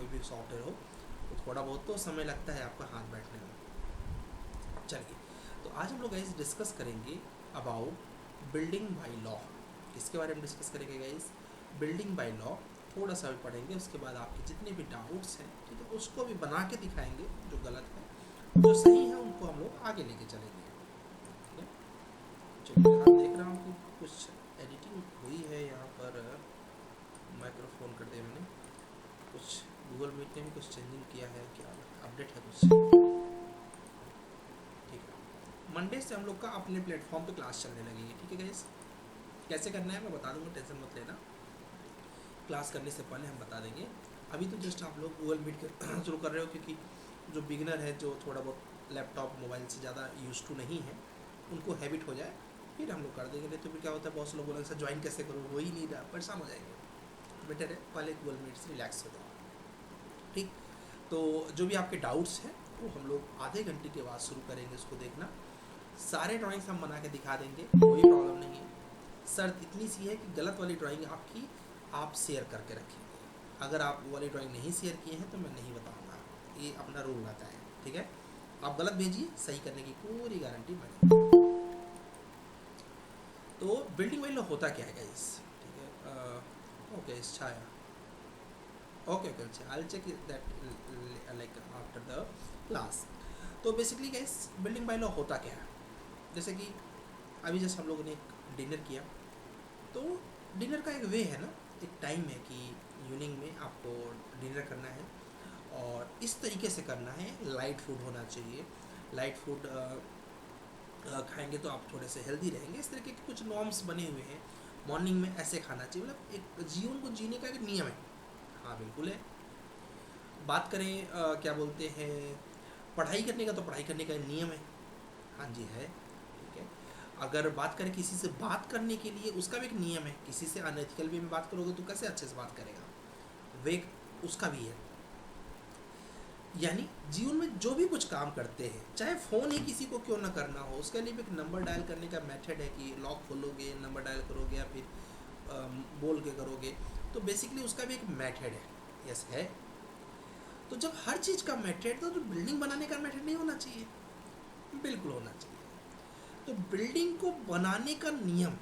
भी सॉफ्टवेयर हो, तो थोड़ा बहुत तो समय लगता है आपका हाथ बैठने में। चलिए, तो आज हम लोग गाइस डिस्कस करेंगे अबाउट बिल्डिंग बाय लॉ। किसके बारे में डिस्कस करेंगे गाइस? Building by law. थोड़ा सा भी पढ़ेंगे, उसके बाद आपके जितने भी डाउट्स हैं, ठीक है, उसको भी बना के दिखाएंगे, जो गलत है, जो सही है उनको हम लोग आगे लेके चलेंगे। ठीक है, चलिए, यहाँ देख रहा हूँ कि कुछ एडिटिंग हुई है यहाँ पर। माइक्रोफोन कर दिया मैंने, कुछ गूगल मीट ने भी कुछ चेंजिंग किया है, क्या अपडेट है कुछ? ठीक है, मंडे से हम लोग का अपने प्लेटफॉर्म पे क्लास चलने लगेगी। ठीक है गाइस, कैसे करना है मैं बता दूंगा, टेंशन मत लेना। क्लास करने से पहले हम बता देंगे। अभी तो जस्ट आप लोग गूगल मीट के शुरू कर रहे हो, क्योंकि जो बिगनर है, जो थोड़ा बहुत लैपटॉप मोबाइल से ज़्यादा यूज टू नहीं है, उनको हैबिट हो जाए, फिर हम लोग कर देंगे। नहीं तो फिर क्या होता है, बहुत से लोग बोलेंगे सर ज्वाइन कैसे करूँ, हो ही नहीं रहा, परेशान हो जाएंगे। बेटर है पहले गूगल मीट से रिलैक्स हो जाओ। ठीक, तो जो भी आपके डाउट्स हैं वो हम लोग आधे घंटे के बाद शुरू करेंगे, उसको देखना। सारे ड्राइंग्स हम बना के दिखा देंगे, कोई प्रॉब्लम नहीं है। शर्त इतनी सी है कि गलत वाली ड्राइंग आपकी आप शेयर करके रखेंगे। अगर आप वो वाली ड्राइंग नहीं शेयर किए हैं तो मैं नहीं बताऊंगा, ये अपना रूल रहता है। ठीक है, आप गलत भेजिए, सही करने की पूरी गारंटी मैंने। तो बिल्डिंग वाइल होता क्या है गाइस? ठीक है, ओके छाया, ओके ओके, अच्छा I will check that like after the class. तो basically guys building bye law होता क्या है? जैसे कि अभी जस्ट हम लोगों ने एक डिनर किया, तो डिनर का एक वे है ना, एक टाइम है कि इवनिंग में आपको डिनर करना है, और इस तरीके से करना है। लाइट फूड होना चाहिए, लाइट फूड खाएंगे तो आप थोड़े से हेल्दी रहेंगे। इस तरीके के कुछ नॉर्म्स बने हुए हैं। मॉर्निंग में ऐसे खाना चाहिए, मतलब एक जीवन को जीने का एक नियम है। हाँ बिल्कुल है। बात करें क्या बोलते हैं, पढ़ाई करने का, तो पढ़ाई करने का नियम है। हाँ जी है। ठीक है, अगर बात करें किसी से बात करने के लिए, उसका भी एक नियम है। किसी से अनएथिकल वे में बात करोगे तो कैसे अच्छे से बात करेगा, वे उसका भी है। यानी जीवन में जो भी कुछ काम करते हैं, चाहे फ़ोन ही किसी को क्यों ना करना हो, उसके लिए भी एक नंबर डायल करने का मेथड है कि लॉक खोलोगे, नंबर डायल करोगे, या फिर बोल के करोगे, तो बेसिकली उसका भी एक मेथड है। यस है। तो जब हर चीज़ का मेथड, तो बिल्डिंग बनाने का मेथड नहीं होना चाहिए? बिल्कुल होना चाहिए। तो बिल्डिंग को बनाने का नियम,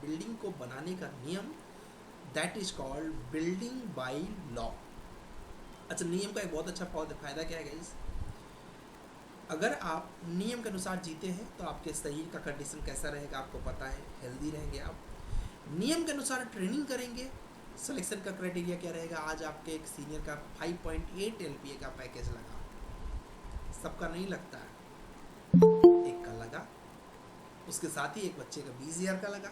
बिल्डिंग को बनाने का नियम, that is called building by law. अच्छा, नियम का एक बहुत अच्छा फायदा क्या है गाइस? अगर आप नियम के अनुसार जीते हैं तो आपके शरीर का कंडीशन कैसा रहेगा आपको पता है, हेल्दी रहेंगे आप। नियम के अनुसार ट्रेनिंग करेंगे, सिलेक्शन का क्राइटेरिया क्या रहेगा? आज आपके एक सीनियर का 5.8 LPA का पैकेज लगा, सबका नहीं लगता है, एक का लगा, उसके साथ ही एक बच्चे का 20,000 का लगा।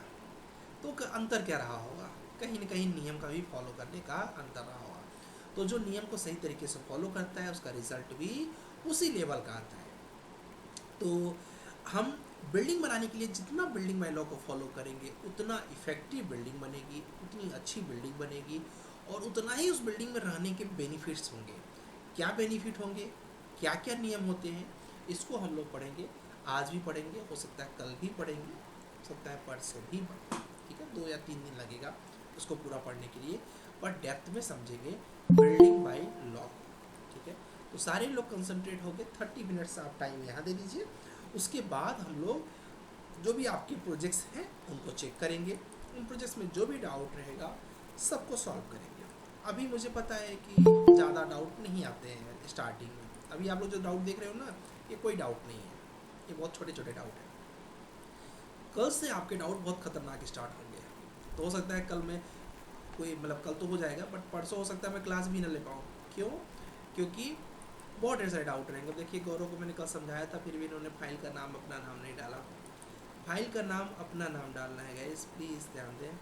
तो अंतर क्या रहा होगा? कहीं ना कहीं नियम का भी फॉलो करने का अंतर रहा होगा। तो जो नियम को सही तरीके से फॉलो करता है, उसका रिजल्ट भी उसी लेवल का आता है। तो हम बिल्डिंग बनाने के लिए जितना बिल्डिंग बाय लॉ को फॉलो करेंगे, उतना इफेक्टिव बिल्डिंग बनेगी, उतनी अच्छी बिल्डिंग बनेगी, और उतना ही उस बिल्डिंग में रहने के बेनिफिट्स होंगे। क्या बेनिफिट होंगे, क्या क्या नियम होते हैं, इसको हम लोग पढ़ेंगे। आज भी पढ़ेंगे, हो सकता है कल भी पढ़ेंगे, हो सकता है परसों भी पढ़ेंगे। ठीक है, 2 या 3 दिन लगेगा उसको पूरा पढ़ने के लिए, पर डेप्थ में समझेंगे बिल्डिंग बाय लॉ। ठीक है, तो सारे लोग कंसंट्रेट होकर 30 मिनट्स आप टाइम यहाँ दे दीजिए। उसके बाद हम लोग जो भी आपके प्रोजेक्ट्स हैं उनको चेक करेंगे, उन प्रोजेक्ट्स में जो भी डाउट रहेगा सबको सॉल्व करेंगे। अभी मुझे पता है कि ज़्यादा डाउट नहीं आते हैं स्टार्टिंग में। अभी आप लोग जो डाउट देख रहे हो ना, ये कोई डाउट नहीं है, ये बहुत छोटे छोटे डाउट हैं। कल से आपके डाउट बहुत खतरनाक स्टार्ट होंगे। तो हो सकता है कल में कोई, मतलब कल तो हो जाएगा, बट परसों हो सकता है मैं क्लास भी ना ले पाऊँ। क्यों? क्योंकि बहुत ढेर सारे डाउट रहेंगे। देखिए, गौरव को मैंने कल समझाया था, फिर भी इन्होंने फाइल का नाम अपना नाम नहीं डाला। फाइल का नाम अपना नाम डालना है गाइस, प्लीज़ ध्यान दें।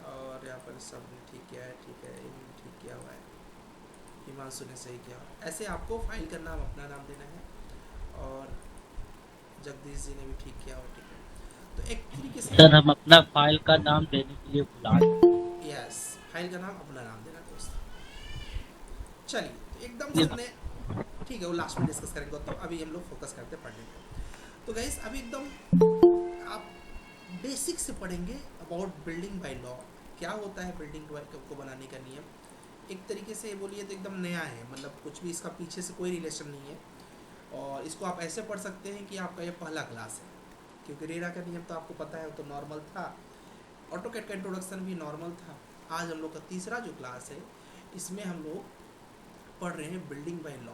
और यहाँ पर सब ने ठीक किया है, ठीक है, इन्होंने ठीक किया हुआ है, हिमांशु ने सही किया। ऐसे आपको फाइल का नाम अपना नाम देना है, और जगदीश जी ने भी ठीक किया हुआ। ठीक है, तो एक तरीके से सर हम अपना फाइल का नाम देने के लिए भुला यस, फाइल का नाम अपना नाम देना दोस्त। चलिए, तो एकदम गए। सबने ठीक है, वो लास्ट में डिस्कस करेंगे, तो अभी हम लोग फोकस करते हैं पढ़ने पे। तो गाइस अभी एकदम आप बेसिक से पढ़ेंगे अबाउट बिल्डिंग बाय लॉ। क्या होता है बिल्डिंग को बनाने का नियम, एक तरीके से बोलिए तो एकदम नया है, मतलब कुछ भी इसका पीछे से कोई रिलेशन नहीं है। और इसको आप ऐसे पढ़ सकते हैं कि आपका ये पहला क्लास है, क्योंकि रेरा का नियम तो आपको पता है, वो तो नॉर्मल था। ऑटोकैड का इंट्रोडक्शन भी नॉर्मल था। आज हम लोग का तीसरा जो क्लास है, इसमें हम लोग पढ़ रहे हैं बिल्डिंग बाय लॉ।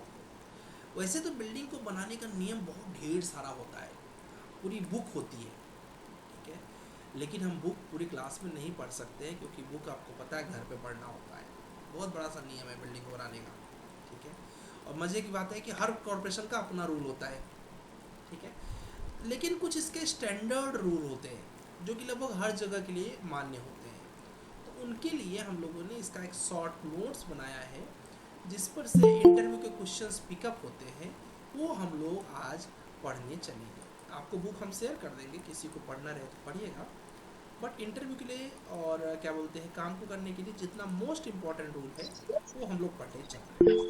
वैसे तो बिल्डिंग को बनाने का नियम बहुत ढेर सारा होता है, पूरी बुक होती है, ठीक है। लेकिन हम बुक पूरी क्लास में नहीं पढ़ सकते हैं, क्योंकि बुक आपको पता है घर पे पढ़ना होता है। बहुत बड़ा सा नियम है बिल्डिंग को बनाने का, ठीक है। और मज़े की बात है कि हर कॉरपोरेशन का अपना रूल होता है, ठीक है। लेकिन कुछ इसके स्टैंडर्ड रूल होते हैं जो कि लगभग हर जगह के लिए मान्य होते हैं। तो उनके लिए हम लोगों ने इसका एक शॉर्ट नोट्स बनाया है, जिस पर से इंटरव्यू के क्वेश्चंस पिकअप होते हैं, वो हम लोग आज पढ़ने चलेंगे। आपको बुक हम शेयर कर देंगे, किसी को पढ़ना रहे तो पढ़िएगा। बट इंटरव्यू के लिए और क्या बोलते हैं काम को करने के लिए जितना मोस्ट इम्पॉर्टेंट रूल है वो हम लोग पढ़ने चल रहे हैं।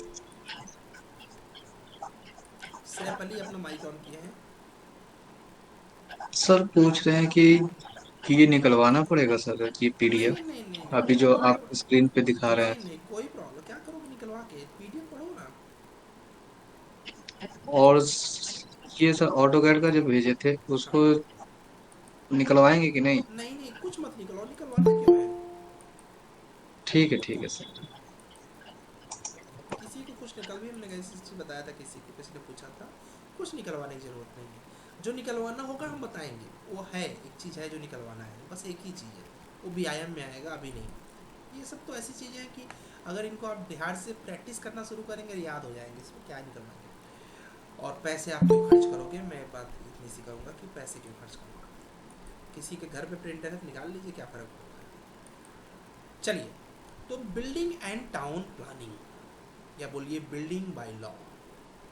सैफ अली अपना माइक ऑन किए हैं। सर पूछ रहे हैं कि ये निकलवाना पड़ेगा सर, ये नहीं पीडीएफ नहीं नहीं नहीं अभी नहीं जो कोई आप स्क्रीन पे दिखा रहे नहीं हैं। नहीं कोई प्रॉब्लम, क्या करोगे निकलवा के, पीडीएफ पढ़ो ना। और ये सर ऑटोकैड का जो भेजे थे हाँ, उसको निकलवाएंगे कि नहीं? नहीं नहीं कुछ मत निकलवाओ, निकलवाना क्यों है। ठीक है सर। किसी को कुछ निकल भी, हमने ऐसी चीज़ बताया था, किसी को किसी ने पूछा था, कुछ निकलवाने की ज़रूरत नहीं है। जो निकलवाना होगा हम बताएंगे, वो है एक चीज़ है जो निकलवाना है, बस एक ही चीज़ है, वो व्यायाम में आएगा, अभी नहीं। ये सब तो ऐसी चीज़ें हैं कि अगर इनको आप ध्यान से प्रैक्टिस करना शुरू करेंगे याद हो जाएंगे, इसमें क्या निकलवाएंगे। और पैसे आप क्यों खर्च करोगे, मैं बात इतनी सी कहूँगा कि पैसे क्यों खर्च करोगे, किसी के घर पे प्रिंटर है तो निकाल लीजिए, क्या फ़र्क पड़ता है। चलिए, तो बिल्डिंग एंड टाउन प्लानिंग, या बोलिए बिल्डिंग बाय लॉ,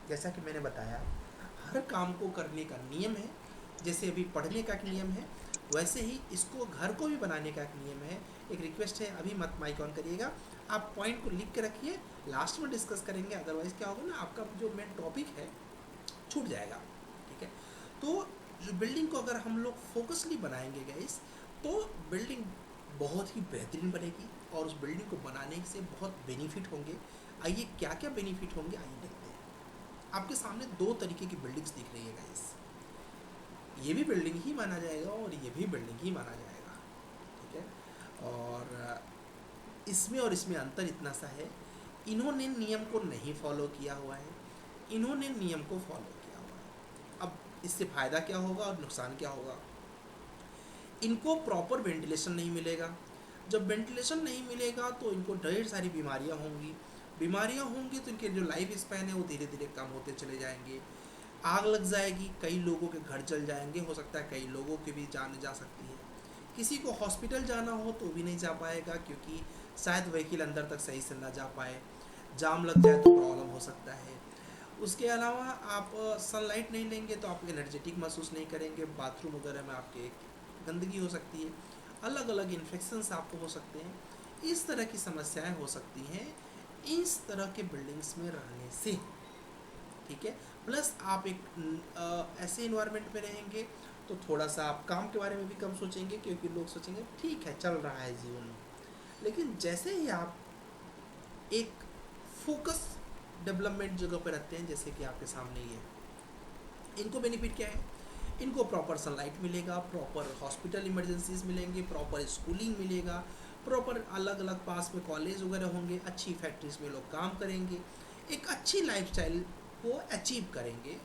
जैसा कि मैंने बताया हर काम को करने का नियम है। जैसे अभी पढ़ने का एक नियम है, वैसे ही इसको घर को भी बनाने का एक नियम है। एक रिक्वेस्ट है, अभी मत माइक ऑन करिएगा, आप पॉइंट को लिख के रखिए, लास्ट में डिस्कस करेंगे, अदरवाइज़ क्या होगा ना, आपका जो मेन टॉपिक है छूट जाएगा, ठीक है। तो जो बिल्डिंग को अगर हम लोग फोकसली बनाएंगे गाइस, तो बिल्डिंग बहुत ही बेहतरीन बनेगी, और उस बिल्डिंग को बनाने से बहुत बेनिफिट होंगे। आइए क्या क्या बेनिफिट होंगे, आइए देखते हैं। आपके सामने दो तरीके की बिल्डिंग्स दिख रही है गाइस, ये भी बिल्डिंग ही माना जाएगा और ये भी बिल्डिंग ही माना जाएगा, ठीक है। और इसमें और इसमें अंतर इतना सा है, इन्होंने नियम को नहीं फॉलो किया हुआ है, इन्होंने नियम को फॉलो किया हुआ है। अब इससे फ़ायदा क्या होगा और नुकसान क्या होगा। इनको प्रॉपर वेंटिलेशन नहीं मिलेगा, जब वेंटिलेशन नहीं मिलेगा तो इनको ढेर सारी बीमारियां होंगी तो इनके जो लाइफ स्पैन है वो धीरे धीरे कम होते चले जाएंगे। आग लग जाएगी, कई लोगों के घर जल जाएंगे, हो सकता है कई लोगों की भी जान जा सकती है। किसी को हॉस्पिटल जाना हो तो भी नहीं जा पाएगा, क्योंकि शायद व्हीकल अंदर तक सही से ना जा पाए, जाम लग जाए तो प्रॉब्लम हो सकता है। उसके अलावा आप सनलाइट नहीं लेंगे तो आप एनर्जेटिक महसूस नहीं करेंगे, बाथरूम वगैरह में आपके गंदगी हो सकती है, अलग अलग इन्फेक्शंस आपको हो सकते हैं, इस तरह की समस्याएं हो सकती हैं इस तरह के बिल्डिंग्स में रहने से, ठीक है। प्लस आप एक ऐसे इन्वायरमेंट में रहेंगे तो थोड़ा सा आप काम के बारे में भी कम सोचेंगे, क्योंकि लोग सोचेंगे ठीक है चल रहा है जीवन में। लेकिन जैसे ही आप एक फोकस डेवलपमेंट जगह पर रहते हैं, जैसे कि आपके सामने ही है, इनको बेनिफिट क्या है, इनको प्रॉपर सनलाइट मिलेगा, प्रॉपर हॉस्पिटल इमरजेंसीज मिलेंगे, प्रॉपर स्कूलिंग मिलेगा, प्रॉपर अलग अलग पास में कॉलेज वगैरह होंगे, अच्छी फैक्ट्रीज में लोग काम करेंगे, एक अच्छी लाइफस्टाइल को अचीव करेंगे,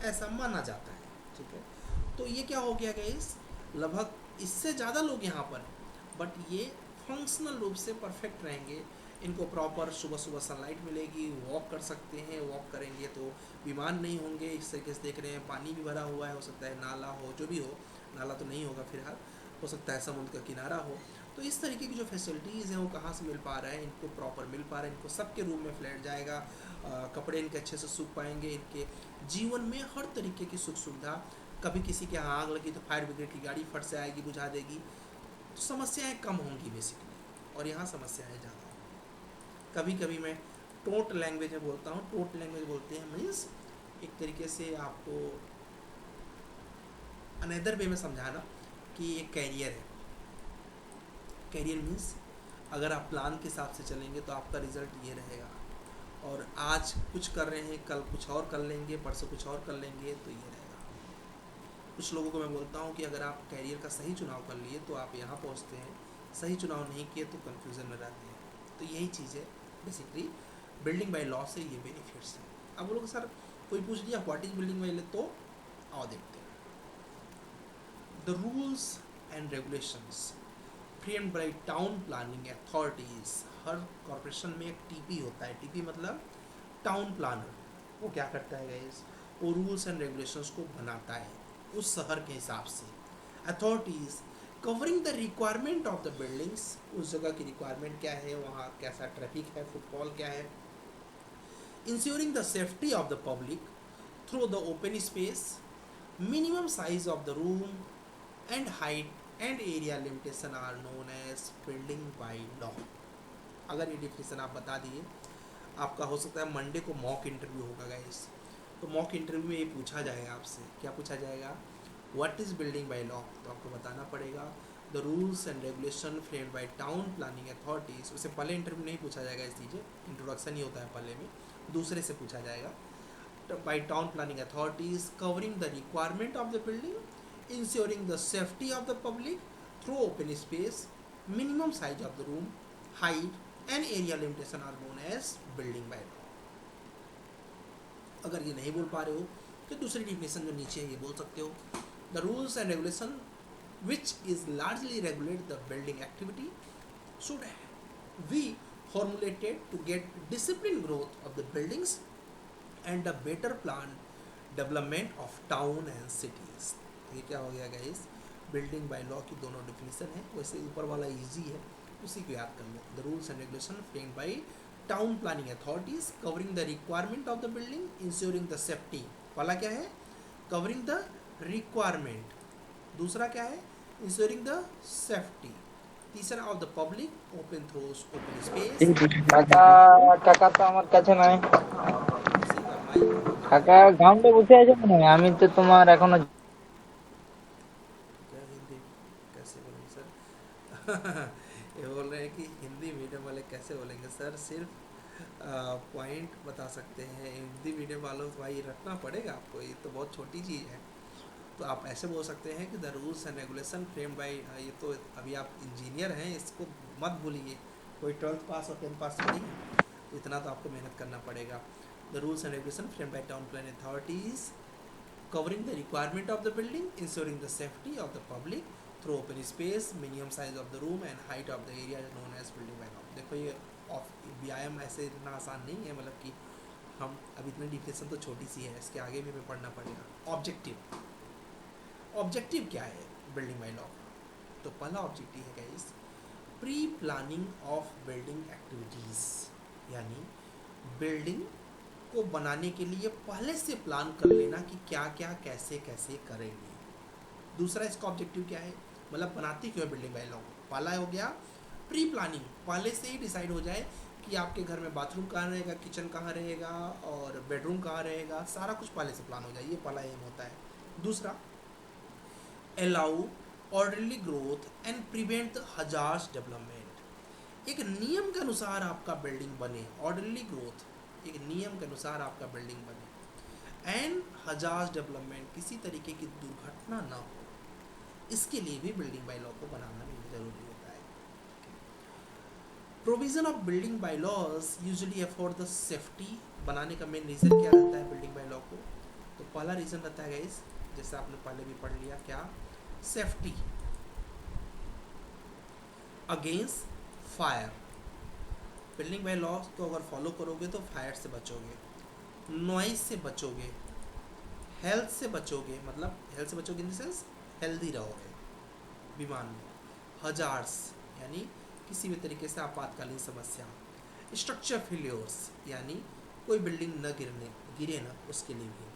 ऐसा माना जाता है, ठीक है। तो ये क्या हो गया गाइस, लगभग इससे ज़्यादा लोग यहाँ पर, बट ये फंक्शनल रूप से परफेक्ट रहेंगे। इनको प्रॉपर सुबह सुबह सनलाइट मिलेगी, वॉक कर सकते हैं, वॉक करेंगे तो बीमार नहीं होंगे। इस तरीके से देख रहे हैं पानी भी भरा हुआ है, हो सकता है नाला हो, जो भी हो, नाला तो नहीं होगा फिलहाल, हो सकता है समुद्र का किनारा हो। तो इस तरीके की जो फैसिलिटीज़ हैं वो कहाँ से मिल पा रहा है, इनको प्रॉपर मिल पा रहा है, इनको सबके रूम में फ्लैट जाएगा, कपड़े इनके अच्छे से सूख पाएंगे, इनके जीवन में हर तरीके की सुख सुविधा। कभी किसी के यहाँ आग लगी तो फायर ब्रिगेड की गाड़ी फट से आएगी, बुझा देगी, तो समस्याएं कम होंगी बेसिकली, और यहाँ समस्याएं ज़्यादा होंगी। कभी कभी मैं टोट लैंग्वेज में बोलता हूँ, टोट लैंग्वेज बोलते हैं मीन्स एक तरीके से आपको अनदर वे में समझाना कि एक कैरियर है। कैरियर मीन्स अगर आप प्लान के हिसाब से चलेंगे तो आपका रिज़ल्ट ये रहेगा। और आज कुछ कर रहे हैं, कल कुछ और कर लेंगे, परसों कुछ और कर लेंगे, तो ये रहेगा। कुछ लोगों को मैं बोलता हूँ कि अगर आप कैरियर का सही चुनाव कर लिए तो आप यहाँ पहुँचते हैं, सही चुनाव नहीं किए तो कन्फ्यूज़न में रहते हैं। तो यही चीज़ है बेसिकली, बिल्डिंग बाय लॉ से ये बेनिफिट्स हैं। अब वो लोग सर कोई पूछ लिया what is building by law, तो आओ देखते हैं। The rules and regulations framed by town planning authorities. Her corporation में एक टीपी होता है, टीपी मतलब टाउन प्लानर। वो क्या करता है गाइस, वो रूल्स एंड रेगुलेशंस को बनाता है उस शहर के हिसाब से। Authorities covering the requirement of the buildings, उस जगह की रिक्वायरमेंट क्या है, वहाँ कैसा ट्रैफिक है, फुटफॉल क्या है। Ensuring the safety of the public through the open space, minimum size of the room and height and area limitation are known as building by law. अगर ये डिफिनेशन आप बता दिए, आपका हो सकता है मंडे को मॉक इंटरव्यू होगा गाइस। तो मॉक इंटरव्यू में ये पूछा जाएगा आपसे, क्या पूछा जाएगा, what is building by law. तो आपको बताना पड़ेगा the rules and regulation framed by town planning authorities. उससे पहले इंटरव्यू नहीं पूछा जाएगा, इस चीज़ें इंट्रोडक्शन ही होता है पहले में, दूसरे से पूछा जाएगा। By town planning authorities covering the requirement of the building, ensuring the safety of the public through open space, minimum size of the room, height and area limitation are known as building by law। अगर ये नहीं बोल पा रहे हो तो दूसरी definition जो नीचे है ये बोल सकते हो, the rules and regulation which is largely regulate the building activity should be formulated to get disciplined growth of the buildings and a better planned development of town and cities। ये क्या हो गया गाइस, बिल्डिंग बाय लॉ की दोनों definition है। वैसे ऊपर वाला इजी है, उसी को याद कर लो। The rules and regulation framed by town planning authorities covering the requirement of the building, insuring the safety. पहला क्या है, कवरिंग द रिक्वायरमेंट। दूसरा क्या है, इंश्योरिंग द सेफ्टी। तीसरा of the public, open throws open space. কাকা কাকা তো আমার কাছে নাই কাকা গ্রাউন্ডে বসে আছে মনে হয় আমি তো তোমার এখনো क्या हिंदी कैसे बोलेंगे सर ये बोल रहे हैं कि हिंदी मीडियम वाले कैसे बोलेंगे सर, सिर्फ पॉइंट बता सकते हैं। हिंदी मीडियम वालों को भाई रखना पड़ेगा आपको, ये तो बहुत छोटी चीज़ है। तो आप ऐसे बोल सकते हैं कि the rules and regulation frame by, ये तो अभी आप इंजीनियर हैं, इसको मत भूलिए, कोई 12th पास और 10th पास नहीं है, तो इतना तो आपको मेहनत करना पड़ेगा। The rules and regulation frame by town plan authorities covering the requirement of the building, ensuring the safety of the public through open space, minimum size of the room and height of the area is known as building by law। देखो ये व्यायाम ऐसे इतना आसान नहीं है, मतलब कि हम अभी इतनी डिफिनेशन तो छोटी सी है, इसके आगे भी हमें पढ़ना पड़ेगा। ऑब्जेक्टिव, ऑब्जेक्टिव क्या है बिल्डिंग बाय लॉ, तो पहला ऑब्जेक्टिव है guys, pre planning of building activities, यानी बिल्डिंग को बनाने के लिए पहले से प्लान कर लेना कि क्या क्या कैसे कैसे करेंगे। दूसरा इसका ऑब्जेक्टिव क्या है, मतलब बनाते क्यों है बिल्डिंग बाय लॉ। पहला हो गया प्री प्लानिंग, पहले से ही डिसाइड हो जाए कि आपके घर में बाथरूम कहाँ रहेगा, किचन कहाँ रहेगा और बेडरूम कहाँ रहेगा, सारा कुछ पहले से प्लान हो जाए, ये पहला एम होता है। दूसरा allow orderly growth and prevent hazards development. एक नियम के अनुसार आपका बिल्डिंग बने, ऑर्डरली ग्रोथ, एक नियम के अनुसार आपका बिल्डिंग बने, एंड हजार्ड्स डेवलपमेंट, किसी तरीके की दुर्घटना ना हो, इसके लिए भी बिल्डिंग बाय लॉ को बनाना भी जरूरी होता है। Provision of building bylaws usually afford the safety. बनाने का मेन रीज़न क्या रहता है बिल्डिंग बाय लॉ को, तो पहला रीज़न रहता है गाइस, जैसे आपने पहले भी पढ़ लिया, क्या, safety against fire. Building by law को अगर फॉलो करोगे तो फायर से बचोगे, नॉइज से बचोगे, हेल्थ से बचोगे, मतलब हेल्थ से बचोगे इन द सेंस हेल्दी रहोगे, बीमार में। हजार्ड्स यानी किसी भी तरीके से आपातकालीन समस्या। स्ट्रक्चर फेलियर्स यानी कोई बिल्डिंग न गिरे ना, उसके लिए भी।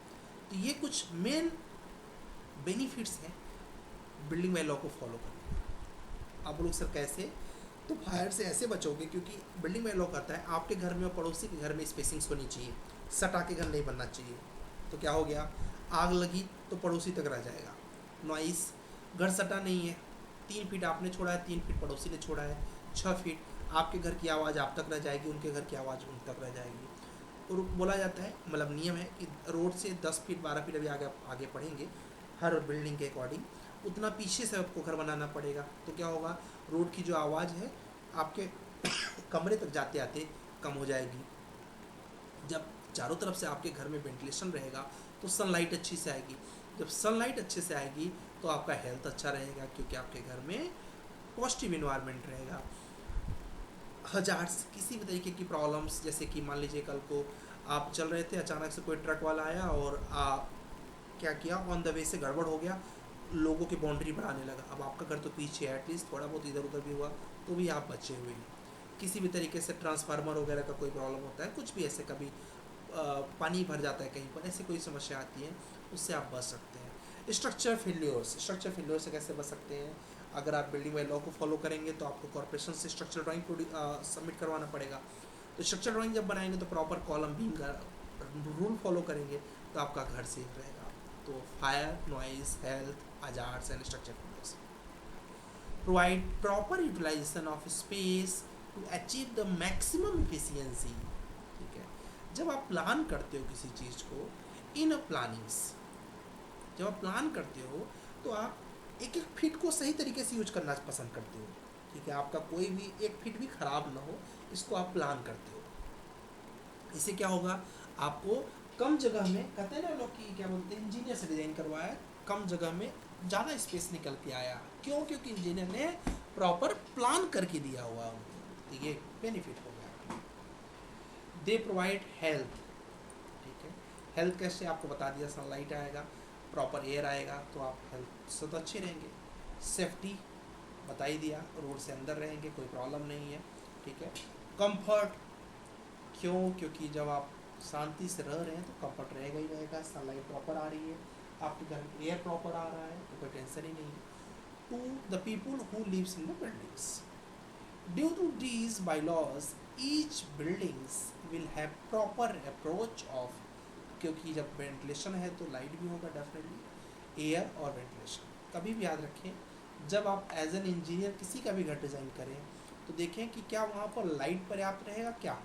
तो ये कुछ मेन बेनिफिट्स हैं बिल्डिंग बाय लॉ को फॉलो करने। आप लोग सर कैसे, तो फायर से ऐसे बचोगे क्योंकि बिल्डिंग बाय लॉ कहता है आपके घर में और पड़ोसी के घर में स्पेसिंग्स होनी चाहिए, सटा के घर नहीं बनना चाहिए। तो क्या हो गया, आग लगी तो पड़ोसी तक रह जाएगा। नॉइस, घर सटा नहीं है, 3 फीट आपने छोड़ा है, 3 फीट पड़ोसी ने छोड़ा है, 6 फीट, आपके घर की आवाज़ आप तक रह जाएगी, उनके घर की आवाज़ उन तक रह जाएगी। और बोला जाता है, मतलब नियम है कि रोड से 10 फीट 12 फीट अभी आगे आगे पढ़ेंगे हर बिल्डिंग के अकॉर्डिंग, उतना पीछे से आपको घर बनाना पड़ेगा। तो क्या होगा, रोड की जो आवाज़ है आपके कमरे तक जाते आते कम हो जाएगी। जब चारों तरफ से आपके घर में वेंटिलेशन रहेगा तो सनलाइट अच्छी से आएगी। जब सनलाइट अच्छे से आएगी तो आपका हेल्थ अच्छा रहेगा, क्योंकि आपके घर में पॉजिटिव इन्वायरमेंट रहेगा। हजार्ड्स, किसी भी तरीके की प्रॉब्लम्स, जैसे कि मान लीजिए कल को आप चल रहे थे, अचानक से कोई ट्रक वाला आया और आप क्या किया, ऑन द वे से गड़बड़ हो गया, लोगों की बाउंड्री बढ़ाने लगा। अब आपका घर तो पीछे है, एटलीस्ट थोड़ा बहुत इधर उधर भी हुआ तो भी आप बचे हुए हैं। किसी भी तरीके से ट्रांसफार्मर वगैरह का कोई प्रॉब्लम होता है, कुछ भी ऐसे कभी पानी भर जाता है कहीं पर, ऐसे कोई समस्या आती है, उससे आप बच सकते हैं। स्ट्रक्चर फेल्योर से कैसे बच सकते हैं? अगर आप बिल्डिंग बाय लॉ को फॉलो करेंगे तो आपको कॉर्पोरेशन से स्ट्रक्चर ड्राइंग सबमिट करवाना पड़ेगा। तो स्ट्रक्चर ड्राइंग जब बनाएंगे तो प्रॉपर कॉलम बीम का रूल फॉलो करेंगे तो आपका घर सेफ रहेगा। तो fire, noise, health, hazards and structure failures. Provide proper utilization of space to achieve the maximum efficiency. ठीक है, जब आप प्लान करते हो किसी चीज़ को, इन अ प्लानिंग्स, जब आप प्लान करते हो तो आप एक एक फीट को सही तरीके से यूज करना पसंद करते हो। ठीक है, आपका कोई भी एक फीट भी खराब ना हो, इसको आप प्लान करते हो। इससे क्या होगा, आपको कम जगह में, कहते हैं ना लोग कि क्या बोलते हैं, इंजीनियर से डिज़ाइन करवाया, कम जगह में ज़्यादा स्पेस निकल के आया। क्यों? क्योंकि इंजीनियर ने प्रॉपर प्लान करके दिया हुआ उनको, तो ये बेनिफिट हो गया। They provide health. ठीक है, हेल्थ कैसे आपको बता दिया, सनलाइट आएगा, प्रॉपर एयर आएगा तो आप हेल्थ से तो अच्छे रहेंगे। सेफ्टी बता ही दिया, रोड से अंदर रहेंगे, कोई प्रॉब्लम नहीं है। ठीक है, कंफर्ट, क्यों? क्योंकि जब आप शांति से रह रहे हैं तो कंफर्ट रहेगा ही रहेगा, सनलाइट प्रॉपर आ रही है, आपके घर में एयर प्रॉपर आ रहा है, तो कोई टेंशन ही नहीं है। To the people who lives in the buildings, due to these bylaws each buildings will have proper approach of, क्योंकि जब वेंटिलेशन है तो लाइट भी होगा डेफिनेटली, एयर और वेंटिलेशन। कभी भी याद रखें, जब आप एज एन इंजीनियर किसी का भी घर डिज़ाइन करें तो देखें कि क्या वहाँ पर लाइट पर्याप्त रहेगा, क्या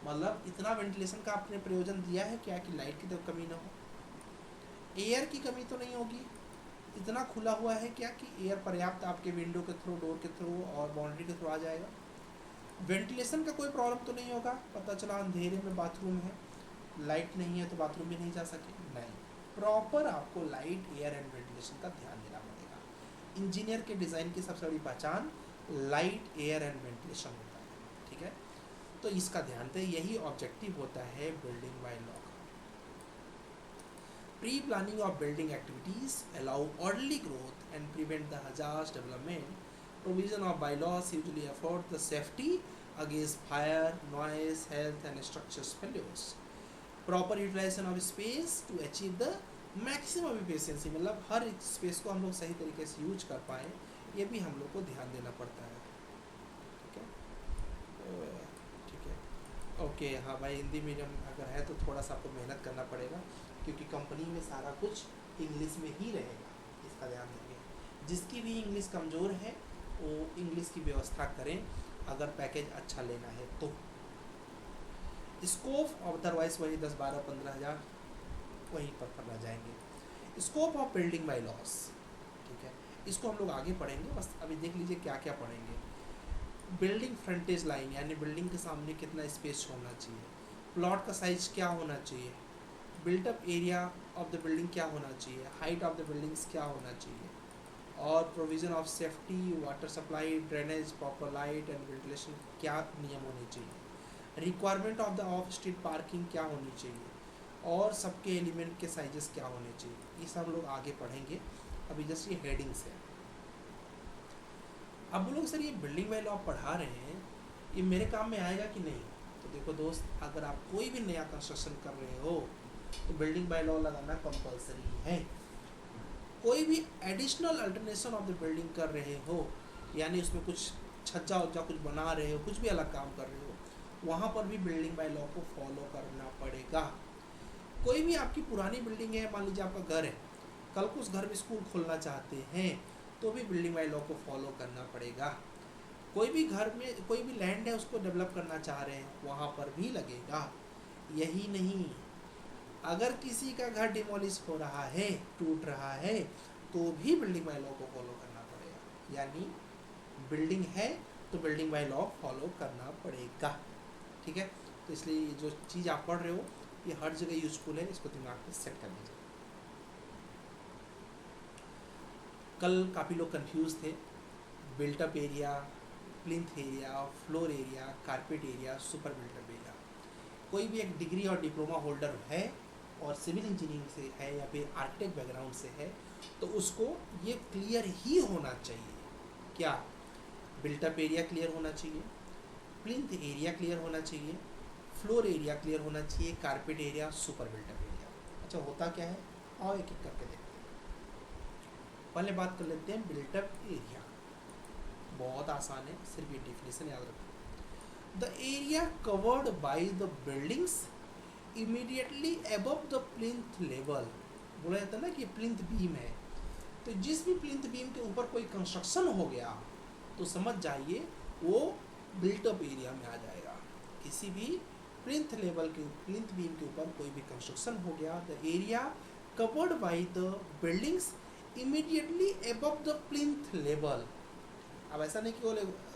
मतलब इतना वेंटिलेशन का आपने प्रयोजन दिया है क्या कि लाइट की तो कमी ना हो। एयर की कमी तो नहीं होगी, इतना खुला हुआ है क्या कि एयर पर्याप्त आपके विंडो के थ्रू, डोर के थ्रू और बाउंड्री के थ्रू आ जाएगा। वेंटिलेशन का कोई प्रॉब्लम तो नहीं होगा, पता चला अंधेरे में बाथरूम है, लाइट नहीं है तो बाथरूम भी नहीं जा सके, नहीं, प्रॉपर आपको लाइट, एयर एंड वेंटिलेशन का ध्यान देना पड़ेगा। इंजीनियर के डिज़ाइन की सबसे बड़ी पहचान लाइट, एयर एंड वेंटिलेशन होता है। ठीक है, तो इसका ध्यान दें, यही ऑब्जेक्टिव होता है बिल्डिंग बाय लॉ का। Pre planning of building activities allow early growth and prevent the hazards development. Provision of bylaws usually afford the safety against fire, noise, health and structural failures. Proper utilization of space to achieve the maximum efficiency, मतलब हर space को हम लोग सही तरीके से use कर पाएँ, ये भी हम लोग को ध्यान देना पड़ता है। ठीक है, ठीक है, ओके। हाँ भाई, हिंदी मीडियम अगर है तो थोड़ा सा आपको मेहनत करना पड़ेगा, क्योंकि कंपनी में सारा कुछ इंग्लिश में ही रहेगा, इसका ध्यान देंगे। जिसकी भी इंग्लिश कमज़ोर है वो इंग्लिश की व्यवस्था करें, अगर पैकेज अच्छा लेना है तो। स्कोप, अदरवाइज वही 10, 12, 15 हज़ार वहीं पर पढ़ना जाएंगे। Scope of building by loss, ठीक है, इसको हम लोग आगे पढ़ेंगे, बस अभी देख लीजिए क्या क्या पढ़ेंगे। बिल्डिंग फ्रंटेज लाइन, यानी बिल्डिंग के सामने कितना स्पेस होना चाहिए, प्लॉट का साइज क्या होना चाहिए, built up area of the building क्या होना चाहिए, हाइट ऑफ द बिल्डिंग्स क्या होना चाहिए, और provision of safety, water supply, drainage, proper light and ventilation क्या नियम होने चाहिए, requirement of the of street parking क्या होनी चाहिए, और सबके एलिमेंट के साइजेस क्या होने चाहिए, ये सब लोग आगे पढ़ेंगे। अभी जस्ट ये हेडिंग्स है। अब बोलोगे सर ये बिल्डिंग बाय लॉ पढ़ा रहे हैं, ये मेरे काम में आएगा कि नहीं? तो देखो दोस्त, अगर आप कोई भी नया कंस्ट्रक्शन कर रहे हो तो बिल्डिंग बाय लॉ लगाना कंपलसरी है। कोई भी additional alternation of the building कर रहे हो, यानी उसमें कुछ छज्जा उज्जा कुछ बना रहे हो, कुछ भी अलग काम कर रहे हो, वहाँ पर भी बिल्डिंग बाय लॉ को फॉलो करना पड़ेगा। कोई भी आपकी पुरानी बिल्डिंग है, मान लीजिए आपका घर है, कल को उस घर में स्कूल खोलना चाहते हैं तो भी बिल्डिंग बाय लॉ को फॉलो करना पड़ेगा। कोई भी घर में कोई भी लैंड है उसको डेवलप करना चाह रहे हैं, वहाँ पर भी लगेगा। यही नहीं, अगर किसी का घर डिमोलिश हो रहा है, टूट रहा है, तो भी बिल्डिंग बाय लॉ को फॉलो करना पड़ेगा। यानी बिल्डिंग है तो बिल्डिंग बाय लॉ फॉलो करना पड़ेगा। ठीक है, तो इसलिए जो चीज़ आप पढ़ रहे हो ये हर जगह यूजफुल है, इसको दिमाग में सेट कर लीजिए। कल काफ़ी लोग कंफ्यूज थे, built up area, plinth area, floor area, carpet area, super built up area. कोई भी एक डिग्री और डिप्लोमा होल्डर है और सिविल इंजीनियरिंग से है या फिर आर्किटेक्ट बैकग्राउंड से है, तो उसको ये क्लियर ही होना चाहिए। क्या? बिल्टअप एरिया क्लियर होना चाहिए, प्लिंथ एरिया क्लियर होना चाहिए, फ्लोर एरिया क्लियर होना चाहिए, carpet area, super built up area. अच्छा, होता क्या है, आओ एक एक करके देखते हैं। पहले बात कर लेते हैं बिल्टअप एरिया। बहुत आसान है, सिर्फ ये डेफिनेशन याद रखो। The area covered by the buildings immediately above the plinth level. बोला जाता है ना कि प्लिंथ बीम है, तो जिस भी प्लिंथ बीम के ऊपर कोई कंस्ट्रक्शन हो गया तो समझ जाइए वो बिल्टअप एरिया में आ जाएगा। किसी भी प्लिंथ लेवल के प्लिंथ बीम के ऊपर कोई भी कंस्ट्रक्शन हो गया, the area covered by the buildings immediately above the plinth level. अब ऐसा नहीं कि वो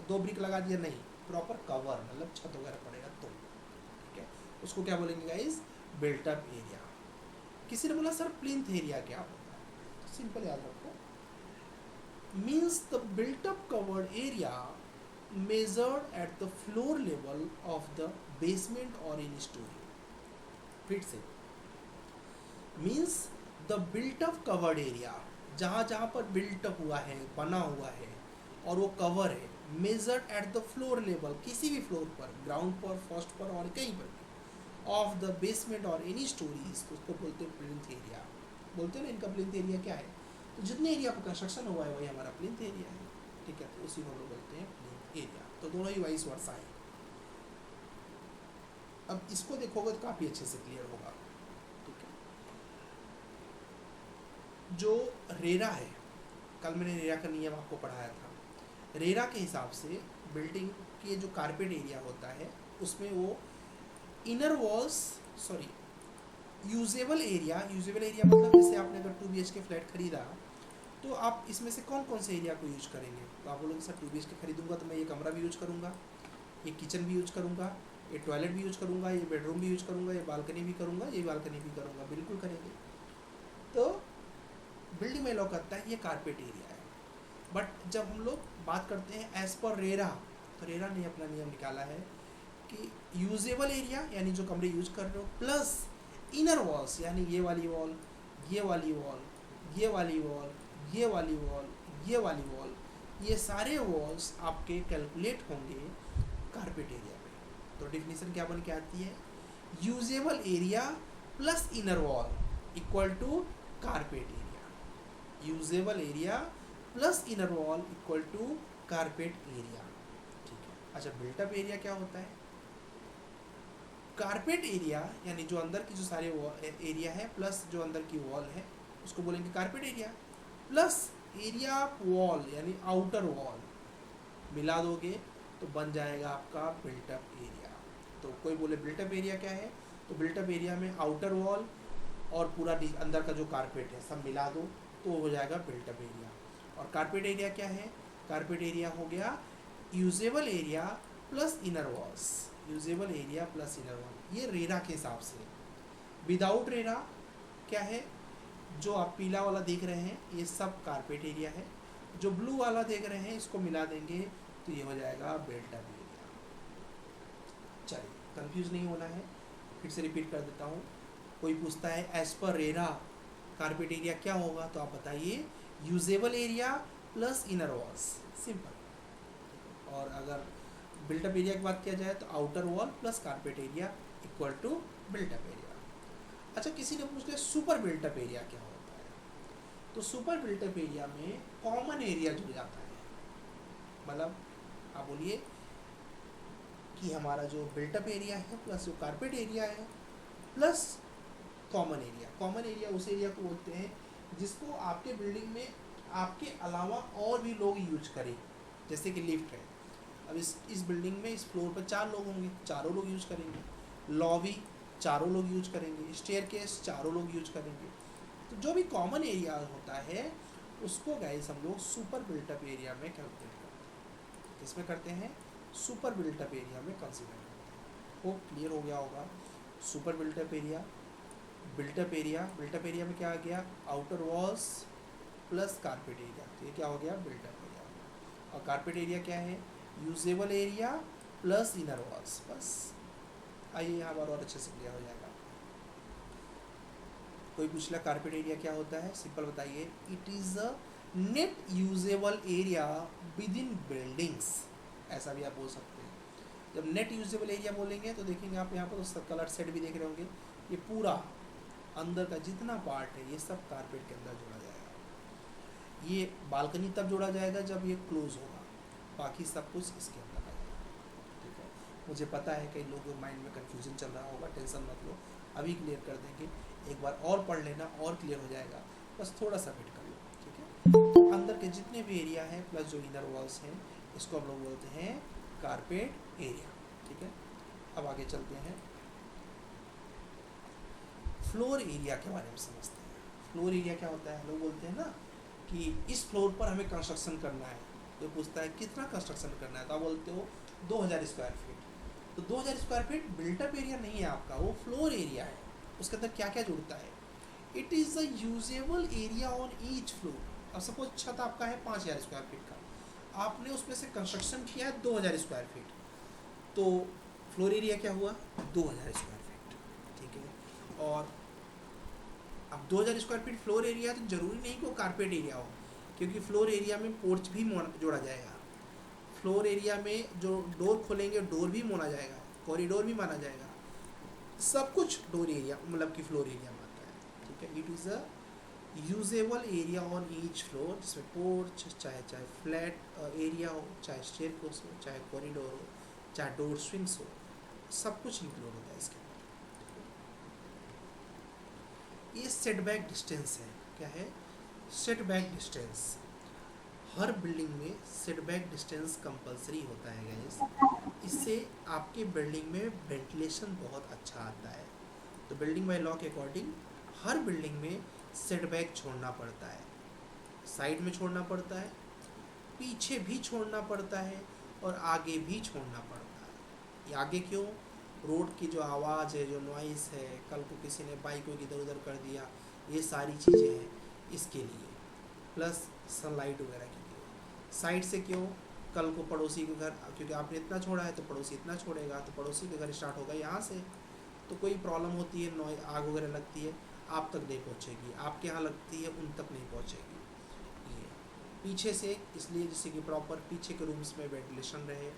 2 ब्रिक लगा दिया, नहीं, प्रॉपर कवर, मतलब छत वगैरह पड़ेगा तो। ठीक है, उसको क्या बोलेंगे गाइस? Built up area. किसी ने बोला सर प्लिंथ एरिया क्या होता है, तो सिंपल याद रखो, means the built up covered area measured at the floor level of the basement or in story। फिर से, means the built up covered area, जहाँ जहाँ पर बिल्ट अप हुआ है, बना हुआ है और वो कवर है, measured at the floor level, किसी भी फ्लोर पर, ग्राउंड पर, फर्स्ट पर और कहीं पर भी, ऑफ द बेसमेंट और एनी स्टोरीज, उसको बोलते हैं प्लिंथ एरिया। बोलते हैं ना, इनका प्लिंथ एरिया क्या है, तो जितने एरिया पर कंस्ट्रक्शन हुआ है वही हमारा प्लिंथ एरिया है। ठीक है, तो उसी को हम लोग बोलते हैं प्लिंथ एरिया। तो दोनों ही वाइस वर्सा है। अब इसको देखोगे तो काफ़ी अच्छे से क्लियर होगा। ठीक है, जो रेरा है, कल मैंने रेरा का नियम आपको पढ़ाया था। रेरा के हिसाब से बिल्डिंग के जो कारपेट एरिया होता है उसमें वो inner walls, sorry, usable area मतलब जैसे आपने अगर 2 BHK फ्लैट खरीदा तो आप इसमें से कौन कौन से एरिया को यूज करेंगे? तो आप बोलोगे सर 2 BHK खरीदूंगा तो मैं ये कमरा भी यूज करूँगा, ये किचन भी यूज करूँगा, ये टॉयलेट भी यूज करूँगा, ये बेडरूम भी यूज करूँगा, ये बालकनी भी करूँगा, ये बालकनी भी करूँगा। बिल्कुल करेंगे। तो बिल्डिंग में लॉ कहता है ये कारपेट एरिया है। बट जब हम लोग बात करते हैं एज पर रेरा, तो रेरा ने अपना नियम निकाला है कि यूजेबल एरिया यानी जो कमरे यूज कर रहे हो, प्लस इनर वॉल्स यानी ये वाली वॉल, ये वाली वॉल, ये वाली वॉल, ये वाली वॉल, ये वाली वॉल, ये सारे वॉल्स आपके कैलकुलेट होंगे कारपेट एरिया में। तो डेफिनेशन क्या बन के आती है? Usable area plus inner wall equal to carpet area. Usable area plus inner wall equal to carpet area. ठीक है, अच्छा, बिल्टअप एरिया क्या होता है? कारपेट एरिया यानी जो अंदर की जो सारे एरिया है प्लस जो अंदर की वॉल है उसको बोलेंगे carpet area, plus area wall यानी आउटर वॉल मिला दोगे तो बन जाएगा आपका बिल्टअप एरिया। तो कोई बोले बिल्टअप एरिया क्या है, तो बिल्टअप एरिया में आउटर वॉल और पूरा अंदर का जो कारपेट है सब मिला दो तो हो जाएगा बिल्टअप एरिया। और कारपेट एरिया क्या है? कारपेट एरिया हो गया usable area plus inner walls, usable area plus inner wall. ये रेरा के हिसाब से। विदाउट रेरा क्या है? जो आप पीला वाला देख रहे हैं ये सब कारपेट एरिया है, जो ब्लू वाला देख रहे हैं इसको मिला देंगे तो ये हो जाएगा बिल्टअप एरिया। चलिए, कंफ्यूज नहीं होना है, फिर से रिपीट कर देता हूँ। कोई पूछता है as per RERA carpet area क्या होगा, तो आप बताइए usable area plus inner walls, simple. और अगर बिल्टअप एरिया की बात किया जाए तो outer wall plus carpet area equal to built up area. अच्छा, किसी ने पूछ लिया सुपर बिल्टअप एरिया क्या होता है, तो सुपर बिल्टअप एरिया में कॉमन एरिया जुड़ जाता है। मतलब आप बोलिए कि हमारा जो बिल्टअप एरिया है प्लस जो कारपेट एरिया है plus common area. Common area उस एरिया को बोलते हैं जिसको आपके बिल्डिंग में आपके अलावा और भी लोग यूज करें, जैसे कि लिफ्ट है अब इस बिल्डिंग में इस फ्लोर पर 4 लोग होंगे, चारों लोग यूज करेंगे, लॉबी चारों लोग यूज करेंगे, स्टेयरकेस चारों लोग यूज करेंगे। तो जो भी कॉमन एरिया होता है उसको गाइस हम लोग सुपर बिल्टअप एरिया में कैलकुलेट करते हैं। किसमें करते हैं? सुपर बिल्टअप एरिया में कंसीडर करते हैं। वो क्लियर हो गया होगा। Super built up area, built up area में क्या आ गया? Outer walls plus carpet area. तो ये क्या हो गया? Built up area. और कारपेट एरिया क्या है? Usable area plus inner walls. बस आइए यहाँ पर और अच्छे से क्लियर हो जाएगा। कोई पूछ ला कारपेट एरिया क्या होता है? सिंपल बताइए, it is a net usable area with in buildings. ऐसा भी आप बोल सकते हैं। जब नेट यूजेबल एरिया बोलेंगे तो देखेंगे आप यहाँ पर तो कलर सेट भी देख रहे होंगे, ये पूरा अंदर का जितना पार्ट है ये सब कारपेट के अंदर जोड़ा जाएगा। ये बालकनी तब जोड़ा जाएगा जब ये क्लोज होगा, बाकी सब कुछ इसके अंदर आ जाएगा। ठीक है, मुझे पता है कई लोगों के माइंड में कन्फ्यूजन चल रहा होगा, टेंशन मत लो, अभी क्लियर कर देंगे। एक बार और पढ़ लेना और क्लियर हो जाएगा, बस थोड़ा सा वेट कर लो। ठीक है, अंदर के जितने भी एरिया हैं प्लस जो इनर वॉल्स हैं इसको हम लोग बोलते हैं कारपेट एरिया। ठीक है, अब आगे चलते हैं, फ्लोर एरिया के बारे में समझते हैं। फ्लोर एरिया क्या होता है? लोग बोलते हैं ना कि इस फ्लोर पर हमें कंस्ट्रक्शन करना है, तो पूछता है कितना कंस्ट्रक्शन करना है, तो आप बोलते हो 2000 स्क्वायर फीट। तो 2000 स्क्वायर फीट बिल्टअप एरिया नहीं है आपका, वो फ्लोर एरिया है। उसके अंदर क्या क्या जुड़ता है? It is the usable area on each floor. अब सपोज छत आपका है 5000 स्क्वायर फीट का, आपने उसमें से कंस्ट्रक्शन किया है 2000 स्क्वायर फीट, तो फ्लोर एरिया क्या हुआ? 2000 स्क्वायर फीट। ठीक है, और अब 2000 स्क्वायर फीट फ्लोर एरिया, तो जरूरी नहीं कि वो कारपेट एरिया हो, क्योंकि फ्लोर एरिया में पोर्च भी जोड़ा जाएगा। फ्लोर एरिया में जो डोर खोलेंगे डोर भी माना जाएगा, कॉरिडोर भी माना जाएगा, सब कुछ डोर एरिया मतलब कि फ्लोर एरिया में आता है। ठीक है, it is a usable area on each floor, जिसमें पोर्च चाहे फ्लैट एरिया हो, चाहे स्टेयरकेस हो, चाहे कॉरिडोर हो, चाहे डोर स्विंग्स हो, सब कुछ इंक्लूड होता है इसके अंदर। ये सेटबैक डिस्टेंस है। क्या है? Setback distance. हर बिल्डिंग में सेटबैक डिस्टेंस कंपलसरी होता है गाइस। इससे आपके बिल्डिंग में वेंटिलेशन बहुत अच्छा आता है। तो बिल्डिंग बाय लॉ के अकॉर्डिंग हर बिल्डिंग में सेटबैक छोड़ना पड़ता है, साइड में छोड़ना पड़ता है, पीछे भी छोड़ना पड़ता है और आगे भी छोड़ना पड़ता है। ये आगे क्यों? रोड की जो आवाज़ है, जो नॉइस है, कल को किसी ने बाइक को इधर उधर कर दिया, ये सारी चीज़ें हैं इसके लिए, प्लस सनलाइट वगैरह के लिए। साइड से क्यों? कल को पड़ोसी के घर, क्योंकि आपने इतना छोड़ा है तो पड़ोसी इतना छोड़ेगा, तो पड़ोसी के घर स्टार्ट होगा यहाँ से, तो कोई प्रॉब्लम होती है, नॉइस आग वगैरह लगती है, आप तक नहीं पहुँचेगी, आपके यहाँ लगती है उन तक नहीं पहुँचेगी। ये पीछे से इसलिए जिससे कि प्रॉपर पीछे के रूम्स में वेंटिलेशन रहे,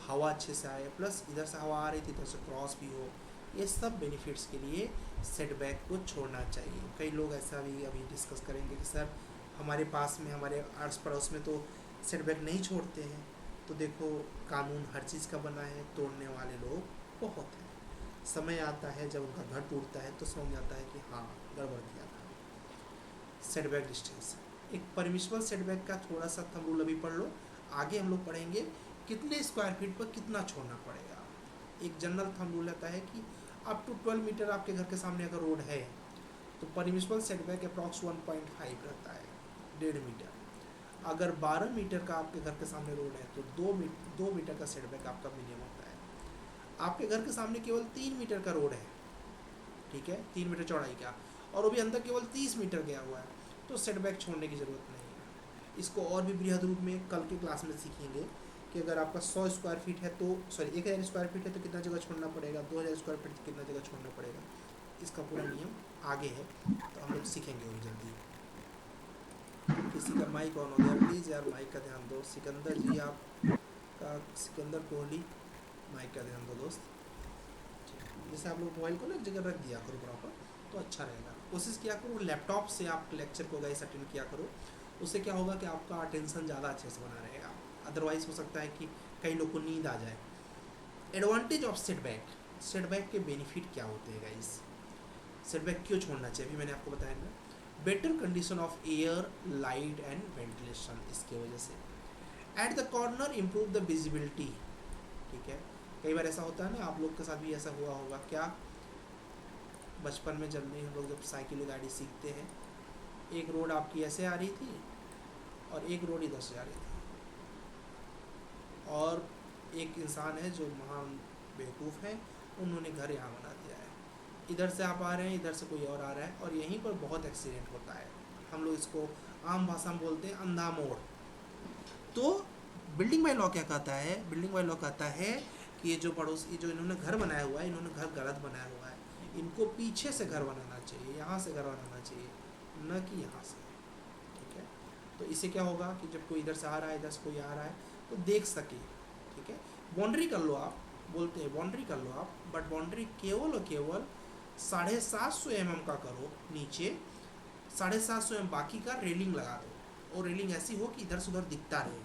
हवा अच्छे से आए, प्लस इधर से हवा आ रही थी इधर से क्रॉस भी हो, ये सब बेनिफिट्स के लिए सेटबैक को छोड़ना चाहिए। कई लोग ऐसा भी अभी डिस्कस करेंगे कि सर हमारे पास में, हमारे आस पड़ोस में तो सेटबैक नहीं छोड़ते हैं। तो देखो, कानून हर चीज़ का बना है, तोड़ने वाले लोग बहुत हैं। समय आता है जब उनका घर टूटता है तो समझ आता है कि हाँ गड़बड़ किया था। सेटबैक डिस्टेंस, एक परमिशनल सेटबैक का थोड़ा सा थंब रूल अभी पढ़ लो, आगे हम लोग पढ़ेंगे कितने स्क्वायर फीट पर कितना छोड़ना पड़ेगा। एक जनरल थंब रूल रहता है कि अप टू 12 मीटर आपके घर के सामने अगर रोड है तो परमिशनल सेटबैक अप्रॉक्स 1.5 रहता है, 1.5 मीटर। अगर 12 मीटर का आपके घर के सामने रोड है तो 2 मीटर का सेटबैक आपका मिनिमम होता है। आपके घर के सामने केवल 3 मीटर का रोड है, ठीक है, 3 मीटर चौड़ाई का, और वो भी अंदर केवल 30 मीटर गया हुआ है, तो सेटबैक छोड़ने की ज़रूरत नहीं है। इसको और भी बृहद रूप में कल की क्लास में सीखेंगे कि अगर आपका 100 स्क्वायर फीट है तो 1000 स्क्वायर फीट है तो कितना जगह छोड़ना पड़ेगा, 2000 स्क्वायर फीट तो कितना जगह छोड़ना पड़ेगा। इसका पूरा नियम आगे है, तो हम लोग सीखेंगे वो जल्दी। किसी का माइक ऑन हो गया, प्लीज़ यार माइक का ध्यान दो। सिकंदर जी, आप का सिकंदर कोहली, माइक का ध्यान दो दोस्त। जैसे आप लोग मोबाइल को ना एक जगह रख दिया करो प्रॉपर, तो अच्छा रहेगा। कोशिश किया करो लैपटॉप से आप लेक्चर को गाइस अटेंड किया करो, उससे क्या होगा कि आपका अटेंशन ज़्यादा अच्छे से बना रहेगा। अदरवाइज़ हो सकता है कि कई लोग को नींद आ जाए। एडवांटेज ऑफ सेटबैक, सेटबैक के बेनिफिट क्या होते हैं गाइस? सेटबैक क्यों छोड़ना चाहिए अभी मैंने आपको बताया ना। Better condition of air, light and ventilation, इसके वजह से at the corner improve the visibility, ठीक है। कई बार ऐसा होता है ना, आप लोग के साथ भी ऐसा हुआ होगा क्या, बचपन में जब हम लोग जब साइकिल गाड़ी सीखते हैं, एक रोड आपकी ऐसे आ रही थी और एक रोड इधर से आ रही थी, और एक इंसान है जो महान बेवकूफ़ है, उन्होंने घर यहाँ बना दिया है, इधर से आप आ रहे हैं, इधर से कोई और आ रहा है, और यहीं पर बहुत एक्सीडेंट होता है। हम लोग इसको आम भाषा में बोलते हैं अंधा मोड़। तो बिल्डिंग बाय लॉ क्या कहता है, बिल्डिंग बाय लॉ कहता है कि ये जो पड़ोसी जो इन्होंने घर बनाया हुआ है, इन्होंने घर गलत बनाया हुआ है, इनको पीछे से घर बनाना चाहिए, यहाँ से घर बनाना चाहिए, न कि यहाँ से, ठीक है। तो इससे क्या होगा कि जब कोई इधर से आ रहा है, इधर से कोई आ रहा है, तो देख सके, ठीक है। बाउंड्री कर लो आप, बोलते हैं बाउंड्री कर लो आप, बट बाउंड्री केवल और केवल 750 mm का करो नीचे, 750 mm बाकी का रेलिंग लगा दो, और रेलिंग ऐसी हो कि इधर से उधर दिखता रहे,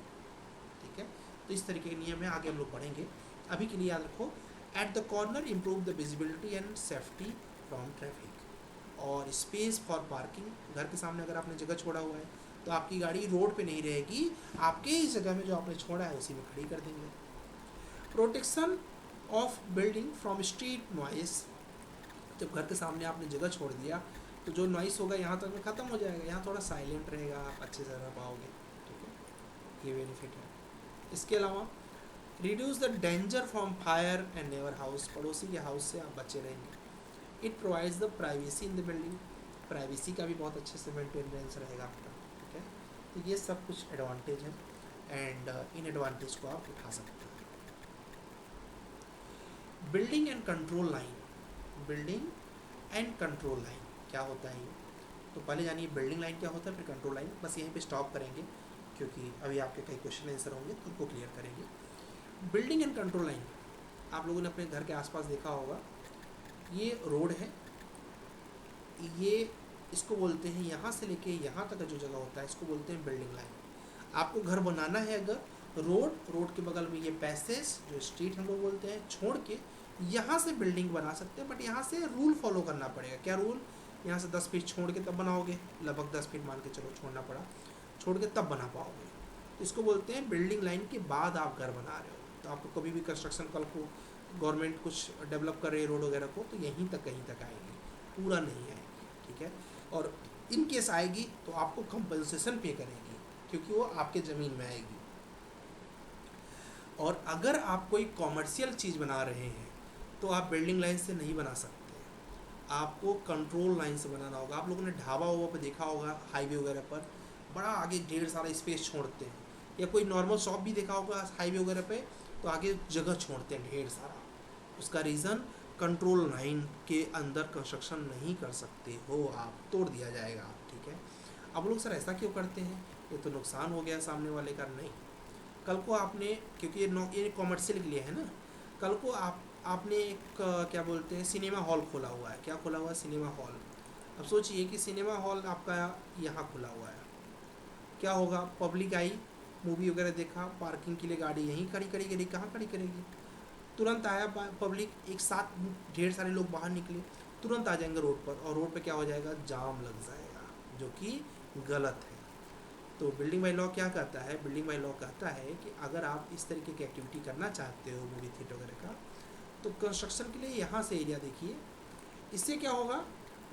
ठीक है। तो इस तरीके के नियम है, आगे हम लोग पढ़ेंगे। अभी के लिए याद रखो, at the corner improve the visibility and safety from traffic, और स्पेस फॉर पार्किंग। घर के सामने अगर आपने जगह छोड़ा हुआ है तो आपकी गाड़ी रोड पे नहीं रहेगी, आपके ही जगह में जो आपने छोड़ा है उसी में खड़ी कर देंगे। Protection of building from street noise, जब घर के सामने आपने जगह छोड़ दिया तो जो नॉइस होगा यहाँ तक में ख़त्म हो जाएगा, यहाँ थोड़ा साइलेंट रहेगा, आप अच्छे से रह पाओगे, ठीक है। ये बेनिफिट है। इसके अलावा reduce the danger from fire and never house, पड़ोसी के हाउस से आप बचे रहेंगे। It provides the privacy in the building, privacy का भी बहुत अच्छे से मेंटेनेंस रहेगा आपका, ठीक है। तो ये सब कुछ एडवांटेज है, एंड इन एडवांटेज को आप उठा सकते हैं। Building and control line, building and control line क्या होता है ये, तो पहले जानिए बिल्डिंग लाइन क्या होता है, फिर कंट्रोल लाइन। बस यहीं पे स्टॉप करेंगे क्योंकि अभी आपके कई क्वेश्चन आंसर होंगे तो उनको क्लियर करेंगे। बिल्डिंग एंड कंट्रोल लाइन आप लोगों ने अपने घर के आसपास देखा होगा, ये रोड है, ये इसको बोलते हैं, यहाँ से लेके यहाँ तक का जो जगह होता है इसको बोलते हैं बिल्डिंग लाइन। आपको घर बनाना है अगर रोड के बगल में ये पैसेज जो स्ट्रीट हम लोग बोलते हैं छोड़ के यहाँ से बिल्डिंग बना सकते हैं, बट यहाँ से रूल फॉलो करना पड़ेगा। क्या रूल, यहाँ से 10 फीट छोड़ के तब बनाओगे, लगभग 10 फीट मान के चलो छोड़ना पड़ा, छोड़ के तब बना पाओगे। तो इसको बोलते हैं बिल्डिंग लाइन के बाद आप घर बना रहे हो। तो आपको कभी भी कंस्ट्रक्शन कल को गवर्नमेंट कुछ डेवलप कर रही है रोड वगैरह को, तो यहीं तक कहीं तक आएगी, पूरा नहीं आएगी, ठीक है। और इन केस आएगी तो आपको कंपनसेशन पे करेगी क्योंकि वो आपके ज़मीन में आएगी। और अगर आप कोई कॉमर्शियल चीज़ बना रहे हैं तो आप बिल्डिंग लाइन से नहीं बना सकते, आपको कंट्रोल लाइन से बनाना होगा। आप लोगों ने ढाबा वाबा पे देखा होगा, हाईवे वगैरह पर बड़ा आगे ढेर सारा स्पेस छोड़ते हैं, या कोई नॉर्मल शॉप भी देखा होगा हाईवे वगैरह पे, तो आगे जगह छोड़ते हैं ढेर सारा। उसका रीज़न कंट्रोल लाइन के अंदर कंस्ट्रक्शन नहीं कर सकते हो आप, तोड़ दिया जाएगा, ठीक है। अब लोग सर ऐसा क्यों करते हैं, ये तो नुकसान हो गया सामने वाले का। नहीं, कल को आपने, क्योंकि ये कॉमर्शियल के लिए है ना, कल को आपने एक क्या बोलते हैं सिनेमा हॉल खोला हुआ है, क्या खोला हुआ है, सिनेमा हॉल। अब सोचिए कि सिनेमा हॉल आपका यहाँ खुला हुआ है, क्या होगा, पब्लिक आई, मूवी वगैरह देखा, पार्किंग के लिए गाड़ी यहीं खड़ी करेगी, कहाँ खड़ी करेगी, तुरंत आया पब्लिक, एक साथ ढेर सारे लोग बाहर निकले, तुरंत आ जाएंगे रोड पर, और रोड पर क्या हो जाएगा, जाम लग जाएगा, जो कि गलत है। तो बिल्डिंग बाय लॉ क्या कहता है, बिल्डिंग बाय लॉ कहता है कि अगर आप इस तरीके की एक्टिविटी करना चाहते हो मूवी थिएटर वगैरह का, तो कंस्ट्रक्शन के लिए यहाँ से एरिया देखिए। इससे क्या होगा,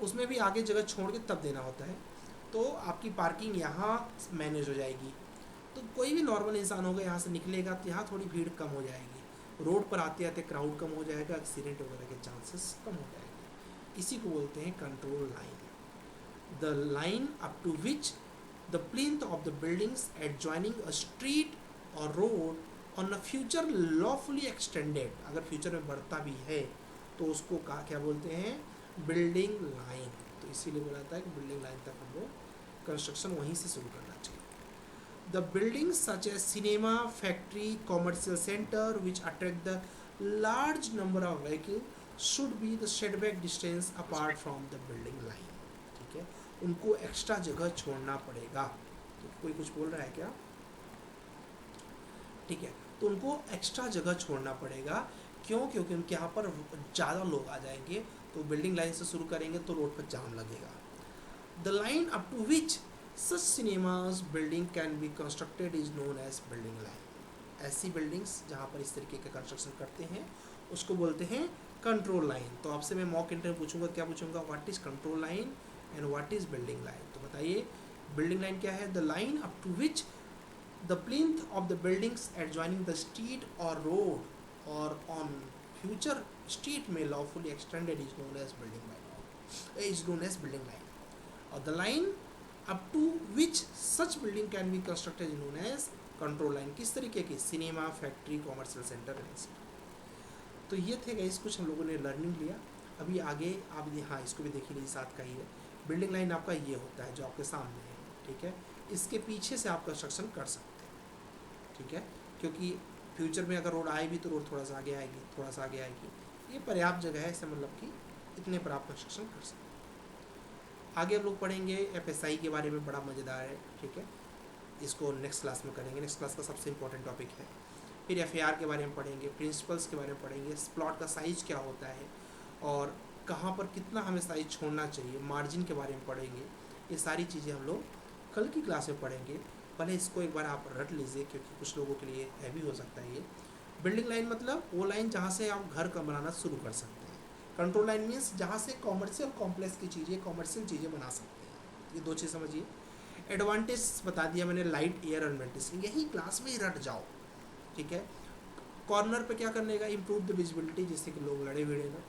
उसमें भी आगे जगह छोड़ के तब देना होता है, तो आपकी पार्किंग यहाँ मैनेज हो जाएगी। तो कोई भी नॉर्मल इंसान होगा यहाँ से निकलेगा तो यहाँ थोड़ी भीड़ कम हो जाएगी, रोड पर आते आते क्राउड कम हो जाएगा, एक्सीडेंट वगैरह के चांसेस कम हो जाएंगे। इसी को बोलते हैं control line, the line up to which the plinth of the buildings adjoining a street or road on a future lawfully extended, अगर फ्यूचर में बढ़ता भी है तो उसको क्या बोलते हैं, बिल्डिंग लाइन। तो इसीलिए बोला जाता है कि बिल्डिंग लाइन तक हम लोग कंस्ट्रक्शन वहीं से शुरू करना चाहिए। The buildings such as cinema, factory, commercial centre which attract the large number of vehicle should be the setback distance apart from the building line, ठीक है। उनको एक्स्ट्रा जगह छोड़ना पड़ेगा। तो कोई कुछ बोल रहा है क्या, ठीक है, तो उनको एक्स्ट्रा जगह छोड़ना पड़ेगा। क्यों, क्योंकि उनके यहाँ पर ज़्यादा लोग आ जाएंगे, तो बिल्डिंग लाइन से शुरू करेंगे तो रोड पर जाम लगेगा। The line up to which such cinemas building can be constructed is known as building line. ऐसी बिल्डिंग्स जहाँ पर इस तरीके का कंस्ट्रक्शन करते हैं उसको बोलते हैं कंट्रोल लाइन। तो आपसे मैं मॉक इंटरव्यू पूछूंगा, क्या पूछूंगा, what is control line and what is building line. तो बताइए बिल्डिंग लाइन क्या है? The line up to which the plinth of the buildings adjoining the street और रोड और ऑन फ्यूचर स्ट्रीट में lawfully extended is known as building line, is known as building line. Or the line up to which such building can be constructed is known as control line. किस तरीके की? Cinema, factory, commercial centre and. तो ये थे guys कुछ हम लोगों ने लर्निंग लिया। अभी आगे आप हाँ इसको भी देख लीजिए, साथ का ही है। बिल्डिंग लाइन आपका ये होता है जो आपके सामने है, ठीक है। इसके पीछे से आप कंस्ट्रक्शन कर सकते हैं, ठीक है, क्योंकि फ्यूचर में अगर रोड आए भी तो रोड थोड़ा सा आगे आएगी, थोड़ा सा आगे आएगी, ये पर्याप्त जगह है, इससे मतलब कि इतने पर आप कंस्ट्रक्शन कर सकते हैं। आगे हम लोग पढ़ेंगे एफएसआई के बारे में, बड़ा मज़ेदार है, ठीक है। इसको नेक्स्ट क्लास में करेंगे, नेक्स्ट क्लास का सबसे इंपॉर्टेंट टॉपिक है। फिर एफएआर के बारे में पढ़ेंगे, प्रिंसिपल्स के बारे में पढ़ेंगे, प्लॉट का साइज़ क्या होता है और कहाँ पर कितना हमें साइज छोड़ना चाहिए, मार्जिन के बारे में पढ़ेंगे। ये सारी चीज़ें हम लोग कल की क्लास में पढ़ेंगे। पहले इसको एक बार आप रट लीजिए क्योंकि कुछ लोगों के लिए हैवी हो सकता है ये। बिल्डिंग लाइन मतलब वो लाइन जहाँ से आप घर का बनाना शुरू कर सकते हैं। कंट्रोल लाइन मीन्स जहाँ से कॉमर्शियल कॉम्प्लेक्स की चीज़ें, कॉमर्शियल चीज़ें बना सकते हैं। ये दो चीज़ समझिए। एडवांटेज बता दिया मैंने, लाइट, एयर और वेंटिलेशन, यही क्लास में ही रट जाओ, ठीक है। कॉर्नर पे क्या करने का? इम्प्रूव द विजिबिलिटी, जिससे कि लोग लड़े भिड़े ना।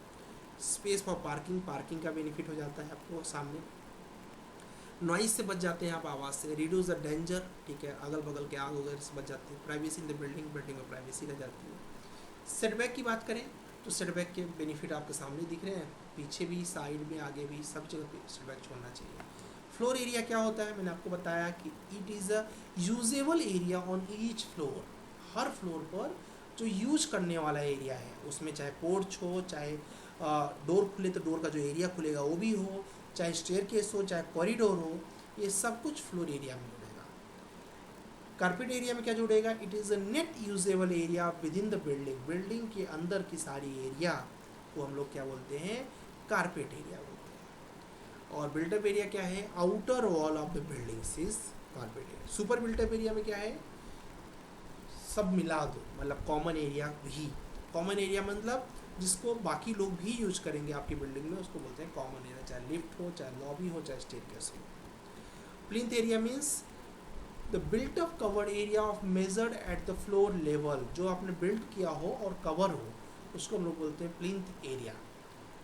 स्पेस फॉर पार्किंग, पार्किंग का बेनिफिट हो जाता है आपको सामने। नॉइज से बच जाते हैं आप, आवाज़ से। रिड्यूस द डेंजर, ठीक है, अगल बगल के आग वगैरह से बच जाते हैं। Privacy in the building, building में प्राइवेसी रह जाती है। सेटबैक की बात करें तो सेटबैक के बेनिफिट आपके सामने दिख रहे हैं, पीछे भी, साइड में, आगे भी, सब जगह पे सेटबैक छोड़ना चाहिए। फ्लोर एरिया क्या होता है? मैंने आपको बताया कि it is a usable area on each floor. Her floor पर जो यूज करने वाला एरिया है उसमें चाहे पोर्च हो, चाहे डोर खुले तो डोर का जो एरिया खुलेगा वो भी हो, चाहे स्टेयरकेस हो, चाहे कॉरिडोर हो, ये सब कुछ फ्लोर एरिया में जुड़ेगा। कारपेट एरिया में क्या जुड़ेगा? It is a net usable area with in the building. Building के अंदर की सारी एरिया को हम लोग क्या बोलते हैं? कारपेट एरिया बोलते हैं। और बिल्टअप एरिया क्या है? Outer wall of the buildings is carpet area. Super built up area में क्या है? सब मिला दो, मतलब कॉमन एरिया भी। कॉमन एरिया मतलब जिसको बाकी लोग भी यूज करेंगे आपकी बिल्डिंग में, उसको बोलते हैं कॉमन एरिया, चाहे लिफ्ट हो, चाहे लॉबी हो, चाहे स्टेयरकेस हो। Plinth area means the built up covered area of measured at the floor level, जो आपने बिल्ड किया हो और कवर हो उसको हम लोग बोलते हैं प्लिंथ एरिया।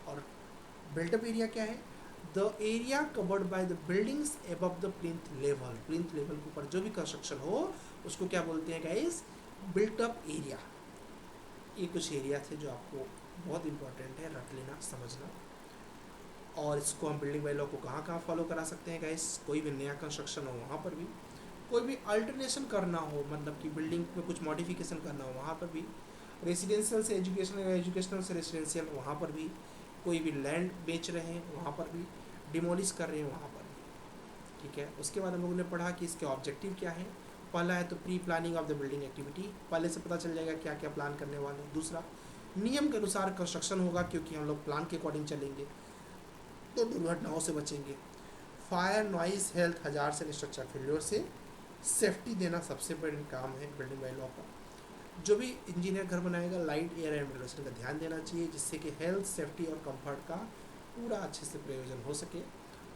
और बिल्टअप एरिया क्या है? The area covered by the buildings above the plinth level. Plinth level के ऊपर जो भी कंस्ट्रक्शन हो उसको क्या बोलते हैं गाइस? Built up area. ये कुछ एरिया थे जो आपको बहुत इंपॉर्टेंट है, रट लेना, समझना। और इसको हम बिल्डिंग बाय लॉ को कहाँ कहाँ फॉलो करा सकते हैं गाइस? कोई भी नया कंस्ट्रक्शन हो वहाँ पर भी, कोई भी अल्टरनेशन करना हो, मतलब कि बिल्डिंग में कुछ मॉडिफिकेशन करना हो वहाँ पर भी, रेजिडेंशियल से एजुकेशनल, एजुकेशनल से रेजिडेंशियल वहाँ पर भी, कोई भी लैंड बेच रहे हैं वहाँ पर भी, डिमोलिश कर रहे हैं वहाँ पर भी, ठीक है। उसके बाद हम लोगों ने पढ़ा कि इसके ऑब्जेक्टिव क्या है। पहला है तो pre planning of the building activity, पहले से पता चल जाएगा क्या क्या प्लान करने वाले हैं। दूसरा, नियम के अनुसार कंस्ट्रक्शन होगा क्योंकि हम लोग प्लान के अकॉर्डिंग चलेंगे तो दुर्घटनाओं से बचेंगे। फायर, नॉइज, हेल्थ हजार्ड से, स्ट्रक्चर फेल्योर से सेफ्टी देना सबसे बड़ा काम है बिल्डिंग बाय लॉ का। जो भी इंजीनियर घर बनाएगा लाइट, एयर एंड वेंटिलेशन का ध्यान देना चाहिए जिससे कि हेल्थ, सेफ्टी और कंफर्ट का पूरा अच्छे से प्रयोजन हो सके।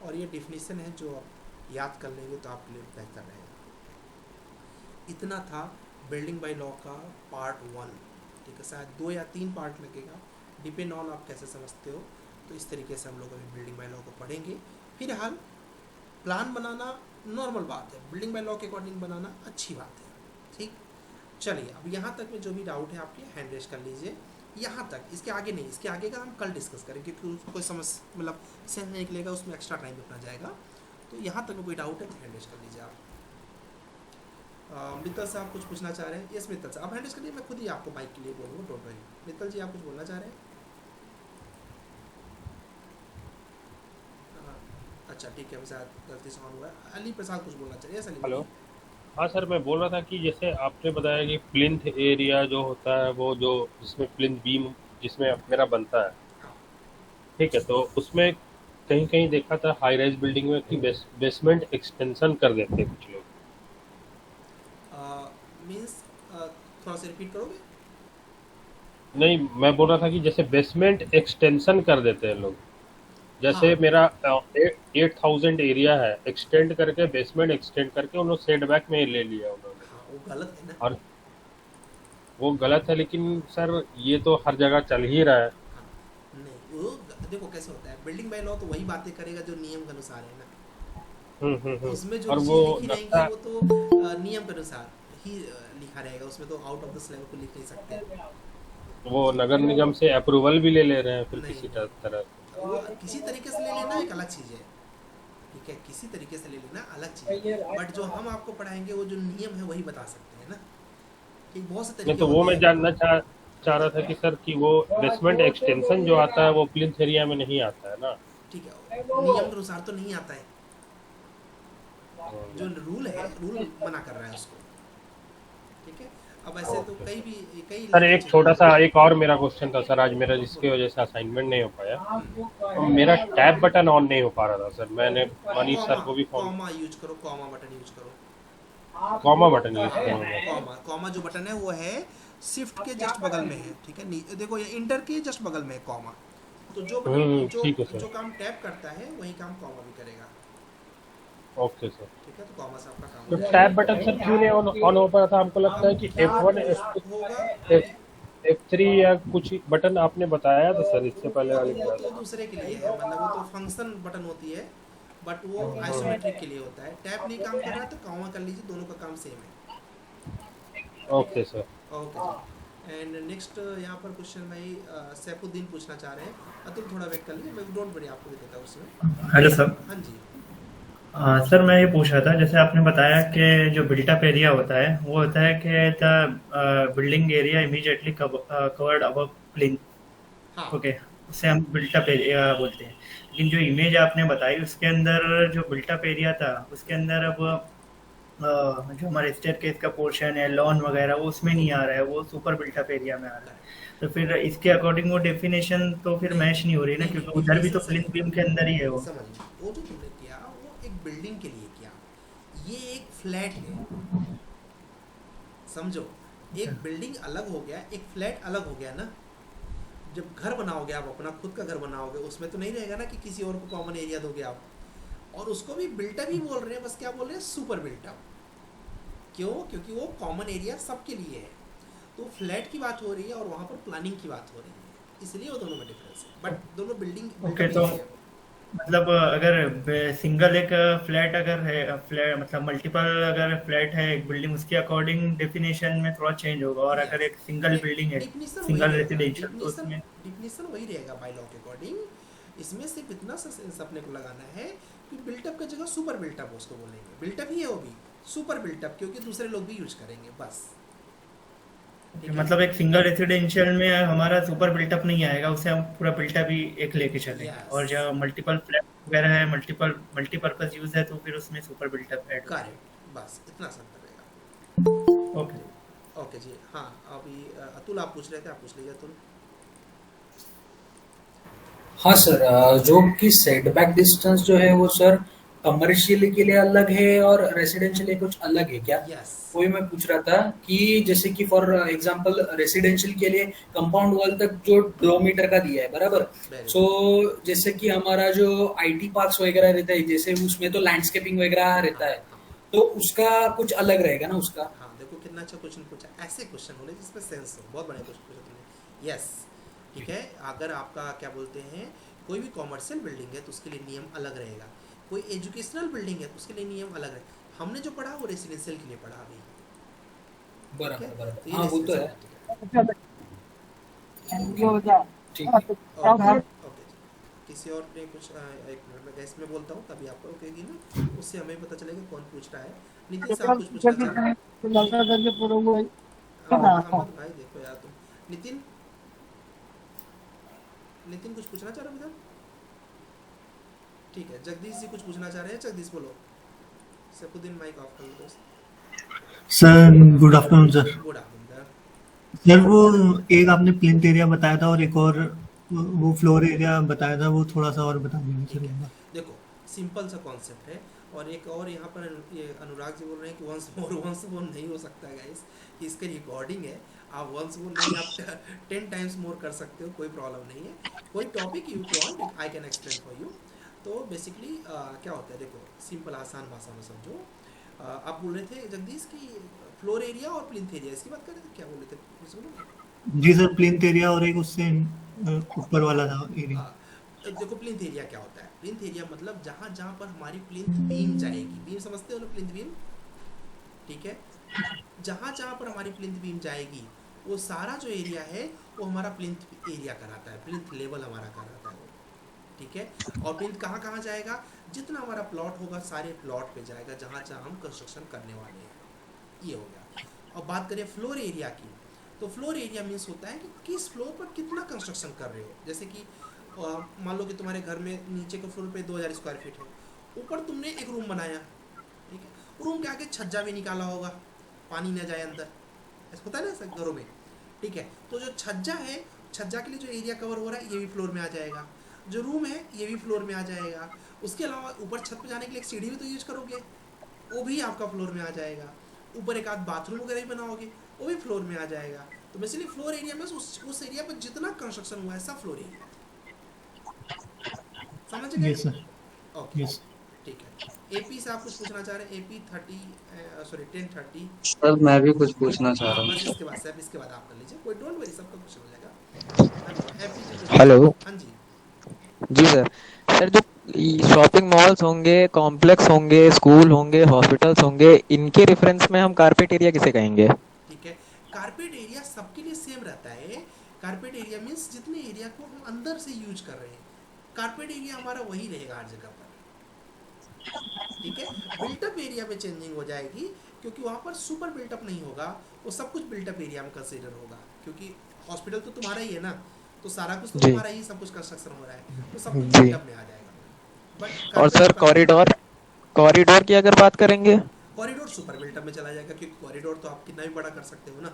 और ये डिफिनीसन है जो आप याद कर लेंगे तो आपके लिए बेहतर रहेगा। इतना था बिल्डिंग बाय लॉ का पार्ट 1, ठीक है। शायद 2 या 3 पार्ट लगेगा, डिपेंड ऑन आप कैसे समझते हो। तो इस तरीके से हम लोग अभी बिल्डिंग बाय लॉ को पढ़ेंगे। फिलहाल प्लान बनाना नॉर्मल बात है, बिल्डिंग बाय लॉ के अकॉर्डिंग बनाना अच्छी बात है, ठीक। चलिए अब यहाँ तक में जो भी डाउट है आपके हैंड रेज कर लीजिए, यहाँ तक, इसके आगे नहीं, इसके आगे का हम कल डिस्कस करेंगे क्योंकि उसको कोई समझ मतलब सेंस नहीं निकलेगा, उसमें एक्स्ट्रा टाइम अपना जाएगा। तो यहाँ तक में कोई डाउट है तो हैंड रेज कर लीजिए आप। मित्तल साहब कुछ पूछना चाह रहे हैं? यस मित्तल साहब, आप हैंड रेज करिए, मैं खुद ही आपको माइक के लिए बोलूँगा, डोंट वरी। मित्तल जी आप कुछ बोलना चाह रहे हैं? अच्छा ठीक है, शायद गलती से ऑन हुआ है। अली प्रसाद कुछ बोलना चाहिए? यस अली। हेलो। हाँ सर, मैं बोल रहा था कि जैसे आपने बताया कि प्लिंथ एरिया जो होता है वो जो जिसमें प्लिंथ बीम जिसमें मेरा बनता है, ठीक है, तो उसमें कहीं कहीं देखा था हाई राइज बिल्डिंग में कि बेसमेंट एक्सटेंशन कर देते हैं कुछ लोग। मीन्स थोड़ा सा रिपीट करोगे? नहीं, मैं बोल रहा था कि जैसे बेसमेंट एक्सटेंशन कर देते हैं लोग। हाँ जैसे मेरा 8,000 एरिया है, एक्सटेंड करके बेसमेंट एक्सटेंड करके उन्होंने सेट बैक में ले लिया उन्होंने। हाँ, वो गलत है ना। और वो गलत है, लेकिन सर ये तो हर जगह चल ही रहा है। हाँ, नहीं वो देखो कैसे होता है, बिल्डिंग बाय लॉ तो वही बातें करेगा जो नियम के अनुसार है ना। उसमें जो और वो चीज़ लिखी लगता रहेंगी है वो तो नियम के अनुसार ही लिखा रहेगा, उसमें तो आउट ऑफ द स्लैब को लिख नहीं सकते। वो नगर निगम से अप्रूवल भी ले ले रहे हैं फिर नहीं किसी नहीं, तरह। वो किसी तरीके से ले लेना एक अलग चीज़ है, ठीक है, किसी तरीके से ले लेना अलग चीज़ है, बट जो हम आपको पढ़ाएंगे वो जो नियम है वही बता सकते हैं ना। ठीक, बहुत से नहीं तरीके तो वो होते मैं हैं। जानना चाह रहा था कि सर कि वो बेसमेंट एक्सटेंशन जो आता है वो प्लिंथ एरिया में नहीं आता है ना। ठीक है, नियम के अनुसार तो नहीं आता है, जो रूल है रूल मना कर रहा है उसको, ठीक है। अब ऐसे तो कई सर लीगल एक चीज़ें छोटा होती सा हैं। एक और मेरा क्वेश्चन था सर, आज मेरा जिसकी वजह से असाइनमेंट नहीं हो पाया। तो मेरा टैब बटन ऑन नहीं हो पा रहा था सर, मैंने मनीष सर को भी फोन, कॉमा यूज करो, कॉमा बटन यूज करो। कॉमा बटन यूज करूँगा। कॉमा कॉमा जो बटन है वो है शिफ्ट के जस्ट बगल में है, ठीक है, देखो ये इंटर के जस्ट बगल में है कॉमा। तो जो बटन ठीक है जो सर। काम टैप करता है वही काम कॉमा भी करेगा, ओके सर। ठीक है। तो कॉमा से आपका काम तो हो जाएगा। टैब बटन सर क्यों नहीं ऑन हो पा रहा था? हमको लगता है कि F1 होगा F3 या कुछ बटन आपने बताया था सर इससे पहले वाली वो क्लास तो दूसरे के लिए है, मतलब वो तो फंक्शन बटन होती है, बट वो आइसोमेट्रिक के लिए होता है। टैप नहीं काम कर रहा है तो कॉमा कर लीजिए, दोनों का काम सेम है। Okay sir. ओके जी। एंड नेक्स्ट यहाँ पर क्वेश्चन भाई सैफुद्दीन पूछना चाह रहे हैं। अतुल थोड़ा वेट कर लीजिए, मैं डोंट वरी आपको भी देता हूँ उसमें। Hello sir. हाँ जी। सर मैं ये पूछ रहा था, जैसे आपने बताया कि जो बिल्टअप एरिया होता है वो होता है कि the building area immediately covered above plain, हाँ ओके, उसे हम बिल्टअप एरिया बोलते हैं। लेकिन जो इमेज आपने बताई उसके अंदर जो बिल्टअप एरिया था उसके अंदर अब जो हमारे स्टेयरकेस का पोर्शन है, लॉन वगैरह, वो उसमें नहीं आ रहा है, वो सुपर बिल्टअप एरिया में आ रहा है। तो फिर इसके अकॉर्डिंग वो डेफिनेशन तो फिर नहीं मैच नहीं हो रही ना, नहीं क्योंकि नहीं, उधर भी डेफिनेशन तो सही प्लेन बीम के अंदर ही है वो। समझ लो, वो जो तुमने किया वो एक बिल्डिंग के लिए किया, ये एक फ्लैट है, समझो। एक बिल्डिंग अलग हो गया, एक फ्लैट अलग हो गया ना। जब घर बनाओगे आप, अपना खुद का घर बनाओगे, उसमें तो नहीं रहेगा ना कि किसी और को कॉमन एरिया दोगे आप। और उसको भी बिल्टअप ही बोल रहे हैं, बस क्या बोल रहे हैं, सुपर बिल्टअप। क्यों? क्योंकि वो कॉमन एरिया सबके लिए है। तो फ्लैट की बात हो रही है और वहाँ पर प्लानिंग की बात हो रही है, इसलिए वो दोनों में डिफरेंस है, बट दोनों बिल्डिंग ओके, तो मतलब अगर सिंगल एक फ्लैट अगर है, फ्लैट मतलब मल्टीपल अगर फ्लैट है एक बिल्डिंग, उसके अकॉर्डिंग डेफिनेशन में थोड़ा चेंज होगा। और अगर एक सिंगल बिल्डिंग है, डिफिनीशन वही सिंगल रहेगा, रेसिडेंशियल, तो उसमें डिफिनीशन वही रहेगा बाय लॉ के अकॉर्डिंग। इसमें सिर्फ इतना सा सेंस अपने को लगाना है कि बिल्टअप की जगह सुपर बिल्टअप उसको बोलेंगे। बिल्टअप ही है वो भी, सुपर बिल्टअप, क्योंकि दूसरे लोग भी यूज करेंगे, बस। ठीक है? मतलब एक सिंगल रेसिडेंशियल में हमारा सुपर बिल्टअप नहीं आएगा, उसे हम पूरा बिल्टअप ही एक लेके चलेंगे। Yes. और जब मल्टीपल फ्लैट वगैरह है, मल्टीपर्पज यूज है, तो फिर उसमें सुपर बिल्टअप ऐड होगा। करेक्ट, बस इतना सा अंतर रहेगा। ओके। ओके जी। हाँ, अभी अतुल आप पूछ रहे थे, आप पूछ लीजिए अतुल। हाँ सर, जो कि सेटबैक डिस्टेंस जो है वो सर कमर्शियल के लिए अलग है और रेसिडेंशियल के कुछ अलग है क्या? यस। वही मैं पूछ रहा था कि जैसे कि फॉर एग्जांपल रेसिडेंशियल के लिए कंपाउंड वॉल तक जो 2 मीटर का दिया है, बराबर। सो जैसे कि हमारा जो आईटी पार्क्स वगैरह रहता है, जैसे उसमें तो लैंडस्केपिंग वगैरह रहता है, तो उसका कुछ अलग रहेगा ना उसका? हाँ, देखो कितना अच्छा क्वेश्चन पूछा। ऐसे क्वेश्चन होने जिसमें सेंस हो, बहुत बढ़िया क्वेश्चन पूछा तुमने। यस, ठीक है। अगर आपका क्या बोलते हैं, कोई भी कॉमर्शियल बिल्डिंग है तो उसके लिए नियम अलग रहेगा, कोई एजुकेशनल बिल्डिंग है तो उसके लिए नियम अलग रहेगा। हमने जो पढ़ा वो रेसिडेंशियल के लिए पढ़ा अभी, बराबर तो बराबर, ये हाँ वो तो है। रेसिडेंशियल ठीक है। ओके जी। किसी और ने कुछ एक मिनट में गैस में बोलता हूँ, तभी आपको रोकेगी ना, उससे हमें पता चलेगा कौन पूछ रहा है। नितिन साहब कुछ पूछना चाह रहे हैं? अहमद भाई देखो यार तुम। नितिन कुछ पूछना चाह रहे हो इधर? ठीक है, जगदीश जी कुछ पूछना चाह रहे हैं, जगदीश बोलो। सैफुद्दीन माइक ऑफ कर लो दोस्त। Sir good afternoon sir. Good afternoon. Sir वो एक आपने प्लिंथ एरिया बताया था और एक और वो फ्लोर एरिया बताया था, वो थोड़ा सा और बता दीजिए ठीक सर एक है, बार। देखो सिंपल सा कॉन्सेप्ट है। और एक और यहाँ पर ये अनुराग जी बोल रहे हैं कि वंस मोर नहीं हो सकता है गाइस, कि इसके रिकॉर्डिंग है, आप वंस मोर नहीं, आप 10 टाइम्स मोर कर सकते हो, कोई प्रॉब्लम नहीं है। कोई topic you want I can explain for you. तो बेसिकली क्या होता है, देखो सिंपल आसान भाषा में समझो। आप बोल रहे थे जगदीश की फ्लोर एरिया और प्लिंथ एरिया, इसकी बात कर रहे थे, क्या बोल रहे थे कुछ बोलो? जी सर, प्लिंथ एरिया और एक उससे ऊपर वाला था एरिया। हाँ, देखो प्लिंथ एरिया क्या होता है। प्लिंथ एरिया मतलब जहाँ जहाँ पर हमारी प्लिंथ बीम जाएगी, बीम समझते हो ना, प्लिंथ बीम, ठीक है, जहाँ जहाँ पर हमारी प्लिंथ बीम जाएगी वो सारा जो एरिया है वो हमारा प्लिंथ एरिया कराता है, प्लिंथ लेवल हमारा कराता है वो, ठीक है। और प्लिंथ कहाँ कहाँ जाएगा, जितना हमारा प्लॉट होगा सारे प्लॉट पे जाएगा जहाँ जहाँ हम कंस्ट्रक्शन करने वाले हैं, ये हो गया। और बात करें फ्लोर एरिया की, तो फ्लोर एरिया मीन्स होता है कि किस फ्लोर पर कितना कंस्ट्रक्शन कर रहे हो। जैसे कि मान लो कि तुम्हारे घर में नीचे के फ्लोर पे 2000 स्क्वायर फीट है, ऊपर तुमने एक रूम बनाया, ठीक है, रूम के आगे छज्जा भी निकाला होगा, पानी न जाए अंदर, ऐसा होता है ना ऐसा घरों में, ठीक है। तो जो छज्जा है, छज्जा के लिए जो एरिया कवर हो रहा है ये भी फ्लोर में आ जाएगा, जो रूम है ये भी फ्लोर में आ जाएगा। उसके अलावा ऊपर छत पर जाने के लिए एक सीढ़ी भी तो यूज करोगे, वो भी आपका फ्लोर में आ जाएगा। ऊपर एक आध बाथरूम वगैरह भी बनाओगे, वो भी फ्लोर में आ जाएगा। तो बेसिकली फ्लोर एरिया में उस एरिया पर जितना कंस्ट्रक्शन हुआ है सब फ्लोर एरिया, समझ गए? Yes sir, okay, yes. ठीक है। एपी से आप कुछ पूछना चाह रहे हैं? AP 30 sorry 1030। सर मैं भी कुछ पूछना चाह हाँ रहा बस हूँ। इसके बाद सर, इसके बाद आप कर लीजिए, कोई डोंट वरी, सबका क्वेश्चन हो जाएगा। एपी जी कुछ हेलो। हाँ जी। जी सर। सर जो शॉपिंग मॉल्स होंगे, कॉम्प्लेक्स होंगे, स्कूल होंगे, हॉस्पिटल्स होंगे, इनके रेफरेंस में हम कारपेट एरिया किसे कहेंगे? ठीक है, कारपेट एरिया सबके लिए सेम रहता है। कारपेट एरिया मीन्स जितने एरिया को हम अंदर से यूज कर रहे हैं, कारपेट एरिया हमारा वही रहेगा हर जगह पर, ठीक है। बिल्टअप एरिया में चेंजिंग हो जाएगी, क्योंकि वहाँ पर सुपर बिल्टअप नहीं होगा, वो सब कुछ बिल्टअप एरिया में कंसीडर होगा, क्योंकि हॉस्पिटल तो तुम्हारा ही है ना, तो सारा कुछ तो जी तुम्हारा ही सब कुछ कंस्ट्रक्शन हो रहा है, तो सब कुछ जी। बिल्टअप में आ जाएगा। बट और कारपेट सर कॉरिडोर, कॉरिडोर की अगर बात करेंगे? कॉरिडोर सुपर बिल्टअप में चला जाएगा, क्योंकि कॉरिडोर तो आप कितना भी बड़ा कर सकते हो ना,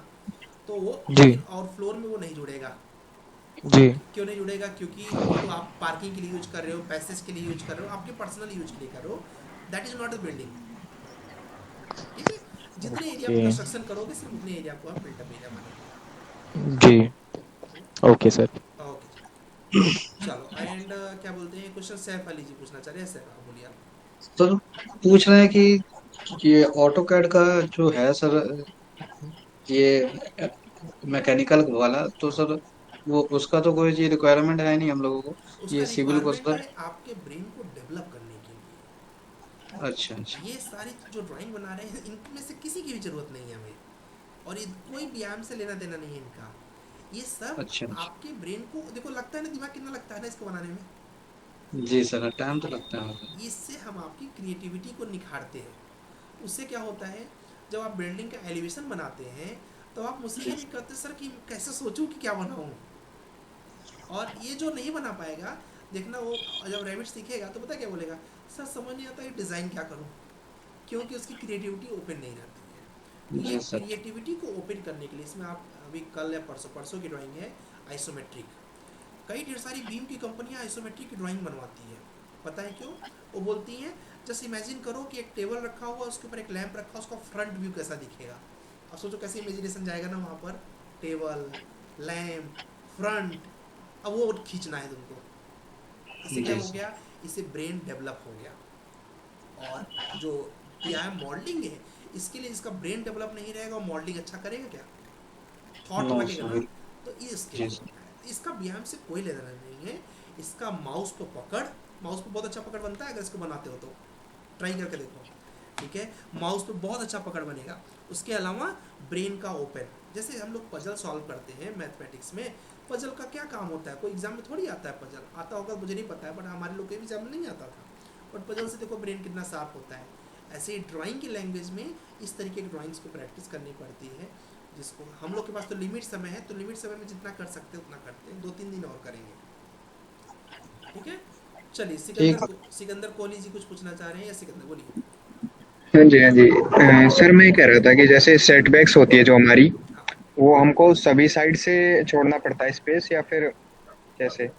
तो वो जी लेकिन और फ्लोर में वो नहीं जुड़ेगा। जी। क्यों नहीं जुड़ेगा? क्योंकि वो तो आप पार्किंग के लिए यूज कर रहे हो, पैसेज के लिए यूज कर रहे हो, आपके पर्सनल यूज के लिए कर रहे हो, that is not a building, ठीक है। जितने एरिया में ओके कंस्ट्रक्शन करोगे सिर्फ उतने एरिया को आप बिल्टअप एरिया मानोगे। जी। Okay sir. ओके चलो, एंड क्या बोलते हैं, क्वेश्चन सैफ अली जी पूछना चाह रहे हैं। सैफ बोलिए आप। सर पूछ रहे हैं कि ये ऑटो कैड का जो है सर, ये मैकेनिकल वाला, तो सर वो उसका तो कोई चीज रिक्वायरमेंट है नहीं हम लोगों को, उसका ये सिविल को रिक्वायरमेंट सर। है आपके ब्रेन को डेवलप करने के लिए। अच्छा अच्छा। ये सारी जो ड्राइंग बना रहे हैं इनमें से किसी की भी जरूरत नहीं है हमें, और ये कोई व्यायाम से लेना देना नहीं है इनका। ये सब अच्छा अच्छा। आपके ब्रेन को, देखो लगता है ना, दिमाग कितना लगता है ना इसको बनाने में, जी सर, टाइम तो लगता है। इससे हम आपकी क्रिएटिविटी को निखारते हैं। उससे क्या होता है, जब आप बिल्डिंग का एलिवेशन बनाते हैं तो आप मुझसे ये नहीं कहते सर कि कैसे सोचूं कि क्या बनाऊं। और ये जो नहीं बना पाएगा, देखना वो जब रैबिट सीखेगा तो पता क्या बोलेगा, सर समझ नहीं आता कि डिज़ाइन क्या करूं, क्योंकि उसकी क्रिएटिविटी ओपन नहीं रहती है। तो ये जी सर। क्रिएटिविटी को ओपन करने के लिए इसमें आप अभी कल या परसों की ड्राइंग है आइसोमेट्रिक। कई ढेर सारी बीम की कंपनियां आइसोमेट्रिक की ड्राइंग बनवाती है, पता है क्यों? वो बोलती हैं जस्ट इमेजिन करो कि एक टेबल रखा हुआ, उसके ऊपर एक लैंप रखा, उसका फ्रंट व्यू कैसा दिखेगा। अब सोचो कैसे इमेजिनेशन जाएगा ना वहाँ पर, टेबल, लैंप, फ्रंट, अब वो खींचना है तुमको। इससे क्या जी हो सर। गया, इससे ब्रेन डेवलप हो गया। और जो पीआईएम मॉडलिंग है, इसके लिए इसका ब्रेन डेवलप नहीं रहेगा और मॉडलिंग अच्छा करेगा क्या? थॉट नो लगेगा ना, सर। तो ये इसके जी लिए सर। होता है। इसका व्यायाम से कोई लेना देना नहीं है। इसका माउस पर पकड़, माउस पर बहुत अच्छा पकड़ बनता है, अगर इसको बनाते हो तो ट्राई करके देखो, ठीक है। माउस पे बहुत अच्छा पकड़ बनेगा। उसके अलावा ब्रेन का ओपन, जैसे हम लोग पजल सॉल्व करते हैं मैथमेटिक्स में, पजल का क्या काम होता है? कोई एग्जाम में थोड़ी आता है पजल, आता होगा मुझे नहीं पता है, बट हमारे लोग के एग्जाम में नहीं आता था। बट पजल से देखो ब्रेन कितना शार्प होता है। ऐसे ही ड्राइंग की लैंग्वेज में इस तरीके की ड्राइंग्स को प्रैक्टिस करनी पड़ती है, जिसको हम लोग के पास तो लिमिट समय है, तो लिमिट समय में जितना कर सकते हैं उतना करते हैं, 2-3 दिन और करेंगे, ठीक है। चलिए, सिकंदर कोहली जी कुछ पूछना चाह रहे हैं, या सिकंदर बोलिए। हाँ जी, हाँ जी। सर मैं ये कह रहा था कि जैसे सेटबैक्स होती है जो हमारी, हाँ, वो हमको सभी साइड से छोड़ना पड़ता है स्पेस, या फिर कैसे?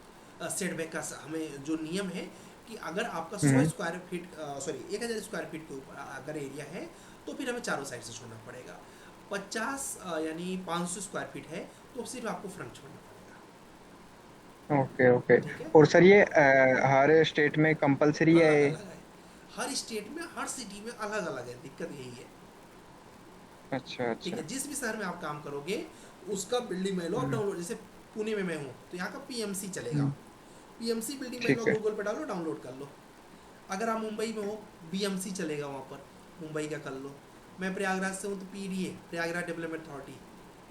सेटबैक का हमें जो नियम है कि अगर आपका 100 hmm. Square feet sorry 1000 square feet के ऊपर अगर एरिया है तो फिर हमें चारों साइड से छोड़ना पड़ेगा। 50 यानी 500 स्क्वायर फीट है तो सिर्फ आपको फ्रंट छोड़ना पड़ेगा। Okay okay. ठीक है, और सर ये हर स्टेट में कंपलसरी है अलग ये? अलग है, हर स्टेट में हर सिटी में अलग अलग है, दिक्कत यही है। अच्छा ठीक अच्छा। है, जिस भी शहर में आप काम करोगे उसका building by law hmm download, जैसे पुणे में मैं हूँ तो यहाँ का पीएमसी चलेगा, हम्म, पीएमसी बिल्डिंग बाय लॉ ठीक है। गूगल पे डालो डाउनलोड कर लो। अगर आप मुंबई में हो बीएमसी चलेगा वहाँ पर, मुंबई का कर लो। मैं प्रयागराज से हूँ तो पीडीए प्रयागराज डेवलपमेंट अथॉरिटी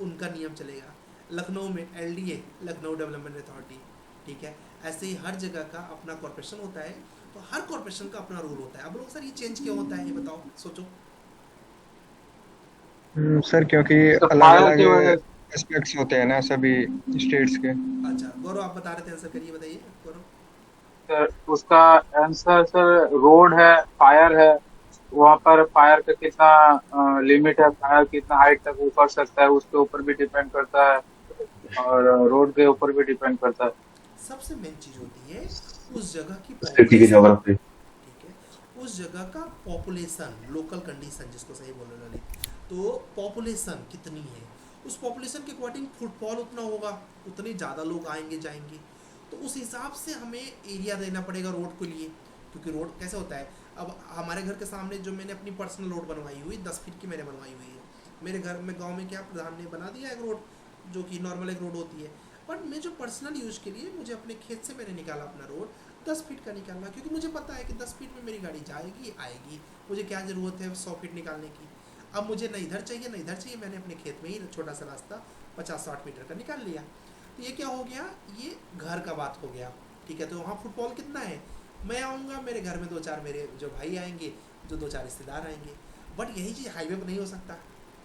उनका नियम चलेगा। लखनऊ में एलडीए लखनऊ डेवलपमेंट अथॉरिटी। ठीक है, ऐसे ही हर जगह का अपना कॉर्पोरेशन होता है, तो हर कॉर्पोरेशन का अपना रूल होता है। अब लोग सर ये चेंज क्यों होता है ये बताओ, सोचो। सर क्योंकि तो अलग फायर अलग की वजह एस्पेक्ट्स होते हैं ना सभी स्टेट्स के। अच्छा गौरव आप बता रहे थे, आंसर करिए, बताइए गौरव। से उसका आंसर सर रोड है, फायर है। वहाँ पर फायर का कितना लिमिट है, फायर कितना हाइट तक वो कर सकता है, उसके ऊपर भी डिपेंड करता है, और रोड के ऊपर भी डिपेंड करता है। सबसे मेन चीज होती है उस जगह की सिटी की पॉपुलेशन। ज्योग्राफी। ठीक है, उस जगह का पॉपुलेशन, लोकल कंडीशन जिसको सही बोल रहे ललित, तो पॉपुलेशन कितनी है, उस पॉपुलेशन के अकॉर्डिंग फुटफॉल उतना होगा, उतने ज़्यादा लोग आएंगे जाएंगे, तो उस हिसाब से हमें एरिया देना पड़ेगा रोड के लिए। क्योंकि रोड कैसे होता है, अब हमारे घर के सामने जो मैंने अपनी पर्सनल रोड बनवाई हुई 10 फीट की मैंने बनवाई हुई है, मेरे घर में गांव में क्या प्रधान ने बना दिया एक रोड जो कि नॉर्मल एक रोड होती है, बट मैं जो पर्सनल यूज़ के लिए मुझे अपने खेत से मैंने निकाला अपना रोड 10 फीट का निकालना, क्योंकि मुझे पता है कि 10 फीट में मेरी गाड़ी जाएगी आएगी, मुझे क्या ज़रूरत है 100 फीट निकालने की। अब मुझे न इधर चाहिए न इधर चाहिए, मैंने अपने खेत में ही छोटा सा रास्ता 50-60 मीटर का निकाल लिया। तो ये क्या हो गया, ये घर का बात हो गया। ठीक है, तो वहाँ फुटबॉल कितना है, मैं आऊँगा मेरे घर में 2-4 मेरे जो भाई आएंगे, जो 2-4 रिश्तेदार आएंगे, बट यही चीज़ हाईवे पर नहीं हो सकता,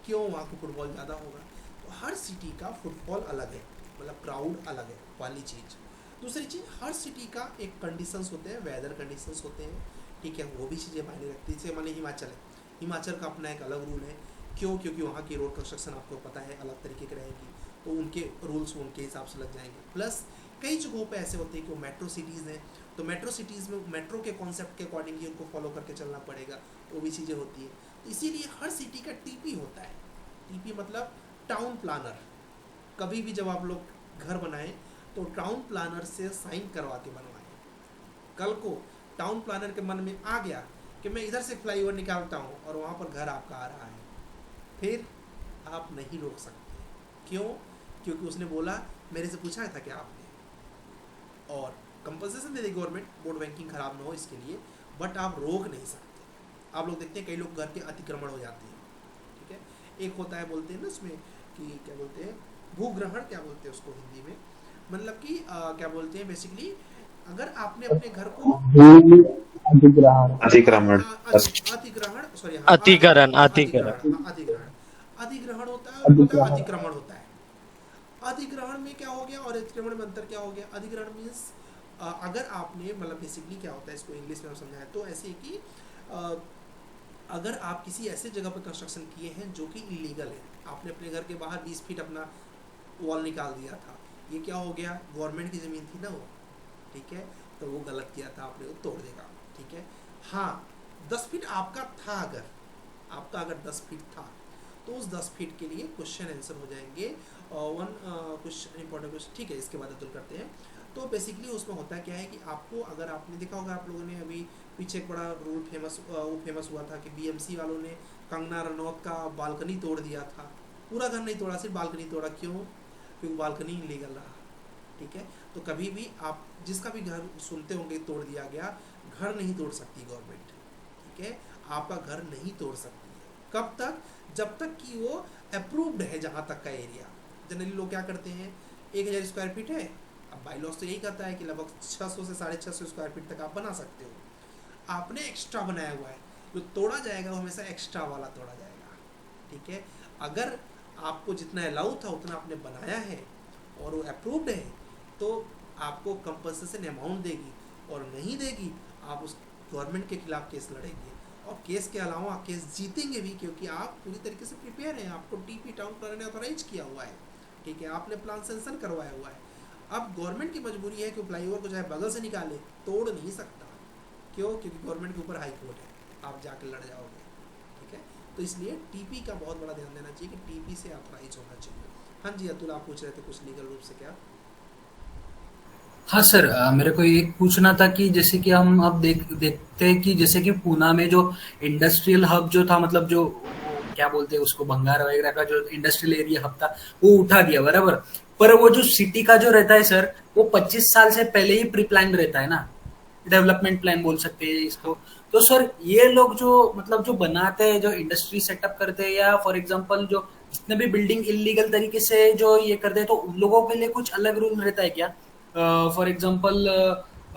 क्यों, वहाँ को फुटबॉल ज़्यादा होगा। तो हर सिटी का फुटबॉल अलग है, मतलब क्राउड अलग है, पहली चीज़। दूसरी चीज़, हर सिटी का एक कंडीशंस होते हैं, वेदर कंडीशंस होते हैं। ठीक है, वो भी चीज़ें मायने रखती है। जैसे मान लीजिए हिमाचल है, हिमाचल का अपना एक अलग रूल है, क्यों, क्योंकि वहाँ की रोड कंस्ट्रक्शन आपको पता है अलग तरीके की रहेगी, तो उनके रूल्स उनके हिसाब से लग जाएंगे। प्लस कई जगहों पे ऐसे होते हैं कि वो मेट्रो सिटीज़ हैं, तो मेट्रो सिटीज़ में मेट्रो के कॉन्सेप्ट के अकॉर्डिंग ही उनको फॉलो करके चलना पड़ेगा, वो भी चीज़ें होती है। तो इसीलिए हर सिटी का टीपी होता है, टीपी मतलब टाउन प्लानर। कभी भी जब आप लोग घर बनाएं तो टाउन प्लानर से साइन करवा के बनवाएं। कल को टाउन प्लानर के मन में आ गया कि मैं इधर से फ्लाईओवर निकालता हूँ और वहाँ पर घर आपका आ रहा है, फिर आप नहीं रोक सकते। क्यों, क्योंकि उसने बोला मेरे से पूछा था क्या आपने, और कंपनसेशन दे दी गवर्नमेंट, बोर्ड बैंकिंग खराब ना हो इसके लिए, बट आप रोक नहीं सकते। आप लोग देखते हैं कई लोग घर के अतिक्रमण हो जाते हैं। ठीक है, एक होता है बोलते हैं ना उसमें कि क्या बोलते हैं, भूग्रहण क्या बोलते हैं उसको हिंदी में, मतलब कि क्या बोलते हैं बेसिकली, अगर आपने अपने घर को अतिक्रमण। अतिग्रहण सॉरी अतिकरण अधिग्रहण होता है और होता है अतिक्रमण होता है। अधिग्रहण में क्या हो गया और अतिक्रमण में अंतर क्या हो गया। अधिग्रहण मीन्स अगर आपने मतलब बेसिकली क्या होता है, इसको इंग्लिश में हम समझाएं तो ऐसे कि अगर आप किसी ऐसे जगह पर कंस्ट्रक्शन किए हैं जो कि इलीगल है, आपने अपने घर के बाहर 20 फीट अपना वॉल निकाल दिया था, ये क्या हो गया, गवर्नमेंट की ज़मीन थी ना वो, ठीक है, तो वो गलत किया था, आपने वो तोड़ देगा। ठीक है, हाँ 10 फीट आपका था, अगर 10 फीट था तो उस 10 फीट के लिए क्वेश्चन आंसर हो जाएंगे और वन क्वेश्चन इंपॉर्टेंट क्वेश्चन। ठीक है, इसके बाद अतुल करते हैं। तो बेसिकली उसमें होता क्या है कि आपको, अगर आपने देखा होगा आप लोगों ने अभी पीछे एक बड़ा रूल फेमस हुआ था कि बीएमसी वालों ने कंगना रनौत का बालकनी तोड़ दिया था, पूरा घर नहीं तोड़ा, सिर्फ बालकनी तोड़ा। क्यों, क्योंकि बालकनी इलीगल रहा। ठीक है, तो कभी भी आप जिसका भी घर सुनते होंगे तोड़ दिया गया, घर नहीं तोड़ सकती गवर्नमेंट। ठीक है, आपका घर नहीं तोड़ सकती है, कब तक, जब तक कि वो अप्रूव्ड है। जहाँ तक का एरिया जनरली लोग क्या करते हैं, 1000 स्क्वायर फीट है, अब बाई लॉस तो यही कहता है कि लगभग 600 से 650 स्क्वायर फीट तक आप बना सकते हो। आपने एक्स्ट्रा बनाया हुआ है, जो तोड़ा जाएगा वो हमेशा एक्स्ट्रा वाला तोड़ा जाएगा। ठीक है, अगर आपको जितना अलाउ था उतना आपने बनाया है और वो अप्रूव्ड है तो आपको कंपनसेशन अमाउंट देगी, और नहीं देगी आप उस गवर्नमेंट के खिलाफ केस लड़ेंगे, और केस के अलावा केस जीतेंगे भी, क्योंकि आप पूरी तरीके से प्रिपेयर हैं, आपको टीपी टाउन प्लानर ने ऑथोराइज किया हुआ है। ठीक है, आपने प्लान सेंशन करवाया हुआ है, अब गवर्नमेंट की मजबूरी है कि फ्लाईओवर को चाहे बगल से निकाले, तोड़ नहीं सकता। क्यों? क्योंकि गवर्नमेंट के ऊपर हाई कोर्ट है, आप जाकर लड़ जाओगे। ठीक है, तो इसलिए टीपी का बहुत बड़ा ध्यान देना चाहिए कि टीपी से ऑथराइज होना चाहिए। हाँ जी अतुल, आप पूछ रहे थे कुछ लीगल रूप से क्या? हाँ सर, मेरे को एक पूछना था कि जैसे कि हम अब देखते हैं कि जैसे कि पूना में जो इंडस्ट्रियल हब जो था, मतलब जो क्या बोलते हैं उसको, भंगार वगैरह का जो इंडस्ट्रियल एरिया हब था वो उठा दिया, बराबर। पर वो जो सिटी का जो रहता है सर, वो 25 साल से पहले ही प्री प्लान रहता है ना, डेवलपमेंट प्लान बोल सकते हैं इसको। तो सर ये लोग जो मतलब जो बनाते हैं, जो इंडस्ट्री सेटअप करते हैं, या फॉर एग्जांपल जो जितने भी बिल्डिंग इलीगल तरीके से जो ये करते हैं, तो उन लोगों के लिए कुछ अलग रूल रहता है क्या? फॉर एग्जांपल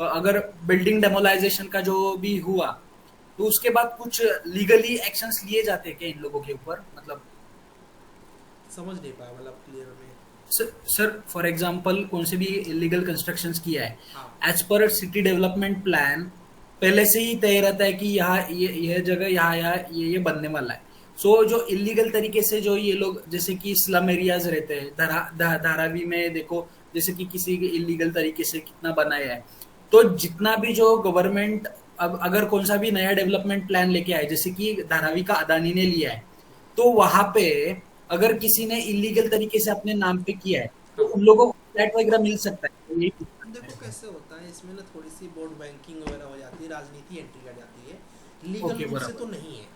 अगर बिल्डिंग डेमोलाइजेशन का जो भी हुआ, तो उसके बाद कुछ लीगली एक्शंस लिए जाते हैं क्या इन लोगों के ऊपर? मतलब समझ नहीं पाया, मतलब क्लियर में। सर फॉर एग्जांपल कौन से भी इलीगल कंस्ट्रक्शंस किया है, हाँ। As per city development plan पहले से ही तय रहता है कि यहाँ ये जगह यहाँ ये बनने वाला है। सो जो इलीगल तरीके से जो ये लोग, जैसे कि स्लम एरियाज रहते हैं, धारावी में देखो जैसे कि किसी इलीगल तरीके से कितना बनाया है, तो जितना भी जो गवर्नमेंट अब अगर कौन सा भी नया डेवलपमेंट प्लान लेके आए, जैसे कि धारावी का अदानी ने लिया है, तो वहां पे अगर किसी ने इलीगल तरीके से अपने नाम पे किया है, तो उन लोगों को फ्लैट वगैरह मिल सकता है? देखो कैसे होता है इसमें ना, थोड़ी सी बोर्ड बैंकिंग वगैरह हो जाती है, राजनीति एंट्री कर जाती है, लीगल रूप से तो नहीं है।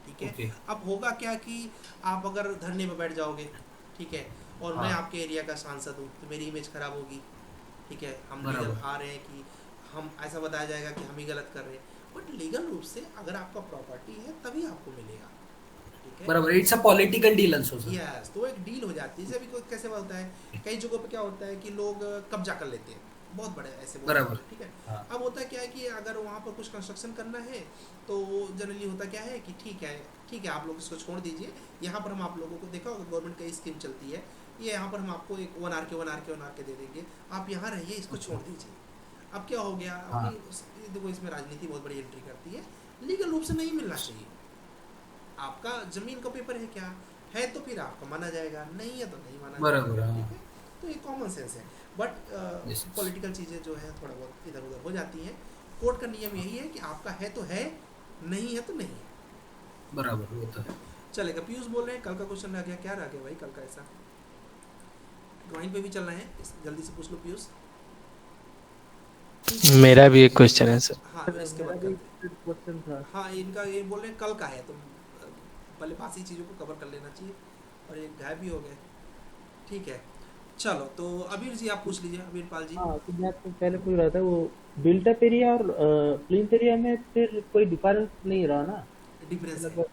ठीक है, अब होगा क्या कि आप अगर धरने पर बैठ जाओगे, ठीक है, और मैं आपके एरिया का सांसद हूँ, तो मेरी इमेज खराब होगी। ठीक है, हम लीगल आ रहे हैं कि हम ऐसा बताया जाएगा कि हम ही गलत कर रहे हैं, बट लीगल रूप से अगर आपका प्रॉपर्टी है तभी आपको मिलेगा। ठीक है, बराबर, it's a political deal also. Yes, तो एक डील हो जाती है। जैसे अभी कोई कैसे होता है, कई जगहों पे क्या होता है कि लोग कब्जा कर लेते हैं, बहुत बड़े ऐसे बराबर। ठीक है, अब होता है क्या है कि अगर वहाँ पर कुछ कंस्ट्रक्शन करना है, तो जनरली होता क्या है कि ठीक है आप लोग इसको छोड़ दीजिए, यहाँ पर हम आप लोगों को, देखा होगा गवर्नमेंट का स्कीम चलती है, ये यहाँ पर हम आपको एक 1 आर के दे देंगे, आप यहाँ रहिए, इसको छोड़ दीजिए। अब क्या हो गया, देखो इसमें राजनीति बहुत बड़ी एंट्री करती है। लीगल रूप से नहीं मिलना चाहिए। आपका जमीन का पेपर है क्या है, तो फिर आपको माना जाएगा, नहीं है तो नहीं माना जाएगा। ठीक है, तो ये कॉमन सेंस है, बट पॉलिटिकल चीज़ें जो है थोड़ा बहुत इधर उधर हो जाती हैं। कोर्ट का नियम यही है कि आपका है तो है, नहीं है तो नहीं है, बराबर, वो तो है। चलेगा। पीयूष बोल रहे हैं कल का क्वेश्चन रह गया, क्या रह गया भाई कल का? ऐसा ड्राइंग पे भी चलना है, जल्दी से पूछ लो पीयूष। मेरा भी एक क्वेश्चन है सर। हाँ, इसके बाद क्वेश्चन था। हाँ, इनका ये बोल रहे हैं कल का है, तो पहले बाकी चीज़ों को कवर कर लेना चाहिए, और ये गायब भी हो गए। ठीक है, चलो तो अबीर जी आप पूछ लीजिए, अबीर पाल जी। हाँ, तो मैं आपको पहले पूछ रहा था, वो बिल्ट अप एरिया और प्लिंथ एरिया में फिर कोई डिफरेंस नहीं रहा ना? डिफरेंस है,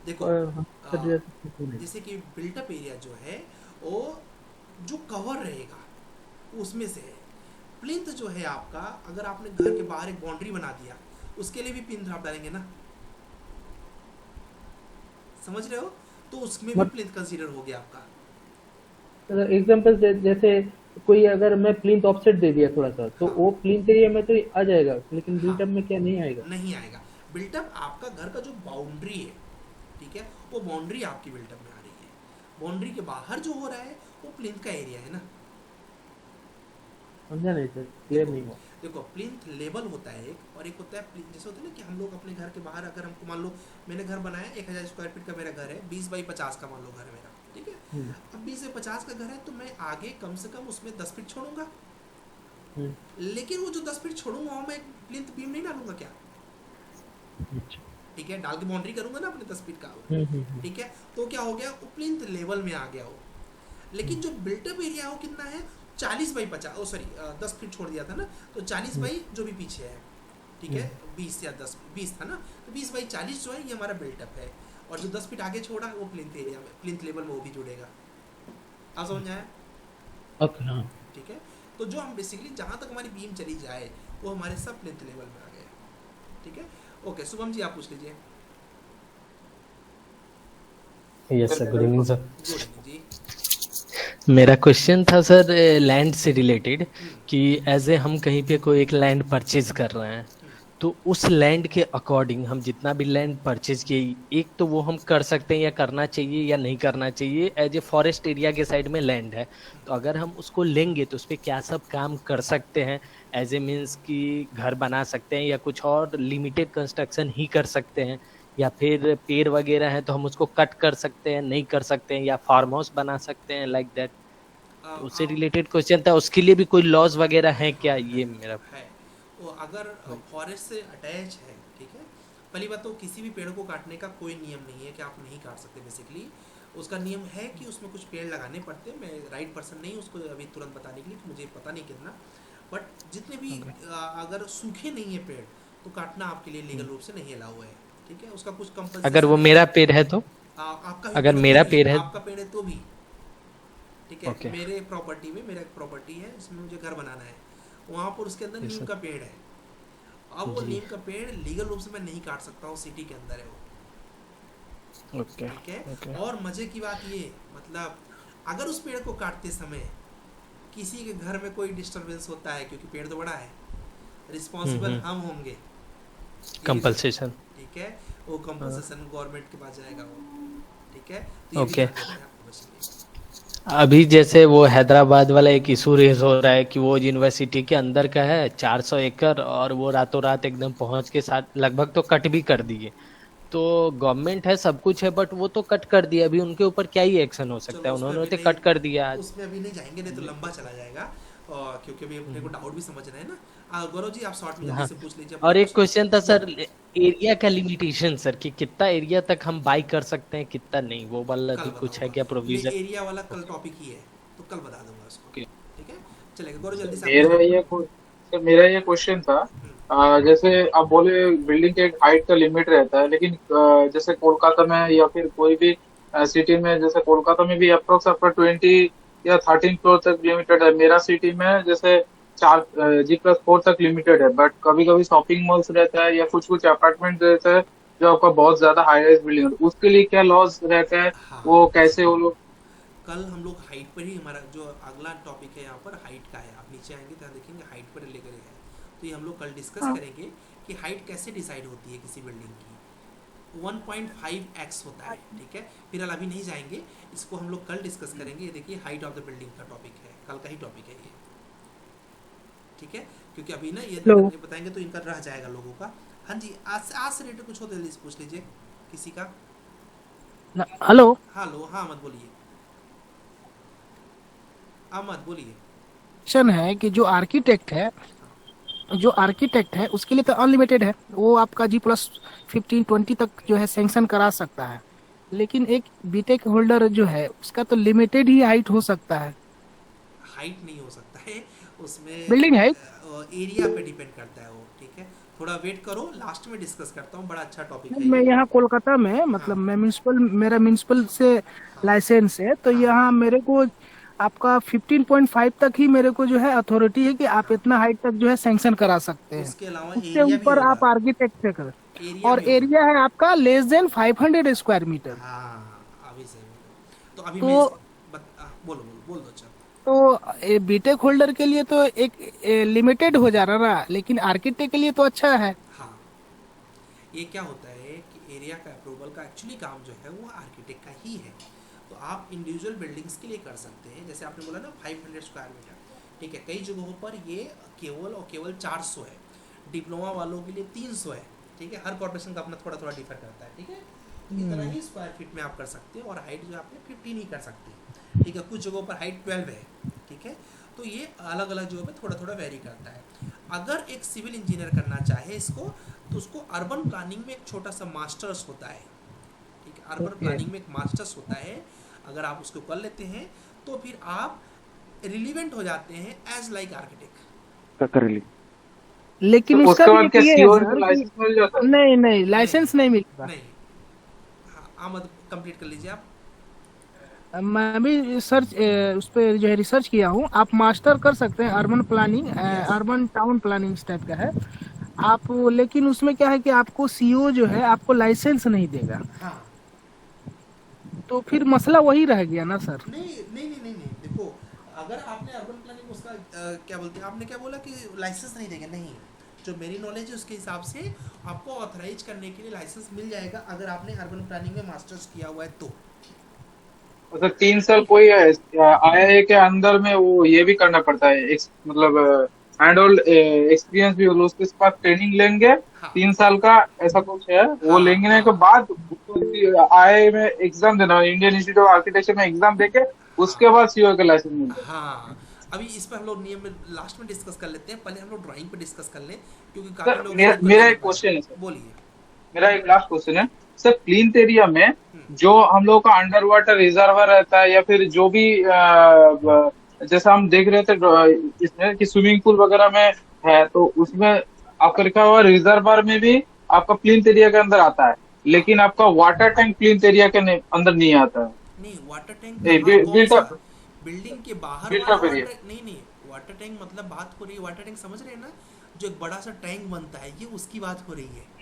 देखो जैसे कि बिल्टअप एरिया जो है वो जो कवर रहेगा उसमें से है। प्लिंथ जो है आपका, अगर आपने घर के बाहर एक बाउंड्री बना दिया, उसके लिए भी प्लिंथ आप डालेंगे ना, समझ रहे हो? तो उसमें भी प्लिंथ कंसीडर हो गया आपका। एग्जांपल जैसे कोई अगर मैं प्लिंथ ऑफसेट दे दिया थोड़ा सा, तो वो प्लिंथ एरिया में तो आ जाएगा, लेकिन बिल्टअप में क्या नहीं आएगा? नहीं आएगा। बिल्टअप आपका घर का जो बाउंड्री है, ठीक है, वो बाउंड्री आपकी बिल्टअप में आ रही है। बाउंड्री के बाहर जो हो रहा है वो प्लिंथ का एरिया है ना। समझा नहीं सर, क्लियर नहीं हुआ। देखो प्लिंथ लेवल होता है एक, और एक होता है प्लिंथ, जैसे होता है ना कि हम लोग अपने घर के बाहर, अगर हमको मान लो मैंने घर बनाया 1000 स्क्वायर फीट का, मेरा घर है 20 बाई 50 का मान लो घर है मेरा, ठीक है। अब 20 बाई 50 का घर है, तो मैं आगे कम से कम उसमें 10 फीट छोड़ूंगा, लेकिन वो जो 10 फीट छोड़ूंगा वहाँ मैं प्लिंथ बीम नहीं डालूंगा क्या? ठीक है, डाल के बाउंड्री करूंगा ना अपने 10 फीट का, ठीक है। तो क्या हो गया, वो प्लिंथ लेवल में आ गया हो। लेकिन जो बिल्टअप एरिया हो कितना है, 40 बाई 50, सॉरी 10 फीट छोड़ दिया था ना, तो 40 बाई जो भी पीछे है, ठीक है, 20 या 20 था ना, तो 20 बाई 40 जो है ये हमारा बिल्टअप है, और जो 10 फीट आगे छोड़ा वो प्लिंथ एरिया में, प्लिंथ लेवल में वो भी जुड़ेगा। आप समझ आया? ओके, हाँ, ठीक है। तो जो हम बेसिकली जहाँ तक हमारी बीम चली जाए वो हमारे सब प्लिंथ लेवल में आ गए, ठीक है। ओके, शुभम जी आप पूछ लीजिए। Yes sir, good evening sir. Good evening जी। मेरा क्वेश्चन था सर लैंड से रिलेटेड, कि एज ए हम कहीं पे कोई एक लैंड परचेज कर रहे हैं, तो उस लैंड के अकॉर्डिंग हम जितना भी लैंड परचेज किए, एक तो वो हम कर सकते हैं या करना चाहिए या नहीं करना चाहिए, एज ए फॉरेस्ट एरिया के साइड में लैंड है, तो अगर हम उसको लेंगे तो उस पर क्या सब काम कर सकते हैं, एज ए मीन्स कि घर बना सकते हैं या कुछ और लिमिटेड कंस्ट्रक्शन ही कर सकते हैं, या फिर पेड़ वगैरह है तो हम उसको कट कर सकते हैं, नहीं कर सकते हैं, या फार्म हाउस बना सकते हैं, लाइक दैट। उससे रिलेटेड क्वेश्चन था, उसके लिए भी कोई लॉज वगैरह है क्या, ये मेरा है। तो अगर फॉरेस्ट से अटैच है, ठीक है, पहली बात तो किसी भी पेड़ को काटने का कोई नियम नहीं है कि आप नहीं काट सकते। बेसिकली उसका नियम है कि उसमें कुछ पेड़ लगाने पड़ते हैं। मैं राइट पर्सन नहीं उसको अभी तुरंत बताने के लिए, मुझे पता नहीं कितना, बट जितने भी अगर सूखे नहीं है पेड़ तो काटना आपके लिए लीगल रूप से नहीं अलाउ है, ठीक है। उसका कुछ कंपल्सरी, अगर वो मेरा पेड़ है तो, आपका अगर मेरा पेड़ है, आपका पेड़ है तो भी ठीक है। मेरे प्रॉपर्टी में, मेरा एक प्रॉपर्टी है इसमें मुझे घर बनाना है, वहाँ पर उसके अंदर नीम का पेड़ है। अब वो नीम का पेड़ लीगल रूप से मैं नहीं काट सकता हूँ, सिटी के अंदर है वो, ठीक है। और मजे की बात ये, मतलब अगर उस पेड़ को काटते समय किसी के घर में कोई डिस्टरबेंस होता है, क्योंकि पेड़ तो बड़ा है, रिस्पॉन्सिबल हम होंगे, कंपल्सेशन, ठीक है। वो कंपल्सेशन गवर्नमेंट के पास जाएगा वो, ठीक है। ओके। अभी जैसे वो हैदराबाद वाला एक इशू रेज हो रहा है कि वो यूनिवर्सिटी के अंदर का है 400 एकड़, और वो रातों रात एकदम पहुंच के साथ लगभग तो कट भी कर दिए। तो गवर्नमेंट है, सब कुछ है, बट वो तो कट कर दिया, अभी उनके ऊपर क्या ही एक्शन हो सकता है, उन्होंने तो कट कर दिया। उसमें अभी नहीं जाएंगे, नहीं तो लंबा चला जाएगा, क्योंकि अभी अपने को डाउट भी समझना है ना। गौरव जी आप शॉर्ट में जल्दी से पूछ लीजिए। और एक क्वेश्चन था सर, एरिया का लिमिटेशन सर, कि कितना एरिया तक हम बाई कर सकते हैं, कितना नहीं, वो वाला भी कुछ है क्या प्रोविजन? एरिया वाला कल टॉपिक ही है, तो कल बता दूंगा उसको, ठीक है। चलेगा गौरव जल्दी से। मेरा ये क्वेश्चन था, जैसे आप बोले बिल्डिंग के हाइट का लिमिट रहता है, लेकिन जैसे कोलकाता में या फिर कोई भी सिटी में, जैसे कोलकाता में भी अप्रोक्स आपका 20 या 13 फ्लोर तक लिमिटेड है। मेरा सिटी में जैसे 4G+4 तक लिमिटेड है, बट कभी कभी शॉपिंग मॉल्स रहता है या कुछ कुछ अपार्टमेंट रहता है जो आपका बहुत ज्यादा हाई राइज बिल्डिंग है, उसके लिए क्या लॉज रहता है? वो कैसे वो लोग? कल हम लोग हाइट पर ही, हमारा जो अगला टॉपिक है यहाँ पर हाइट का है, आप नीचे आएंगे तो देखेंगे हाइट पर लेकर है, तो ये हम लोग कल डिस्कस करेंगे कि हाइट कैसे डिसाइड होती है किसी बिल्डिंग की। 1.5x होता है, ठीक है। फिलहाल अभी नहीं जाएंगे, इसको हम लोग कल डिस्कस करेंगे। ये देखिए हाइट ऑफ द बिल्डिंग का टॉपिक है, कल का ही टॉपिक है ये, ठीक है। क्योंकि अभी ना ये बताएंगे तो इनका रह जाएगा लोगों का। हाँ जी, आज से रिलेटेड कुछ हो तो जल्दी पूछ लीजिए किसी का। हेलो हेलो, हाँ मत बोलिए, मत बोलिए। क्वेश्चन है कि जो आर्किटेक्ट है उसके लिए तो अनलिमिटेड है, वो आपका G+15-20 तक जो है सैंक्शन करा सकता है, लेकिन एक बीटेक होल्डर जो है उसका तो लिमिटेड ही हाइट हो सकता है। हाइट नहीं हो सकता है उसमें, बिल्डिंग हाइट एरिया पे डिपेंड करता है वो, ठीक है। थोड़ा वेट करो, लास्ट में डिस्कस करता हूँ, बड़ा अच्छा टॉपिक है। मैं यहाँ कोलकाता में, मतलब मैं मेरा म्यूनिसिपल से लाइसेंस है, तो यहाँ मेरे को आपका 15.5 तक ही मेरे को जो है अथॉरिटी है कि आप इतना हाइट तक जो है सैंक्शन करा सकते हैं। उससे ऊपर आप आर्किटेक्ट से कर, और एरिया है आपका लेस देन 500 स्क्वायर मीटर। अभी सही, तो अभी बोल दो। अच्छा, तो बीटेक होल्डर के लिए तो एक लिमिटेड हो जा रहा ना, लेकिन आर्किटेक्ट के लिए तो अच्छा है। हाँ, ये क्या होता है कि एरिया का अप्रूवल का एक्चुअली काम जो है वो आर्किटेक्ट का ही है। तो आप इंडिविजुअल बिल्डिंग्स के लिए कर सकते हैं, जैसे आपने बोला ना 500 स्क्वायर मीटर, ठीक है। कई जगहों पर ये केवल 400 है, डिप्लोमा वालों के लिए 300 है, ठीक है। हर कॉर्पोरेशन का अपना थोड़ा थोड़ा डिफर करता है, ठीक है। इतना ही स्क्वायर फीट में आप कर सकते हैं, और हाइट जो आपने 15 ही कर सकते हैं, ठीक है। कुछ जगहों पर हाइट 12 है, ठीक है। तो ये अलग अलग जगहों पर थोड़ा थोड़ा वेरी करता है। अगर एक सिविल इंजीनियर करना चाहे इसको, तो उसको अर्बन प्लानिंग में एक छोटा सा मास्टर्स होता है, ठीक है। अर्बन प्लानिंग में एक मास्टर्स होता है, अगर आप उसको कर लेते हैं तो फिर आप रिलीवेंट हो जाते हैं एज लाइक आर्किटेक्ट। लेकिन तो उसका भी क्या ये CO है लाइसेंस मिल जाता है? नहीं लाइसेंस नहीं मिलता। नहीं, आमद कंप्लीट कर लीजिए आप। मैं भी रिसर्च उस पर जो है रिसर्च किया हूँ। आप मास्टर कर सकते हैं urban planning, urban town planning इस टाइप का है आप, लेकिन उसमें क्या है कि आपको CO जो है आपको लाइसेंस नहीं देगा। हाँ। तो फिर मसला वही रह गया ना सर। नहीं, देखो, अगर आपने अर्बन प्लानिंग उसका क्या बोलते हैं, आपने क्या बोला कि लाइसेंस नहीं देंगे, नहीं, जो मेरी नॉलेज है उसके हिसाब से आपको ऑथराइज करने के लिए लाइसेंस मिल जाएगा अगर आपने अर्बन प्लानिंग में मास्टर्स किया हुआ है तो। मतलब 3 साल कोई आईआईए के अंदर में वो ये भी करना पड़ता है, मतलब हैंड होल्ड एक्सपीरियंस भी होगा, उसके पास ट्रेनिंग लेंगे 3 साल का ऐसा कुछ है, वो लेने के बाद आईआईए में एग्जाम देना, इंडियन इंस्टीट्यूट ऑफ आर्किटेक्चर में एग्जाम देके उसके बाद सीओ का लाइसेंस मिलता है। हाँ, अभी इस पर हम लोग नियम में लास्ट में डिस्कस कर लेते हैं, पहले हम लोग ड्राइंग पे डिस्कस कर लें क्योंकि सर काफी लोग मेरा एक क्वेश्चन है सर, बोलिए। मेरा एक लास्ट क्वेश्चन है सर, प्लिंथ एरिया में जो हम लोग का अंडर वाटर रिजर्वर रहता है या फिर जो भी जैसा हम देख रहे थे इसमें कि स्विमिंग पूल वगैरह में है, तो उसमें आपका लिखा हुआ रिजर्वर में भी आपका प्लिंथ एरिया के अंदर आता है, लेकिन आपका वाटर टैंक प्लिंथ एरिया के अंदर नहीं आता है। नहीं, water tank built up building के बाहर बिल्ट वाला अप एरिया। वाटर नहीं, वाटर टैंक मतलब बात हो रही है, वाटर टैंक समझ रहे हैं ना, जो एक बड़ा सा टैंक बनता है, ये उसकी बात हो रही है।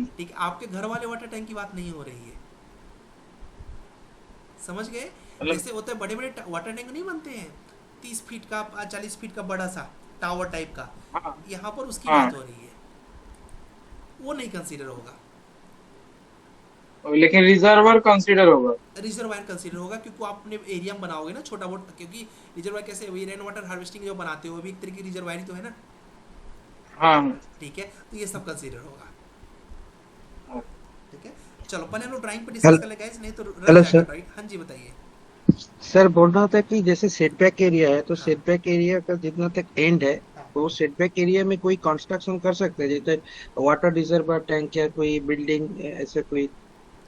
ठीक है, आपके घर वाले वाटर टैंक की बात नहीं हो रही है, समझ गए? जैसे होते हैं बड़े बड़े वाटर टैंक नहीं बनते हैं 30 फीट का 40 फीट का बड़ा सा टावर टाइप का, यहाँ पर उसकी बात हो रही है, वो नहीं कंसीडर होगा, लेकिन रिजर्वर कंसीडर होगा। रिजर्वायर कंसीडर होगा क्योंकि आप अपने एरिया में बनाओगे ना छोटा बहुत, क्योंकि रिजर्वायर कैसे रेन वाटर हार्वेस्टिंग जो बनाते हो अभी एक तरह की रिजर्वायर ही तो है ना। हाँ ठीक है, तो ये सब कंसीडर होगा। ठीक है, चलो पहले हम लोग ड्राइंग पे डिस्कस कर लेंगे गाइस, नहीं तो हेलो सर। राइट। हाँ जी बताइए सर, बोल रहा था कि जैसे सेटबैक एरिया है तो सेटबैक एरिया का जितना तक एंड है तो सेटबैक एरिया में कोई कंस्ट्रक्शन कर सकते हैं, जैसे वाटर रिजर्वर टैंक या कोई बिल्डिंग ऐसे कोई?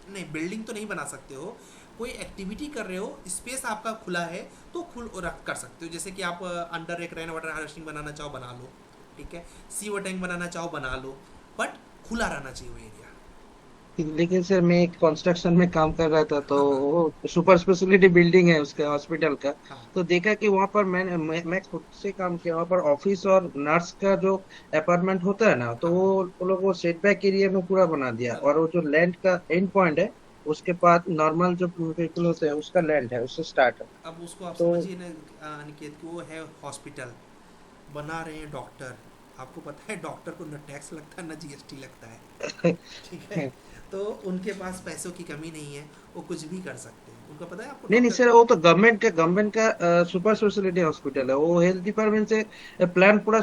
नहीं, बिल्डिंग तो नहीं बना सकते हो, कोई एक्टिविटी कर रहे हो, स्पेस आपका खुला है तो खुल रख कर सकते हो, जैसे कि आप अंडर एक रेन वाटर हार्वेस्टिंग बनाना चाहो बना लो, ठीक है, सीवर टैंक बनाना चाहो बना लो, बट खुला रहना चाहिए वो एरिया। लेकिन सर मैं एक कंस्ट्रक्शन में काम कर रहा था तो वो सुपर स्पेशलिटी बिल्डिंग है उसके हॉस्पिटल का, तो देखा कि वहाँ पर मैं खुद से काम किया, वहाँ पर ऑफिस और नर्स का जो अपार्टमेंट होता है ना, तो वो लोग वो सेटबैक एरिया में पूरा बना दिया, और वो जो लैंड का एंड पॉइंट है उसके बाद नॉर्मल जो पीपल होते हैं उसका लैंड है, उससे स्टार्ट है। अब उसको आप तो समझिए ना अनिकेत कि वो है हॉस्पिटल बना रहे हैं डॉक्टर, आपको पता है डॉक्टर को न टैक्स लगता है न जीएसटी लगता है ठीक है, तो उनके पास पैसों की कमी नहीं है, वो कुछ भी कर सकते हैं, उनको पता है आपको। नहीं सर, वो तो गवर्नमेंट का सुपर स्पेशलिटी हॉस्पिटल है, वो हेल्थ डिपार्टमेंट से प्लान पूरा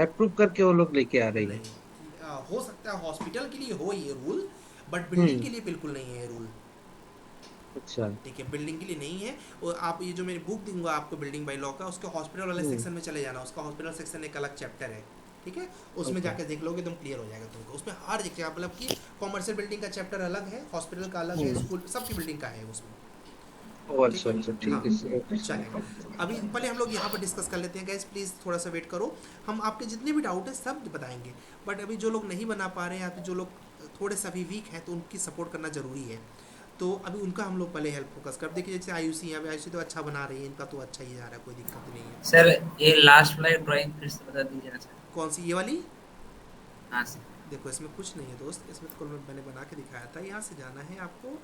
अप्रूव करके वो लोग लेके आ रही है। हो सकता है हॉस्पिटल के लिए हो ये रूल, बट बिल्डिंग के लिए बिल्कुल नहीं है ये रूल। अच्छा, ठीक है, बिल्डिंग के लिए नहीं है। और आप ये जो मेरी बुक दूंगा आपको बिल्डिंग बाय लॉ का, उसके हॉस्पिटल वाले सेक्शन में चले जाना, उसका हॉस्पिटल सेक्शन एक अलग चैप्टर है, ठीक है, उसमें जाके देख लोगे एकदम क्लियर हो जाएगा तुमको, उसमें हर जगह मतलब कि कॉमर्शियल बिल्डिंग का चैप्टर अलग है, हॉस्पिटल का अलग है, स्कूल सबकी बिल्डिंग का है उसमें। ठीक है, चलेगा। अभी पहले हम लोग यहाँ पर डिस्कस कर लेते हैं गाइस, प्लीज़ थोड़ा सा वेट करो, हम आपके जितने भी डाउट है सब बताएंगे, बट अभी जो लोग नहीं बना पा रहे हैं या फिर जो लोग थोड़े सा भी वीक हैं तो उनकी सपोर्ट करना ज़रूरी है, तो अभी उनका हम लोग पहले हेल्प फोकस कर। देखिए जैसे आयुषी यहाँ पे, आयुषी तो अच्छा बना रही है, इनका तो अच्छा ही जा रहा है, कोई दिक्कत नहीं है। सर ये लास्ट वाला ड्राइंग फिर से बता दीजिए ना सर। कौन सी, ये वाली? हाँ सर। देखो इसमें कुछ नहीं है दोस्त, इसमें तो मैंने बना के दिखाया था, यहाँ से जाना है आपको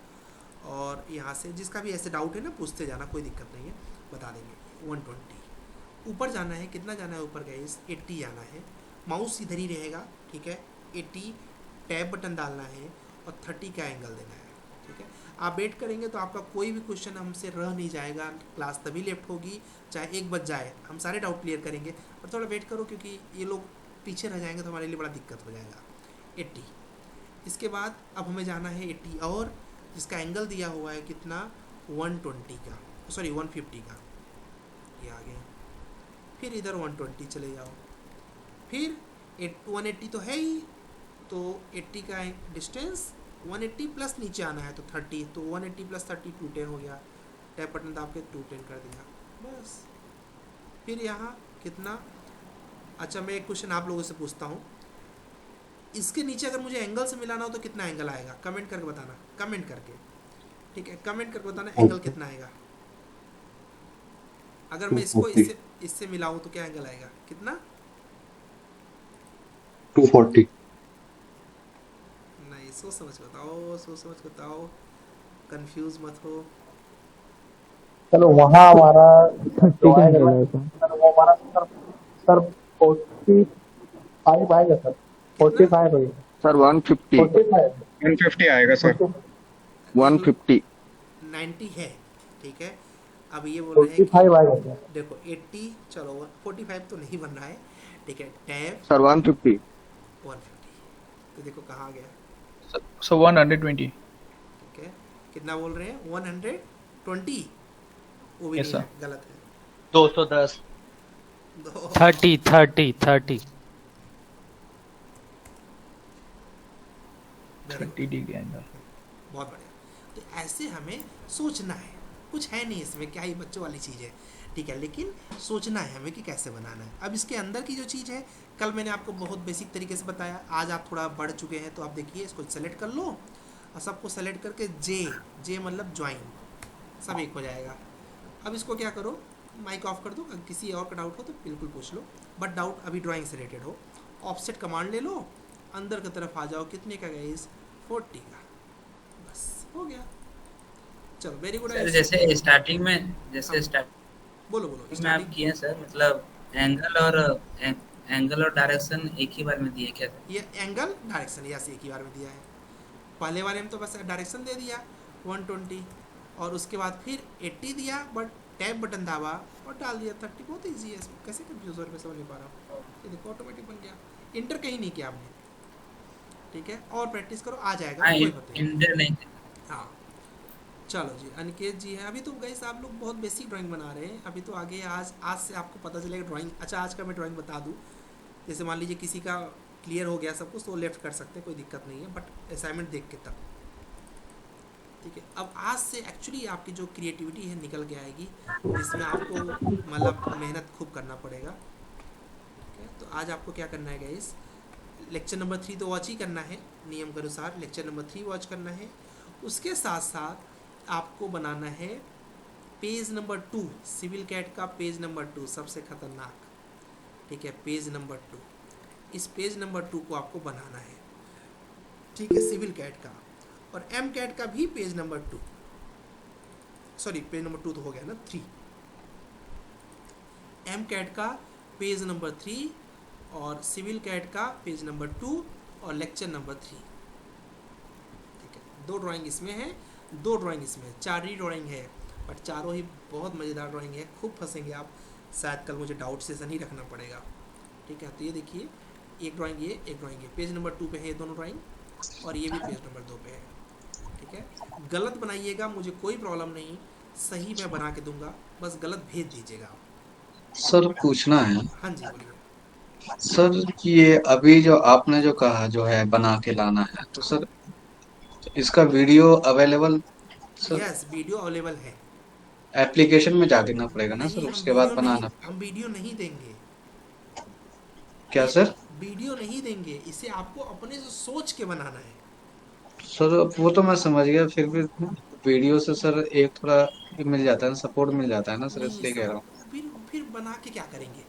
और यहाँ से जिसका भी ऐसे डाउट है ना पूछते जाना, कोई दिक्कत नहीं है, बता देंगे। 120 ऊपर जाना है, कितना जाना है ऊपर गाइस? 80 जाना है, माउस इधर ही रहेगा, ठीक है, 80 टैब बटन डालना है और 30 का एंगल देना है, ठीक है। आप वेट करेंगे तो आपका कोई भी क्वेश्चन हमसे रह नहीं जाएगा, क्लास तभी लेफ्ट होगी चाहे 1 बज जाए, हम सारे डाउट क्लियर करेंगे, और थोड़ा वेट करो क्योंकि ये लोग पीछे रह जाएंगे तो हमारे लिए बड़ा दिक्कत हो जाएगा। 80 इसके बाद अब हमें जाना है 80 और जिसका एंगल दिया हुआ है कितना, 120 का, सॉरी 150 का, ये आ गया, फिर इधर 120 चले जाओ, फिर 180 तो है ही, तो 80 का डिस्टेंस 180 प्लस नीचे आना है तो 30, तो 180 प्लस 30 210 हो गया, टैप बटन दाब के 210 कर दिया बस। फिर यहाँ कितना, अच्छा मैं एक क्वेश्चन आप लोगों से पूछता हूँ, इसके नीचे अगर मुझे एंगल से मिलाना हो तो कितना एंगल आएगा, कमेंट करके बताना, कमेंट करके, ठीक है, कमेंट करके बताना एंगल कितना आएगा। अगर मैं इसको इससे मिलाऊं तो क्या एंगल आएगा, कितना? 240। नहीं, सोच समझ बताओ, सोच समझ बताओ, कंफ्यूज मत हो। चलो वहाँ हमारा ठीक है, वो हमारा सर 40 45 आएगा सर, 45 होगा सर 150 45 150 आएगा सर 150 90 है, ठीक है। अब ये बोल रहे हैं 45 आएगा कि सर देखो 80, चलो 45 तो नहीं बन रहा है, ठीक है। टैब सर 150 150, तो देखो कहाँ गया, So 120. ठीक है। कितना बोल रहे हैं 120, वो भी Yes, नहीं sir. है, गलत है। 210 दो 30 30 डिग्री एंगल. बहुत बढ़िया। तो ऐसे हमें सोचना है, कुछ है नहीं इसमें, क्या ही बच्चों वाली चीज़ है, ठीक है, लेकिन सोचना है हमें कि कैसे बनाना है। अब इसके अंदर की जो चीज़ है, कल मैंने आपको बहुत बेसिक तरीके से बताया, आज आप थोड़ा बढ़ चुके हैं, तो आप देखिए इसको सेलेक्ट कर लो और सबको सेलेक्ट करके जे मतलब ज्वाइन, सब एक हो जाएगा। अब इसको क्या करो, माइक ऑफ कर दो, अगर किसी और का डाउट हो तो बिल्कुल पूछ लो, बट डाउट अभी ड्राइंग से रिलेटेड हो, ऑफसेट कमांड ले लो, अंदर की तरफ आ जाओ, कितने का गाइस 40 का, बस हो गया। चलो वेरी गुड। सर जैसे स्टार्टिंग में बोलो में आप किए सर, मतलब एंगल और डायरेक्शन एक ही बार में दिए क्या सर? ये एंगल डायरेक्शन यस एक ही बार में दिया है। पहले वाले में तो बस डायरेक्शन दे दिया 120 और उसके बाद फिर 80 दिया, बट टैब बटन दाबा और डाल दिया 30। बहुत इजी है, इसमें कैसे कंफ्यूज हो रहा है, समझ नहीं पा रहा हूँ। ये देखो ऑटोमेटिक बन गया, इंटर कहीं नहीं किया आपने, ठीक है। और प्रैक्टिस करो, आ जाएगा, कोई बात नहीं। इंटर नहीं। हाँ चलो जी, अनिकेत जी हैं। अभी तो गाइस आप लोग बहुत बेसिक ड्राइंग बना रहे हैं, अभी तो आगे आज से आपको पता चलेगा ड्राइंग। अच्छा आज का मैं ड्राइंग बता दूं, जैसे मान लीजिए किसी का क्लियर हो गया सब कुछ तो लेफ्ट कर सकते हैं, कोई दिक्कत नहीं है, बट असाइनमेंट देख के तब, ठीक है। अब आज से एक्चुअली आपकी जो क्रिएटिविटी है निकल के आएगी, जिसमें आपको मतलब मेहनत खूब करना पड़ेगा, ठीक है। तो आज आपको क्या करना है गाइस, लेक्चर नंबर 3 तो वॉच ही करना है, नियम के अनुसार लेक्चर नंबर 3 वॉच करना है। उसके साथ साथ आपको बनाना है पेज नंबर 2, सिविल कैट का पेज नंबर 2 सबसे खतरनाक, ठीक है। पेज नंबर 2, इस पेज नंबर 2 को आपको बनाना है, ठीक है, सिविल कैट का। और एम कैट का भी page number 2, sorry page number 2 तो हो गया ना 3, एम कैट का पेज नंबर 3 और सिविल कैट का पेज नंबर 2 और लेक्चर नंबर 3, ठीक है। 2 ड्राइंग इसमें है, 2 ड्राइंग इसमें, 4 ही ड्राइंग है, बट चारों ही बहुत मज़ेदार ड्राइंग है, खूब फंसेंगे आप। शायद कल मुझे डाउट सेशन ही रखना पड़ेगा, ठीक है। तो ये देखिए, एक ड्राइंग ये, एक ड्राइंग ये, पेज नंबर 2 पे है ये दोनों ड्राइंग, और ये भी पेज नंबर 2 पे है, ठीक है। गलत बनाइएगा, मुझे कोई प्रॉब्लम नहीं, सही मैं बना के दूंगा, बस गलत भेज दीजिएगा आप। सर पूछना है हाँ जी बोलिए। सर कि ये अभी जो आपने जो कहा जो है बना के लाना है, तो सर इसका video available sir yes video available है, एप्लीकेशन में जा देना पड़ेगा ना सर, नहीं उसके बाद बनाना हम वीडियो नहीं देंगे, क्या सर? वीडियो नहीं देंगे, इसे आपको अपने से सोच के बनाना है। सर वो तो मैं समझ गया, फिर भी वीडियो से सर एक थोड़ा मिल जाता है ना, सपोर्ट मिल जाता है ना सर, नहीं इसलिए कह रहा हूँ। फिर बना के क्या करेंगे?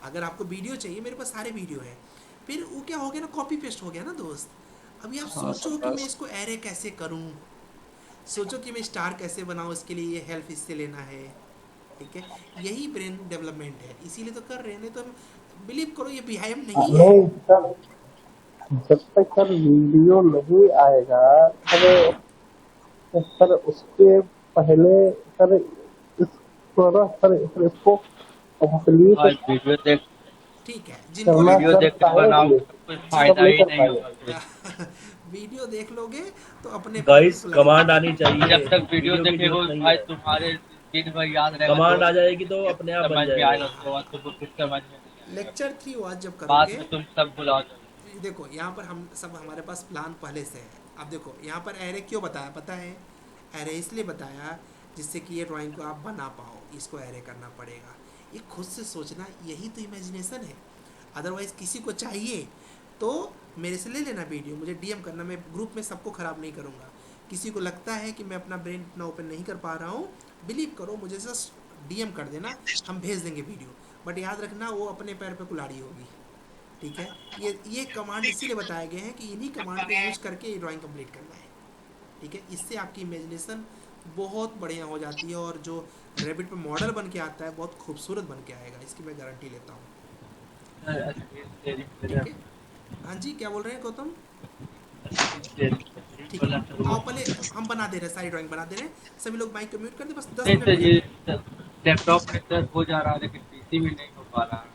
अगर आपको वीडियो चाहिए, मेरे पास सारे वीडियो हैं, फिर वो क्या हो गया ना, कॉपी पेस्ट हो गया ना दोस्त। अभी आप हाँ, सोचो सर, कि मैं इसको एरे कैसे करूं, सोचो कि मैं स्टार कैसे बनाऊं, इसके लिए ये हेल्प इससे लेना है, ठीक है। यही ब्रेन डेवलपमेंट है, इसीलिए तो कर रहे हैं, नहीं तो बिलीव करो ये व्यायाम नहीं है। नहीं सर, जब तक सर वीडियो नहीं आएगा सर उसके पहले सर इसको ना सर इसको कंप्लीट वीडियो देख, ठीक है, करना वीडियो देख के बनाओ, कुछ फायदा ही नहीं होगा। वीडियो देख लोगे तो अपने गाइस कमांड आनी चाहिए, जब तक वीडियो देखेगा भाई तुम्हारे दिन भर याद रहेगा, कमांड आ जाएगी तो अपने आप बन जाएगा। उसके बाद तो कुछ समझ में लेक्चर 3 आज जब बाद करोगे, में तुम सब भुला जाओ। देखो यहाँ पर हम सब, हमारे पास प्लान पहले से है। अब देखो यहाँ पर एरे क्यों बताया पता है, एरे इसलिए बताया जिससे कि ये ड्राइंग को आप बना पाओ, इसको एरे करना पड़ेगा। ये खुद से सोचना, यही तो इमेजिनेशन है। अदरवाइज़ किसी को चाहिए तो मेरे से ले लेना वीडियो, मुझे डीएम करना, मैं ग्रुप में सबको ख़राब नहीं करूँगा। किसी को लगता है कि मैं अपना ब्रेन इतना ओपन नहीं कर पा रहा हूँ, बिलीव करो मुझे जस्ट डीएम कर देना, हम भेज देंगे वीडियो। बट याद रखना वो अपने पैर पे कुल्हाड़ी होगी, ठीक है। ये कमांड इसीलिए बताए गए हैं कि इन्हीं कमांड को यूज़ करके ये ड्राइंग कंप्लीट करना है, ठीक है। इससे आपकी इमेजिनेशन बहुत बढ़िया हो जाती है, और जो रैबिट पे मॉडल बन के आता है बहुत खूबसूरत बन के आएगा, इसकी मैं गारंटी लेता हूँ, ठीक है। हाँ जी, क्या बोल रहे हैं गौतम? ठीक है, आओ पहले हम बना दे रहे हैं, सारी ड्राइंग बना दे रहे हैं, सभी लोग माइक को म्यूट कर दे, बस 10 नहीं मिनट सर, में। ये लैपटॉप में सर हो जा रहा है लेकिन पीसी में नहीं हो पा रहा है।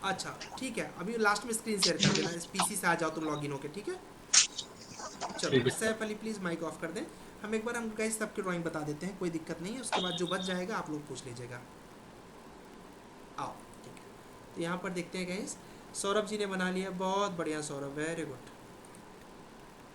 अच्छा ठीक है, अभी लास्ट में स्क्रीन शेयर कर देना, इस पीसी से आ जाओ तुम लॉगिन होके, ठीक है। चलो ठीक है। Saif Ali please mike off कर दें। हम एक बार हम गाइस सबकी ड्राइंग बता देते हैं, कोई दिक्कत नहीं है, उसके बाद जो बच जाएगा आप लोग पूछ लीजिएगा। आओ ठीक है, तो यहाँ पर देखते हैं गाइस, सौरभ जी ने बना लिया, बहुत बढ़िया सौरभ, वेरी गुड।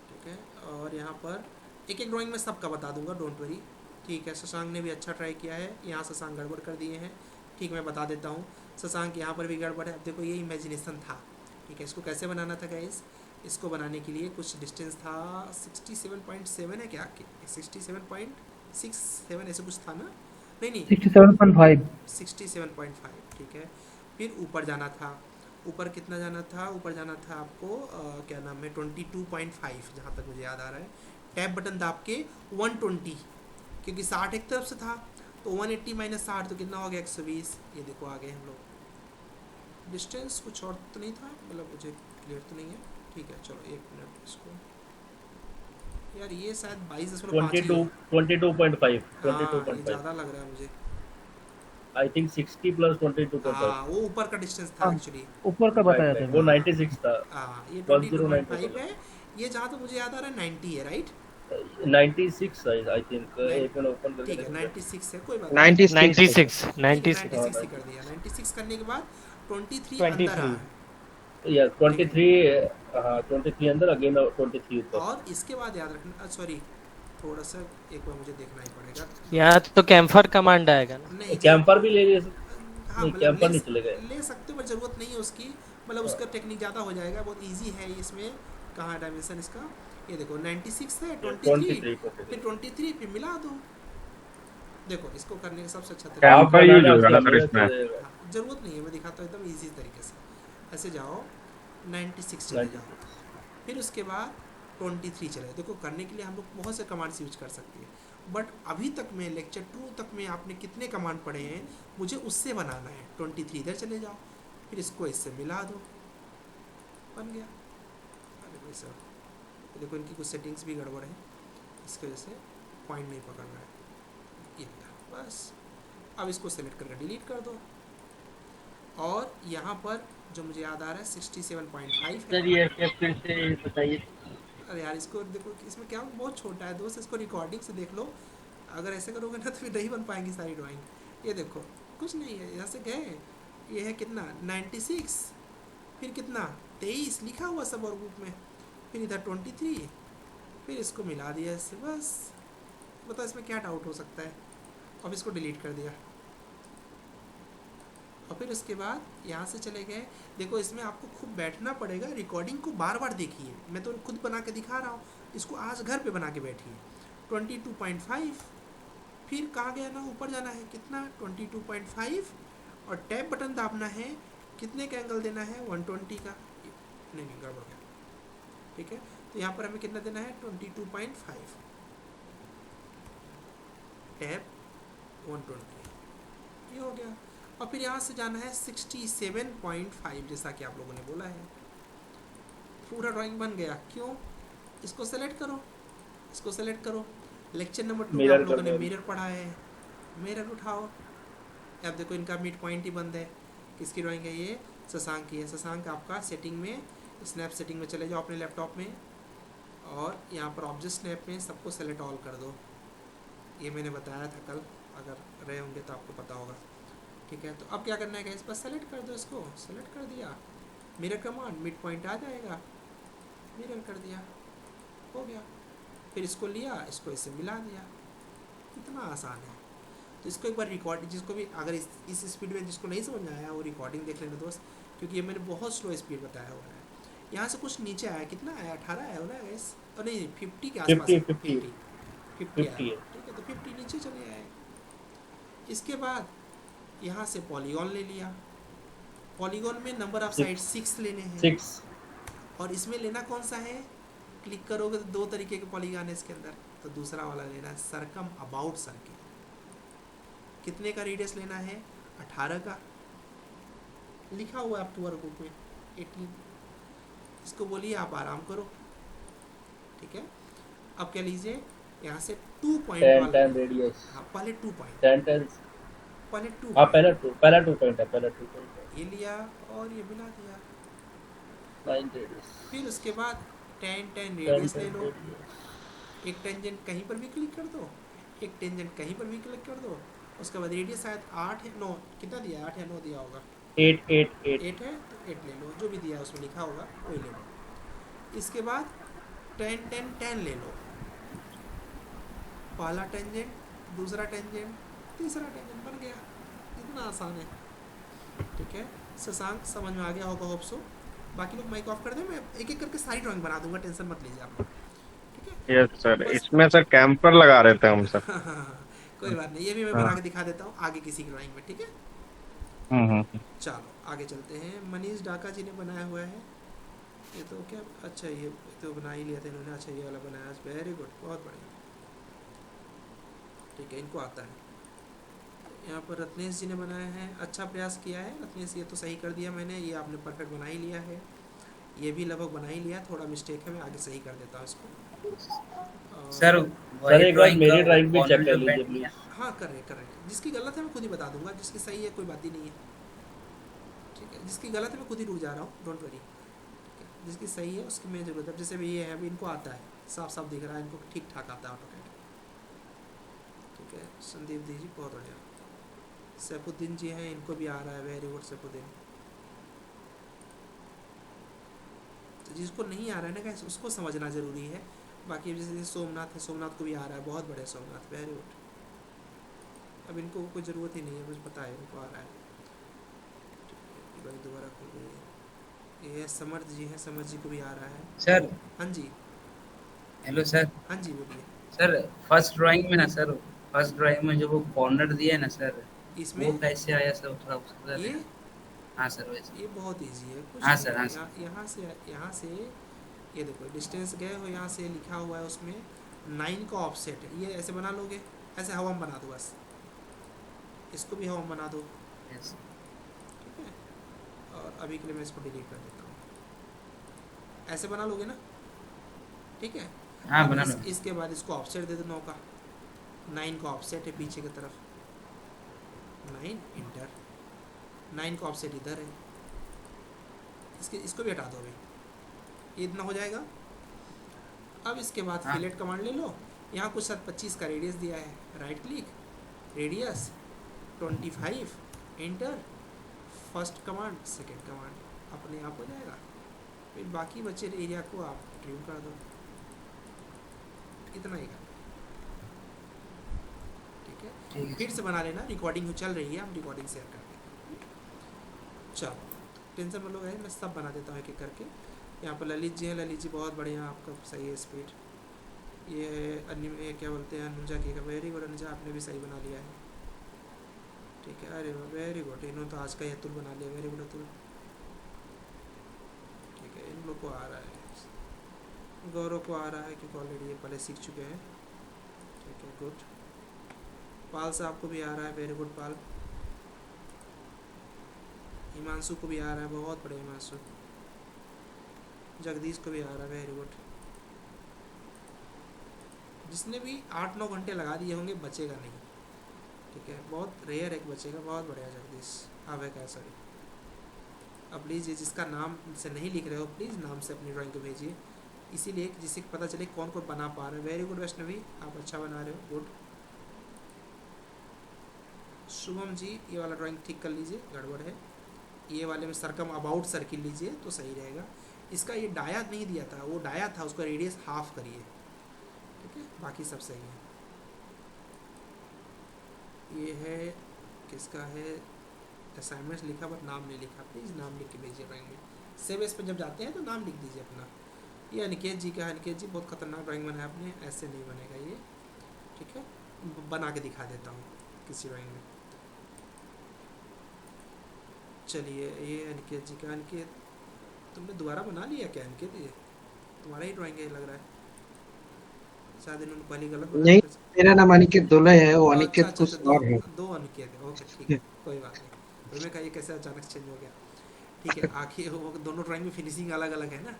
ठीक है, और यहाँ पर एक एक ड्राइंग में सबका बता दूंगा, डोंट वरी। ठीक है, शशांक ने भी अच्छा ट्राई किया है, यहाँ शशांक गड़बड़ कर दिए हैं। ठीक, मैं बता देता हूँ शशांक, यहाँ पर भी गड़बड़ है। अब देखो ये इमेजिनेशन था, ठीक है, इसको कैसे बनाना था गाइस, इसको बनाने के लिए कुछ डिस्टेंस था, 67.7 है क्या, 67.67 ऐसे कुछ था ना, नहीं 67.5 67.5, ठीक है। फिर ऊपर जाना था, ऊपर कितना जाना था, ऊपर जाना था आपको क्या नाम है 22.5, जहाँ तक मुझे याद आ रहा है। टैब बटन दाब के 120, क्योंकि 60 एक तरफ से था, तो 180 माइनस 60 तो कितना हो गया 120। ये देखो आ गए हम लोग। डिस्टेंस कुछ और तो नहीं था, मतलब मुझे क्लियर तो नहीं है। ठीक है चलो एक मिनट, इसको यार ये शायद 22.5 ज़्यादा लग रहा है मुझे। I think 60 plus 22.5। हाँ वो ऊपर का डिस्टेंस था एक्चुअली, ऊपर का बताया था वो 96 था। हाँ ये 22.5 है, ये जहाँ तक मुझे याद आ रहा है 90 है, राइट? 96 आई थिंक, एक मिनट ओपन करके ठीक है 96 है, कोई बात 96 96 कर दिया। 96 करने के बाद 23 अंदर आ, या 23, हाँ 23 अंदर, अगेन 23 ऊपर। और इसके बाद याद रखना, सॉरी थोड़ा सा एक बार मुझे देखना ही पड़ेगा, यहाँ तो कैम्फर कमांड आएगा ना, नहीं कैंपर भी ले लिए, हाँ नहीं मतलब कैंपर नहीं चलेगा, ले सकते हो पर ज़रूरत नहीं है उसकी, मतलब उसका टेक्निक ज़्यादा हो जाएगा, बहुत इजी है इसमें। कहाँ डायमेंशन इसका, ये देखो 96 है, 23 फिर 23 फिर मिला दो। देखो इसको करने का सबसे अच्छा तरीका, कैंपर यूज होगा ना सर इसमें, ज़रूरत नहीं है, मैं दिखाता हूँ एकदम इजी तरीके से। ऐसे जाओ 96 चले जाओ, फिर उसके बाद 23 चले। देखो करने के लिए हम लोग बहुत से कमांड्स यूज कर सकते हैं, बट अभी तक में लेक्चर 2 तक में आपने कितने कमांड पढ़े हैं, मुझे उससे बनाना है। 23 इधर चले जाओ, फिर इसको इससे मिला दो, बन गया। अरे भाई सर देखो इनकी कुछ सेटिंग्स भी गड़बड़ है, इसकी वजह से पॉइंट नहीं पकड़ रहा है, ये बस। अब इसको सेलेक्ट करके डिलीट कर दो, और यहाँ पर जो मुझे याद आ रहा है 67.5 सर ये फिर से बताइए। अरे यार इसको देखो, इसमें क्या बहुत छोटा है दोस्त, इसको रिकॉर्डिंग से देख लो। अगर ऐसे करोगे ना तो फिर नहीं बन पाएंगी सारी ड्राइंग। ये देखो कुछ नहीं है, यहाँ से गए, ये है कितना 96, फिर कितना 23 लिखा हुआ सब और बुक में, फिर इधर 23, फिर इसको मिला दिया इससे, बस। बताओ इसमें क्या डाउट हो सकता है। अब इसको डिलीट कर दिया, और फिर उसके बाद यहाँ से चले गए। देखो इसमें आपको खूब बैठना पड़ेगा, रिकॉर्डिंग को बार बार देखिए, मैं तो खुद बना के दिखा रहा हूँ, इसको आज घर पे बना के बैठिए। 22.5, फिर कहाँ गया ना, ऊपर जाना है कितना 22.5, और टैब बटन दाबना है, कितने का एंगल देना है 120 का, नहीं गड़बड़ गया, ठीक है। तो यहाँ पर हमें कितना देना है 22.5, टैब 120, ये हो गया। और फिर यहाँ से जाना है 67.5, जैसा कि आप लोगों ने बोला है। पूरा ड्राइंग बन गया, क्यों? इसको सेलेक्ट करो, इसको सेलेक्ट करो। लेक्चर नंबर 2 आप लोगों ने मिरर पढ़ा है, मिरर उठाओ। अब देखो इनका मिड पॉइंट ही बंद है। किसकी ड्राइंग है ये? शशांक की है। शशांक आपका सेटिंग में, स्नैप सेटिंग में चले जाओ अपने लैपटॉप में, और यहाँ पर ऑब्जेक्ट स्नैप में सबको सेलेक्ट ऑल कर दो। ये मैंने बताया था कल, अगर रहे होंगे तो आपको पता होगा, ठीक है। तो अब क्या करना है गाइस, बस सेलेक्ट कर दो, इसको सेलेक्ट कर दिया, मिरर कमांड, मिड पॉइंट आ जाएगा, मिरर कर दिया, हो गया। फिर इसको लिया, इसको इससे मिला दिया, कितना आसान है। तो इसको एक बार रिकॉर्डिंग, जिसको भी अगर इस स्पीड में जिसको नहीं समझ में आया वो रिकॉर्डिंग देख लेना दोस्त, क्योंकि ये मैंने बहुत स्लो स्पीड बताया हुआ है। यहाँ से कुछ नीचे आया, कितना आया 18 आया हो ना गाइस, और नहीं 50 के आसपास, 50 आया, ठीक है। तो 50 नीचे चले आए। इसके बाद यहाँ से पॉलीगॉन ले लिया, पॉलीगॉन में नंबर ऑफ साइड 6 लेने हैं, 6, और इसमें लेना कौन सा है, क्लिक करोगे तो 2 तरीके के पॉलीगॉन है इसके अंदर। तो दूसरा वाला लेना है सरकम अबाउट सर्किल। कितने का रेडियस लेना है? 18 का लिखा हुआ है आपके वर्कबुक में 18। इसको बोलिए आप आराम करो, ठीक है। अब क्या लीजिए यहाँ से 2 पॉइंट 10 वाला, 10 रेडियस हाँ पहले 2 पॉइंट, 10 10 पहले 2 हाँ पॉइंट पहला 2 पॉइंट है, पहला 2 पॉइंट है, ये लिया और ये मिला दिया। 9 रेडियस फिर उसके बाद 10 10 10 रेडियस ले 10 लो, रेडियस एक टेंजेंट कहीं पर भी क्लिक कर दो, एक टेंजेंट कहीं पर भी क्लिक कर दो। उसके बाद रेडियस शायद 8 है 9, कितना दिया 8 या 9 दिया होगा, 8 8 8 8 है तो 8 ले लो, जो भी दिया है उसमें लिखा होगा वही ले लो। इसके बाद 10 10 10 ले लो, पहला टेंजेंट, दूसरा टेंजेंट, तीसरा टेंजेंट, बन गया। इतना आसान है, ठीक है। शशांक समझ में आ गया होगा होप सो। बाकी लोग माइक ऑफ कर दें, मैं एक एक करके सारी ड्राइंग बना दूंगा, टेंशन मत लीजिए आप लोग। यस सर, इसमें सर कैंपर लगा रहे थे हम सर। कोई बात नहीं, ये भी मैं हाँ। बना के दिखा देता हूँ आगे किसी की ड्राइंग में, ठीक है। चलो आगे चलते हैं। मनीष डाका जी ने बनाया हुआ है ये तो क्या, अच्छा ये तो बना ही लिया था इन्होंने, अच्छा ये वाला बनाया, वेरी गुड, बहुत बढ़िया, ठीक है, इनको आता है। यहाँ पर रत्नेश जी ने बनाया है, अच्छा प्रयास किया है रत्नेश, ये तो सही कर दिया मैंने, ये आपने परफेक्ट बना ही लिया है, ये भी लगभग बना ही लिया, थोड़ा मिस्टेक है, मैं आगे सही कर देता हूँ इसको। सर एक बार मेरी ड्राइंग भी चेक कर लीजिए प्लीज। हाँ कर रहे जिसकी गलत है मैं खुद ही बता दूंगा, जिसकी सही है कोई बात ही नहीं है, ठीक है। जिसकी गलत है मैं खुद ही रुक जा रहा हूँ, डोंट वरी, जिसकी सही है उसकी मैं जरूरत है। जैसे भी ये है, अभी इनको आता है, साफ साफ दिख रहा है इनको, ठीक ठाक आता है ऑटोकैड, ठीक है। संदीप दी जी बहुत बढ़िया, सैफुद्दीन जी हैं, इनको भी आ रहा है, वेरी गुड सैफुद्दीन। तो जिसको नहीं आ रहा है ना गाइस, उसको समझना ज़रूरी है। बाकी जैसे सोमनाथ है, सोमनाथ को भी आ रहा है, बहुत बढ़िया सोमनाथ, वेरी गुड। अब इनको कोई ज़रूरत ही नहीं है, मुझे पता है इनको आ रहा है, ठीक है। दोबारा खोल गई, ये समर्थ जी हैं, समर्थ जी को भी आ रहा है सर। हाँ जी, हेलो सर। हाँ जी बोलिए सर फर्स्ट ड्राइंग में ना सर, फर्स्ट ड्राइंग में जो वो कॉर्नर दिया है ना सर, इसमें वो कैसे आया सर, थोड़ा उसको ये, हाँ सर वैसे ये बहुत इजी है, कुछ हाँ नहीं सर, है। हाँ यहाँ से ये देखो डिस्टेंस गए हो, यहाँ से लिखा हुआ है उसमें 9 का ऑफसेट है, ये ऐसे बना लोगे, ऐसे हवा में बना दो बस, इसको भी हवा में बना दो, ठीक है। और अभी के लिए मैं इसको डिलीट कर देता हूँ, ऐसे बना लोगे ना, ठीक है। हाँ बना लो। इसके बाद इसको ऑफसेट दे दो 9 का, 9 का ऑफसेट है पीछे की तरफ, 9 इंटर, 9 का ऑफसेट इधर है, इसको भी हटा दो अभी, ये इतना हो जाएगा। अब इसके बाद फिलेट कमांड ले लो, यहाँ कुछ 25 का रेडियस दिया है, right click, radius 25, inter, first command, second command, अपने आप हो जाएगा। फिर बाकी बचे एरिया को आप ट्रिम कर दो, इतना ही करना, ठीक है। फिर से बना लेना, रिकॉर्डिंग चल रही है, हम रिकॉर्डिंग शेयर कर देंगे। चलो टेंशन मत लो गाइस, मैं सब बना देता हूँ एक एक करके। यहाँ पर ललित जी हैं, ललित जी बहुत बढ़िया, आपका सही है स्पीड। ये है क्या बोलते हैं, अनुजा की, वेरी गुड अनुजा, आपने भी सही बना लिया है, ठीक है। अरे वेरी गुड, इन्होंने तो आज का अतुल बना लिया, वेरी गुड अतुल, ठीक है। इन लोग को आ रहा है, गौरव को आ रहा है क्योंकि ऑलरेडी ये पहले सीख चुके हैं, ठीक है, गुड। पाल साहब को भी आ रहा है, वेरी गुड पाल। हिमांशु को भी आ रहा है, बहुत बड़े हिमांशु। जगदीश को भी आ रहा है, वेरी गुड। जिसने भी 8-9 घंटे लगा दिए होंगे बचेगा नहीं, ठीक है, बहुत रेयर एक बचेगा, बहुत बढ़िया जगदीश। अब है क्या, सॉरी। अब प्लीज़ ये जिसका नाम से नहीं लिख रहे हो, प्लीज़ नाम से अपनी ड्राइंग को भेजिए, इसीलिए जिससे पता चले कौन कौन बना पा रहे हो। वेरी गुड वैष्णवी, आप अच्छा बना रहे हो, गुड। शुभम जी ये वाला ड्राइंग ठीक कर लीजिए, गड़बड़ है, ये वाले में सरकम अबाउट सर्किल लीजिए तो सही रहेगा। इसका ये डाया नहीं दिया था, वो डाया था, उसका रेडियस हाफ करिए, ठीक है, बाकी सब सही है। ये है किसका है, असाइनमेंट्स लिखा बट नाम नहीं लिखा, प्लीज़ नाम लिख के भेजिए ड्राइंग में। सेव एस पे जब जाते हैं तो नाम लिख दीजिए अपना। ये अनिकेत जी का है, अनिकेत जी बहुत खतरनाक ड्राइंग बनाया आपने, ऐसे नहीं बनेगा ये, ठीक है, बना के दिखा देता हूँ किसी ड्राइंग में। चलिए ये अनिकेत जी का, अनिकेत तुमने दोबारा बना लिया क्या अनिकेत, ये तुम्हारा ही ड्राइंग है लग रहा है, शायद इन्होंने पहली गलत नहीं, मेरा नाम अनिकेत दुल्ला है, वो अनिकेत कुछ और है। दो अनिकेत है, ओके ठीक है, कोई बात नहीं। तो मैं कहा ये कैसे अचानक चेंज हो गया। ठीक है, आखिर वो दोनों ड्राइंग में फिनिशिंग अलग अलग है ना,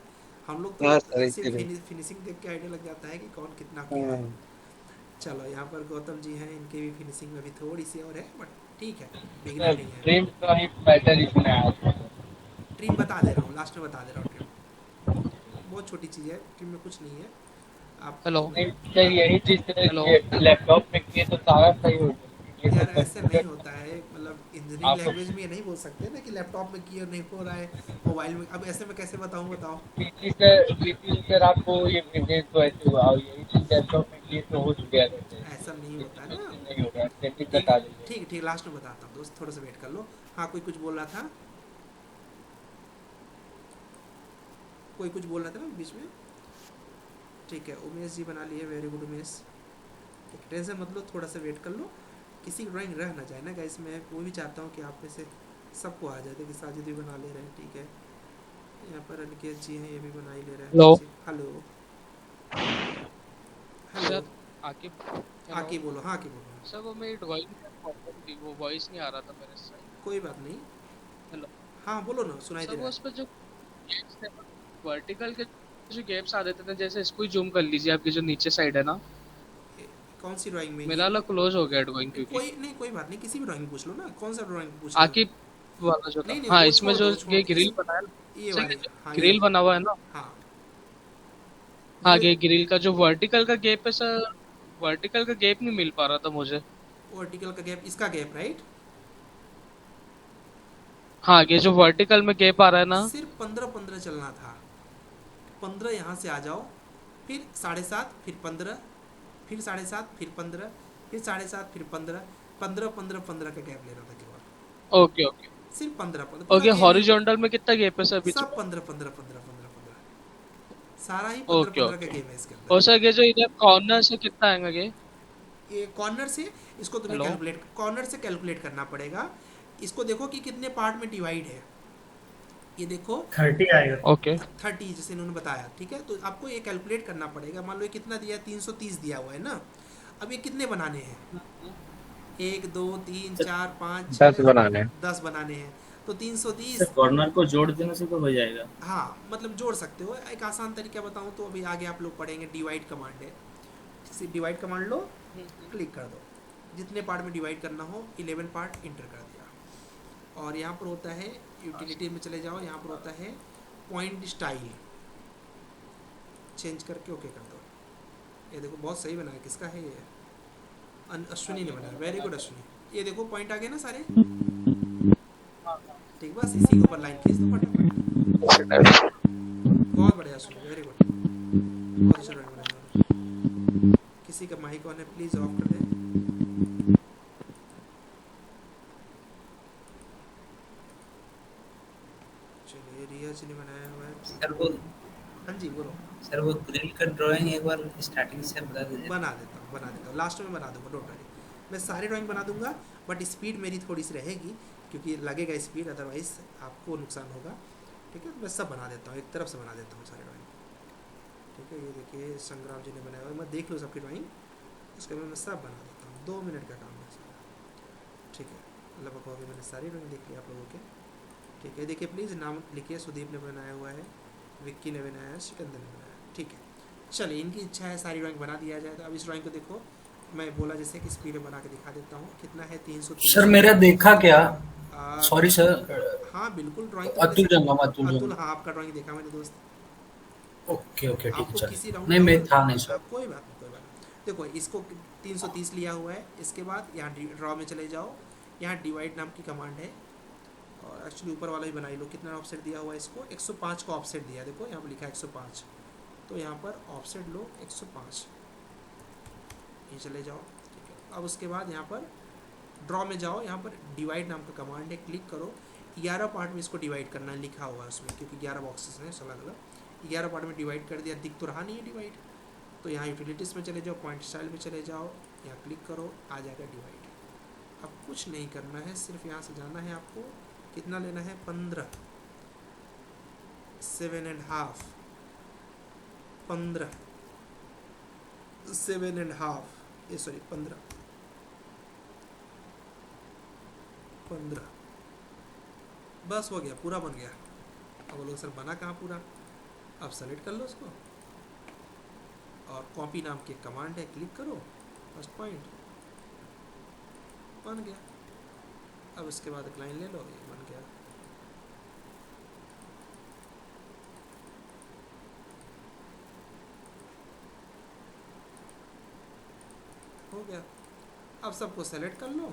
हम लोग हाँ तो सर सिर्फ इसीलिए। फिनिशिंग देख के आइडिया लग जाता है कि कौन कितना किया है। हाँ, चलो यहाँ पर गौतम जी हैं, इनके भी फिनिशिंग में भी थोड़ी सी और है, बट ठीक है, सर बिगनर नहीं है। ड्रीम का ही मैटर इसमें आया था। ट्रिम बता दे रहा हूँ, लास्ट में बता दे रहा हूँ ट्रिम, बहुत छोटी चीज़ है, ट्रिम में कुछ नहीं है आप। हेलो नहीं, सर यही चीज हेलो लैपटॉप में किए तो सारा सही हो जाएगा, ये यार सब ऐसे नहीं कंप्यूटर होता है, मतलब इंजीनियरिंग आप लैंग्वेज में ये नहीं बोल सकते ना कि लैपटॉप में किए और नहीं हो रहा है मोबाइल में, अब ऐसे में कैसे बताऊँ, बताओ। पीसी सर आपको ये भेजे तो ऐसे हुआ, और यही चीज लैपटॉप में किए तो हो गया रहता है, ऐसा नहीं होता है ना। नहीं होगा, सेटिंग ठीक बता दीजिए। ठीक ठीक, लास्ट में बताता हूँ दोस्त, थोड़ा सा वेट कर लो। हाँ, कोई कुछ बोल रहा था, कोई कुछ बोल रहा था ना बीच में। ठीक है, उमेश जी बना लिए, वेरी गुड उमेश। ठीक, टेंशन मत लो, थोड़ा सा वेट कर लो, किसी की ड्राइंग रह ना जाए ना गाइस, मैं वो भी चाहता हूँ कि आप में से सबको आ जाए। देखिए साजिद भी बना ले रहे हैं, ठीक है, यहाँ पर अनिकेत जी हैं, ये भी बना ही ले रहे हैं। हेलो हेलो हेलो, सर आके आके हेलो बोलो, हाँ आके बोलो। सर वो मेरी ड्राइंग में प्रॉब्लम थी, वो वॉइस नहीं आ रहा था मेरे से। कोई बात नहीं, हेलो हाँ बोलो ना, सुनाई सर दे वो रहा उस पर जो गैप्स थे वर्टिकल के जो गैप्स आ देते थे, जैसे इसको ही जूम कर लीजिए, आपकी जो नीचे साइड है ना, है। कौन सी ड्राइंग में मेरा ये? वाला क्लोज हो गया ड्राइंग क्योंकि कोई नहीं, कोई बात नहीं, किसी भी ड्राइंग में पूछ लो ना, कौन सा ड्राइंग पूछ रहे हो। आके वाला जो था, नहीं नहीं, हाँ वो इसमें छोड़ जो दो, छोड़ ये दो, ग्रिल इस बना है ये ना, वाली, हाँ ये ग्रिल बना हुआ है ना, हाँ हाँ वो ये ग्रिल का जो वर्टिकल का गैप है सर, वर्टिकल का गैप नहीं मिल पा रहा था मुझे। वर्टिकल का गैप, इसका गैप राइट। हाँ ये जो वर्टिकल में गैप आ रहा है ना, सिर्फ 15-15 चलना था, 15 यहाँ से आ जाओ, फिर 7.5, फिर 15, फिर 7.5, फिर 15, फिर 7.5, फिर 15, 15-15-15 का गैप लेना था केवल, ओके ओके सिर्फ 15-15, पूरा ओके। गेम ही हॉरिजॉन्टल में कितना गैप है सर बीच सब में? 15-15-15-15-15, सारा ही ओके 15-15 का ओके। गेम है इसके और अंदर। सर ये जो इधर कॉर्नर से कितना आएगा ये? ये कॉर्नर से, इसको तुम्हें हेलो कैलकुलेट, कॉर्नर से कैलकुलेट करना पड़ेगा। इसको देखो कि कितने पार्ट में डिवाइड है, ये देखो 30 आएगा। ओके 30 जैसे इन्होंने बताया, ठीक है, तो आपको ये कैलकुलेट करना पड़ेगा। मान लो ये कितना दिया है, 330 दिया हुआ है ना, अब ये कितने बनाने हैं, 1 2 3 4 5 10 6 बनाने हैं। 10 बनाने हैं, तो 330। सर कॉर्नर को जोड़ देने से तो हो जाएगा। हाँ मतलब जोड़ सकते हो, एक आसान तरीका बताऊँ तो अभी आगे आप लोग पढ़ेंगे, डिवाइड कमांड है, डिवाइड कमांड लो, क्लिक कर दो, जितने पार्ट में डिवाइड करना हो 11 पार्ट इंटर कर दिया। और यहाँ पर होता है यूटिलिटी में चले जाओ, यहाँ पर होता है पॉइंट स्टाइल, चेंज करके ओके कर दो। ये देखो बहुत सही बनाया, किसका है ये, अश्विनी ने बनाया, वेरी गुड अश्विनी। ये देखो पॉइंट आ गए ना सारे, ठीक, बस इसी के ऊपर लाइन खींच दो फटाफट। बहुत बढ़िया अश्विनी, वेरी गुड, बहुत अच्छा ड्राइंग बनाया। किसी का माइक ऑन है, प्लीज ऑफ कर दे। चलिए रिया जी ने बनाया हुआ है, सर वो हाँ जी बोलो। सर वो ग्रिल का ड्राइंग एक बार स्टार्टिंग से बता दीजिए। बना देता हूँ, लास्ट में बना दूंगा, डोंट वरी, मैं सारी ड्राइंग बना दूंगा, बट स्पीड मेरी थोड़ी सी रहेगी क्योंकि लगेगा स्पीड, अदरवाइज आपको नुकसान होगा, ठीक है। मैं सब बना देता हूँ, एक तरफ से बना देता हूँ सारी ड्राइंग, ठीक है। ये देखिए संग्राम जी ने बनाया हुआ है, मैं देख लूँ सबकी ड्राइंग, उसके बाद मैं सब बना देता हूँ, 2 मिनट का काम है सारा, ठीक है। लगभग अभी मैंने सारी ड्राइंग देख ली आप लोगों के, ठीक है। देखिए प्लीज़ नाम लिखिए, सुदीप ने बनाया हुआ है, विक्की ने बनाया है, सिकंदर ने बनाया है, ठीक है। चलिए इनकी इच्छा है सारी ड्राइंग बना दिया जाए, तो अब इस ड्राइंग को देखो, मैं बोला जैसे कि स्पीड में बना के दिखा देता हूँ, कितना है 330। सर मेरा देखा क्या, सॉरी सर, हाँ बिल्कुल, ड्राइंग तो अतुल जंगम, अतुल अतुल, जंगम। हाँ आपका ड्राइंग देखा मैंने दोस्त। ओके ओके ठीक है आपको किसी चलिए, राउंड नहीं मैं था नहीं सर। कोई बात नहीं, कोई बात नहीं। देखो इसको 330 लिया हुआ है, इसके बाद यहाँ ड्रॉ में चले जाओ, यहाँ डिवाइड नाम की कमांड है, और एक्चुअली ऊपर वाला ही बना लो, कितना ऑफसेट दिया हुआ है इसको, 105 का ऑफसेट दिया, देखो यहाँ पर लिखा है 105, तो यहाँ पर ऑफसेट लो 105, ये चले जाओ, ठीक है। अब उसके बाद यहाँ पर ड्रॉ में जाओ, यहाँ पर डिवाइड नाम का कमांड है, क्लिक करो, 11 पार्ट में इसको डिवाइड करना है, लिखा हुआ है उसमें, क्योंकि 11 बॉक्सेस हैं अलग अलग, 11 पार्ट में डिवाइड कर दिया, दिख तो रहा नहीं है डिवाइड, तो यहाँ यूटिलिटीज़ में चले जाओ, पॉइंट स्टाइल में चले जाओ, यहाँ क्लिक करो, आ जाएगा डिवाइड। अब कुछ नहीं करना है, सिर्फ यहाँ से जाना है आपको, कितना लेना है, 15, 7.5, 15, 7.5, ये सॉरी 15, 15, बस हो गया, पूरा बन गया। अब बोलो सर बना कहाँ पूरा? अब सेलेक्ट कर लो उसको और कॉपी नाम की कमांड है, क्लिक करो, फर्स्ट पॉइंट बन गया। अब इसके बाद एक लाइन ले लो, ये बन गया। हो गया। अब सबको सेलेक्ट कर लो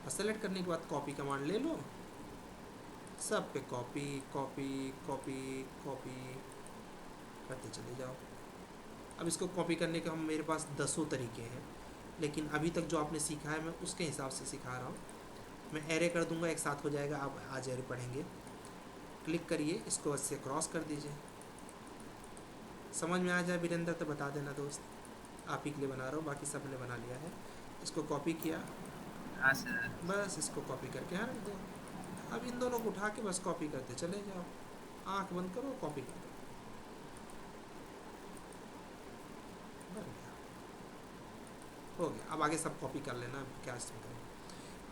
और सेलेक्ट करने के बाद कॉपी कमांड ले लो, सब पे कॉपी कॉपी कॉपी कॉपी करते चले जाओ। अब इसको कॉपी करने के मेरे पास 10 तरीके हैं, लेकिन अभी तक जो आपने सीखा है मैं उसके हिसाब से सिखा रहा हूँ। मैं एरे कर दूंगा, एक साथ हो जाएगा। आप आज एरे पढ़ेंगे। क्लिक करिए, इसको इससे क्रॉस कर दीजिए। समझ में आ जाए वीरेंद्र तो बता देना दोस्त, आप ही के लिए बना रहा हूँ, बाकी सब ने बना लिया है। इसको कॉपी किया, हाँ सर। बस इसको कॉपी करके यहाँ रख दो। अब इन दोनों को उठा के बस कॉपी करते चले जाओ। आँख बंद करो, कॉपी कर दो, बन गया, हो गया। अब आगे सब कॉपी कर लेना, क्या इसमें करें।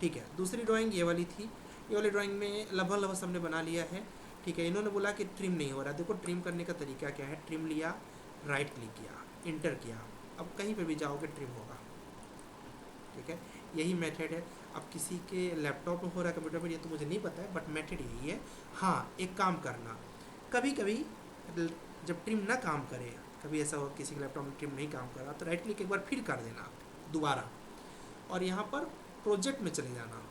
ठीक है, दूसरी ड्राइंग ये वाली थी। ये वाली ड्राइंग में लगभग सबने बना लिया है। ठीक है, इन्होंने बोला कि ट्रिम नहीं हो रहा। देखो ट्रिम करने का तरीका क्या है। ट्रिम लिया, राइट क्लिक किया, इंटर किया, अब कहीं पे भी जाओगे ट्रिम होगा। ठीक है, यही मेथड है। अब किसी के लैपटॉप में हो रहा है, कंप्यूटर में, ये तो मुझे नहीं पता है, बट मेथड यही है। हाँ, एक काम करना, कभी कभी जब ट्रिम ना काम करे, कभी ऐसा हो किसी के लैपटॉप में ट्रिम नहीं काम कर रहा, तो राइट क्लिक एक बार फिर कर देना दोबारा, और यहाँ पर प्रोजेक्ट में चले जाना,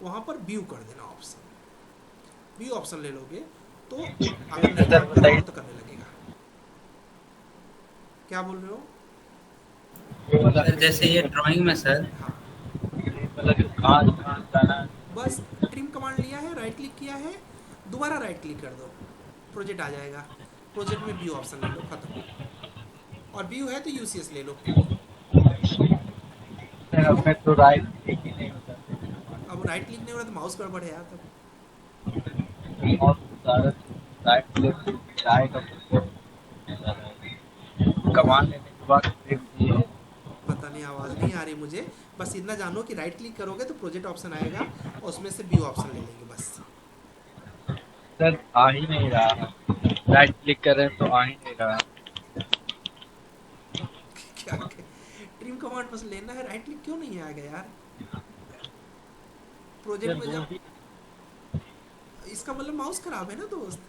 वहाँ पर व्यू कर देना ऑप्शन। व्यू ऑप्शन ले लोगे तो अगर नहीं काम कर रहा हो तो करने लगेगा। क्या बोल रहे हो? सर जैसे ये ड्राइंग में सर बस ट्रिम कमांड लिया है, राइट क्लिक किया है, दोबारा राइट क्लिक कर दो, प्रोजेक्ट आ जाएगा। प्रोजेक्ट में व्यू ऑप्शन ले लो, खत्म। और व्यू है तो यूसीएस ले लो। तो राइट क्लिक ही नहीं होता। अब राइट क्लिक नहीं हो रहा तो माउस गड़बड़ है यार। तब राइट क्लिक कमांड लेने के बाद पता नहीं, आवाज़ नहीं आ रही मुझे। बस इतना जानो कि राइट क्लिक करोगे तो प्रोजेक्ट ऑप्शन आएगा और उसमें से व्यू ऑप्शन ले लेंगे बस। सर आ ही नहीं रहा, राइट क्लिक कर रहे हैं तो आ ही नहीं रहा। क्या ट्रिम कमांड बस लेना है, राइट क्लिक क्यों नहीं आएगा यार प्रोजेक्ट में? जब इसका मतलब माउस खराब है ना दोस्त।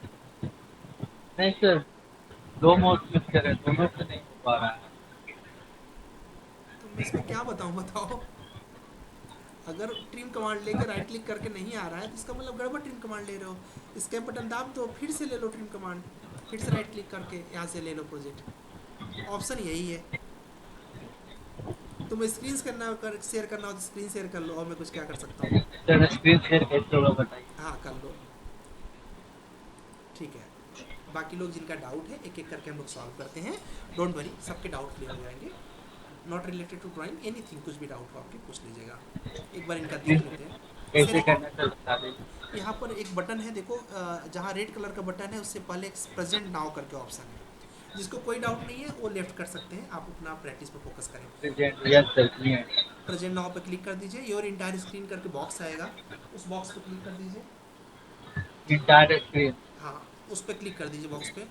नहीं सर, दो माउस क्लिक करें, दोनों से नहीं हो पा रहा है। तो मैं इसमें क्या बताऊं, बताओ। अगर ट्रिम कमांड लेकर राइट क्लिक करके नहीं आ रहा है तो इसका मतलब गड़बड़ ट्रिम कमांड ले रहे हो। इसके बटन दाब दो, फिर से ले लो ट्रिम कमांड, फिर से राइट क्लिक करके यहाँ से ले लो प्रोजेक्ट। ऑप्शन यही है। तुम्हें स्क्रीन शेयर करना हो तो स्क्रीन शेयर कर लो, और मैं कुछ क्या कर सकता हूँ। सर स्क्रीन शेयर कैसे होगा बताइए। हाँ कर लो, ठीक है। बाकी लोग जिनका डाउट है एक एक करके हम लोग सॉल्व करते हैं। डोंट वरी, सबके डाउट क्लियर हो जाएंगे। Not related to drawing, anything, कुछ भी डाउट हो आपके पूछ लीजिएगा। एक बार इनका देख लेते हैं कैसे करना सर बता दीजिए। यहाँ पर एक बटन है देखो, जहाँ रेड कलर का बटन है उससे पहले एक प्रेजेंट नाउ करके ऑप्शन है। जिसको कोई डाउट नहीं है वो लेफ्ट कर सकते हैं। आप अपना प्रैक्टिस पे फोकस करें। प्रेजेंट नाउ पे क्लिक कर दीजिए, योर इंटायर स्क्रीन करके बॉक्स आएगा, उस बॉक्स पे क्लिक कर दीजिए। इंटायर स्क्रीन, हाँ उस पे क्लिक कर दीजिए, बॉक्स पे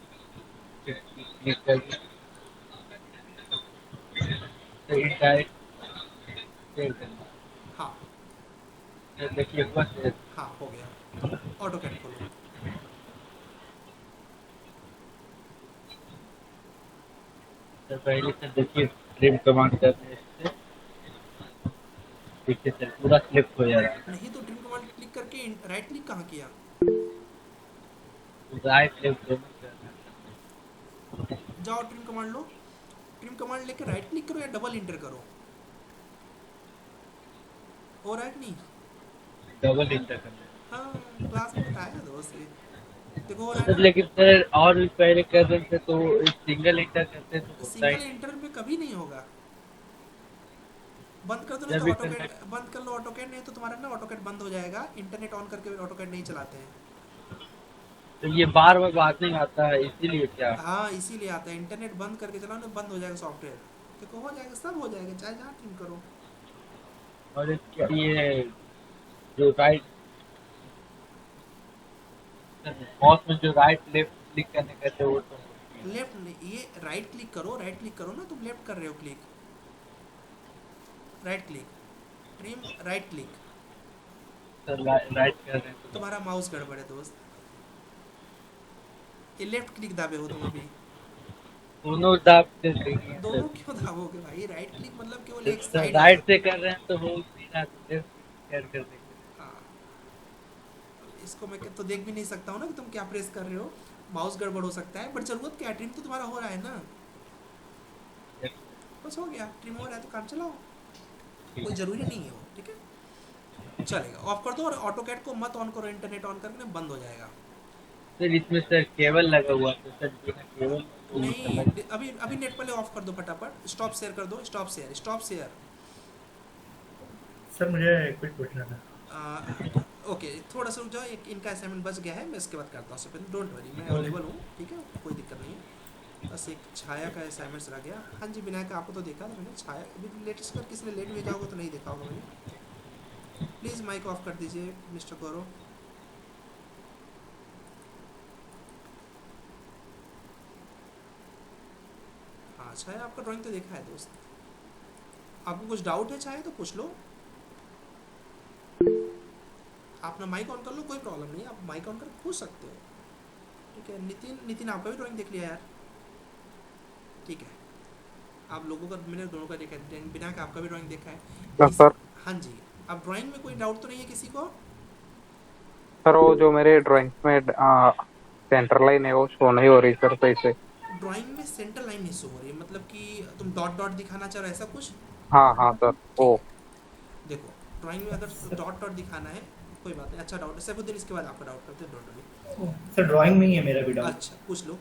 क्लिक कर दीजिए। हाँ देखिए बस, हाँ हो गया। ऑटो कैट खोलो। तो पहले से देखिए ट्रिम कमांड करने से देखिए सर पूरा स्लिप हो जा रहा है। नहीं तो ट्रिम कमांड क्लिक करके राइट क्लिक कहाँ किया? राइट क्लिक दोनों करना। जाओ ट्रिम कमांड लो, ट्रिम कमांड लेकर राइट क्लिक करो या डबल इंटर करो। हो रहा है कि नहीं? डबल इंटर करना। हाँ क्लास में बताया दोस्त ये। देखो हो रहा सर है। लेकिन सर और भी पहले कर रहे थे तो सिंगल इंटर करते तो सिंगल इंटर में कभी नहीं होगा। बंद कर दो ना तो ऑटोकैड, बंद कर लो ऑटोकैड, नहीं तो तुम्हारा ना ऑटोकैड बंद हो जाएगा। इंटरनेट ऑन करके ऑटोकैड नहीं चलाते हैं। तो ये बार बार बात नहीं आता है इसीलिए क्या? हाँ इसीलिए आता है। इंटरनेट बंद करके चलाओ ना, बंद हो जाएगा सॉफ्टवेयर। देखो हो जाएगा, सब हो जाएगा, चाहे जहाँ ट्रिम करो। और ये जो राइट माउस में जो राइट लेफ्ट क्लिक करने कहते हैं वो तो लेफ्ट नहीं, ये राइट क्लिक करो ना, तुम लेफ्ट कर रहे हो click, right click, trim right click, sir right कर रहे हैं तो तुम्हारा माउस गड़बड़ है दोस्त, ये लेफ्ट क्लिक दाबे हो तुम अभी। दोनों दाबते नहीं हैं दोनों क्यों दाबोगे भाई? राइट क्लिक मतलब केवल एक सर। साइड राइट से कर रहे हैं तो हो नहीं रहा, लेफ्ट कर देंगे। इसको मैं तो देख भी नहीं सकता हूँ ना कि तुम क्या प्रेस कर रहे हो, माउस गड़बड़ हो सकता है, बट जरूरत क्या है, ट्रिम तो तुम्हारा हो रहा है ना, बस हो गया, ट्रिम हो रहा है तो काम चलाओ, कोई जरूरी नहीं है वो, ठीक है चलेगा। ऑफ कर दो और ऑटोकैड को मत ऑन करो, इंटरनेट ऑन करके ना बंद हो जाएगा। सर इसमें सर केबल लगा हुआ है, सर बिना केबल नहीं, अभी नेट पहले ऑफ कर दो फटाफट, स्टॉप शेयर कर दो, स्टॉप शेयर। सर मुझे कुछ पूछना था। ओके थोड़ा सा रुक जाओ, एक इनका असाइनमेंट बच गया है, मैं इसके बाद करता हूँ, डोंट वरी, मैं अवेलेबल हूँ, ठीक है कोई दिक्कत नहीं है। बस एक छाया का असाइनमेंट रह गया। हाँ जी विनायक, आपको तो देखा था मैंने, छाया अभी लेटेस्ट कर, किसी ने लेट भेजा होगा तो नहीं देखा होगा मैंने। प्लीज़ माइक ऑफ कर दीजिए मिस्टर गौरव। हाँ छाया, आपका ड्राइंग तो देखा है दोस्त, आपको कुछ डाउट है छाया तो पूछ लो, आप ना माइक ऑन कर लो, कोई प्रॉब्लम नहीं है, आप माइक ऑन कर पूछ सकते हो, ठीक है। नितिन आपका भी ड्राइंग देख लिया यार, ठीक है, आप लोगों का मैंने दोनों का देखा है, बिना का आपका भी ड्राइंग देखा है सर। हाँ जी, अब ड्राइंग में कोई डाउट तो नहीं है किसी को? सर वो जो मेरे ड्राइंग में सेंटर लाइन है वो शो नहीं हो रही सर सही से। ड्राइंग में सेंटर लाइन नहीं शो हो रही है, मतलब कि तुम डॉट डॉट दिखाना चाह रहे हो ऐसा कुछ? हाँ सर वो देखो ड्राइंग में अगर डॉट डॉट दिखाना है कोई बात नहीं, अच्छा डाउट है सैफुद्दीन, इसके बाद आपका डाउट करते हैं, डॉट डॉट। सर ड्राइंग में ही है मेरा भी डाउट। अच्छा पूछ लो।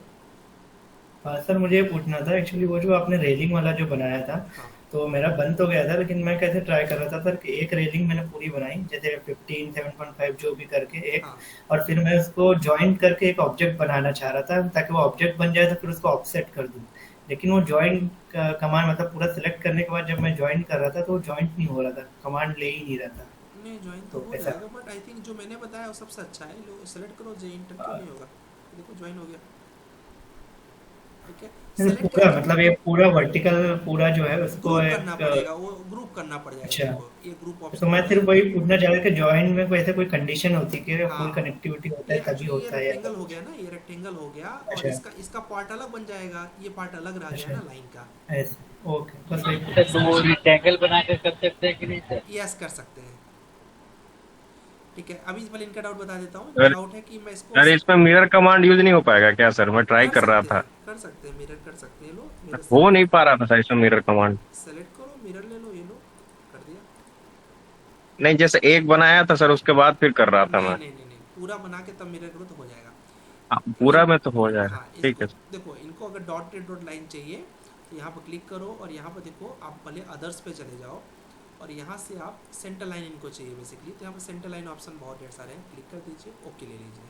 हाँ सर मुझे ये पूछना था एक्चुअली, वो जो आपने रेलिंग वाला जो बनाया था तो मेरा बन तो गया था, लेकिन मैं कैसे ट्राई कर रहा था सर कि एक रेलिंग मैंने पूरी बनाई जैसे 15 7.5 जो भी करके एक, और फिर मैं उसको जॉइंट करके एक ऑब्जेक्ट बनाना चाह रहा था ताकि वो ऑब्जेक्ट बन जाए, तो फिर उसको ऑफसेट कर दूँ, लेकिन वो जॉइंट कमांड मतलब पूरा सिलेक्ट करने के बाद जब मैं जॉइंट कर रहा था तो वो जॉइंट नहीं हो रहा था, कमांड ले ही नहीं रहा था। नहीं जॉइन तो हो जाएगा, बट आई थिंक जो मैंने बताया वो सबसे अच्छा है, लो सेलेक्ट करो, जे इंटर क्यों नहीं होगा, देखो जॉइन हो गया, ठीक है। पूरा मतलब ये पूरा वर्टिकल पूरा जो है उसको करना पड़ेगा, वो ग्रुप करना पड़ेगा। अच्छा, ये ग्रुप ऑप्शन तो मैं सिर्फ वही पूछना चाह रहा कि जॉइन में कोई ऐसे कोई कंडीशन होती है कि फुल कनेक्टिविटी होता है तभी होता है? ये रेक्टेंगल हो गया ना, ये रेक्टेंगल हो गया, और इसका पार्ट अलग बन जाएगा, ये पार्ट अलग रह गया ना लाइन का। ओके बस वही। तो रेक्टेंगल बना के कर सकते हैं कि नहीं सर? यस कर सकते हैं, ठीक है। अभी इस बार इनका डाउट बता देता हूँ। डाउट है कि मैं इसको अरे इसमें मिरर कमांड यूज नहीं हो पाएगा क्या सर? मैं ट्राई कर रहा था, कर सकते हैं, मिरर कर सकते हैं, लो हो नहीं पा रहा था सर इसमें मिरर कमांड। सेलेक्ट करो, मिरर ले लो, ये लो कर दिया। नहीं जैसे एक बनाया था सर उसके बाद फिर कर रहा था मैं। नहीं पूरा बना के तब मिरर करो तो हो जाएगा। पूरा में तो हो जाएगा, ठीक है। देखो इनको अगर डॉट लाइन चाहिए तो यहाँ पर क्लिक करो, और यहाँ पर देखो आप पहले अदर्स पे चले जाओ, और यहाँ से आप सेंटर लाइन इनको चाहिए बेसिकली, तो यहाँ पर सेंटर लाइन ऑप्शन बहुत ढेर सारे हैं, क्लिक कर दीजिए, ओके ले लीजिए।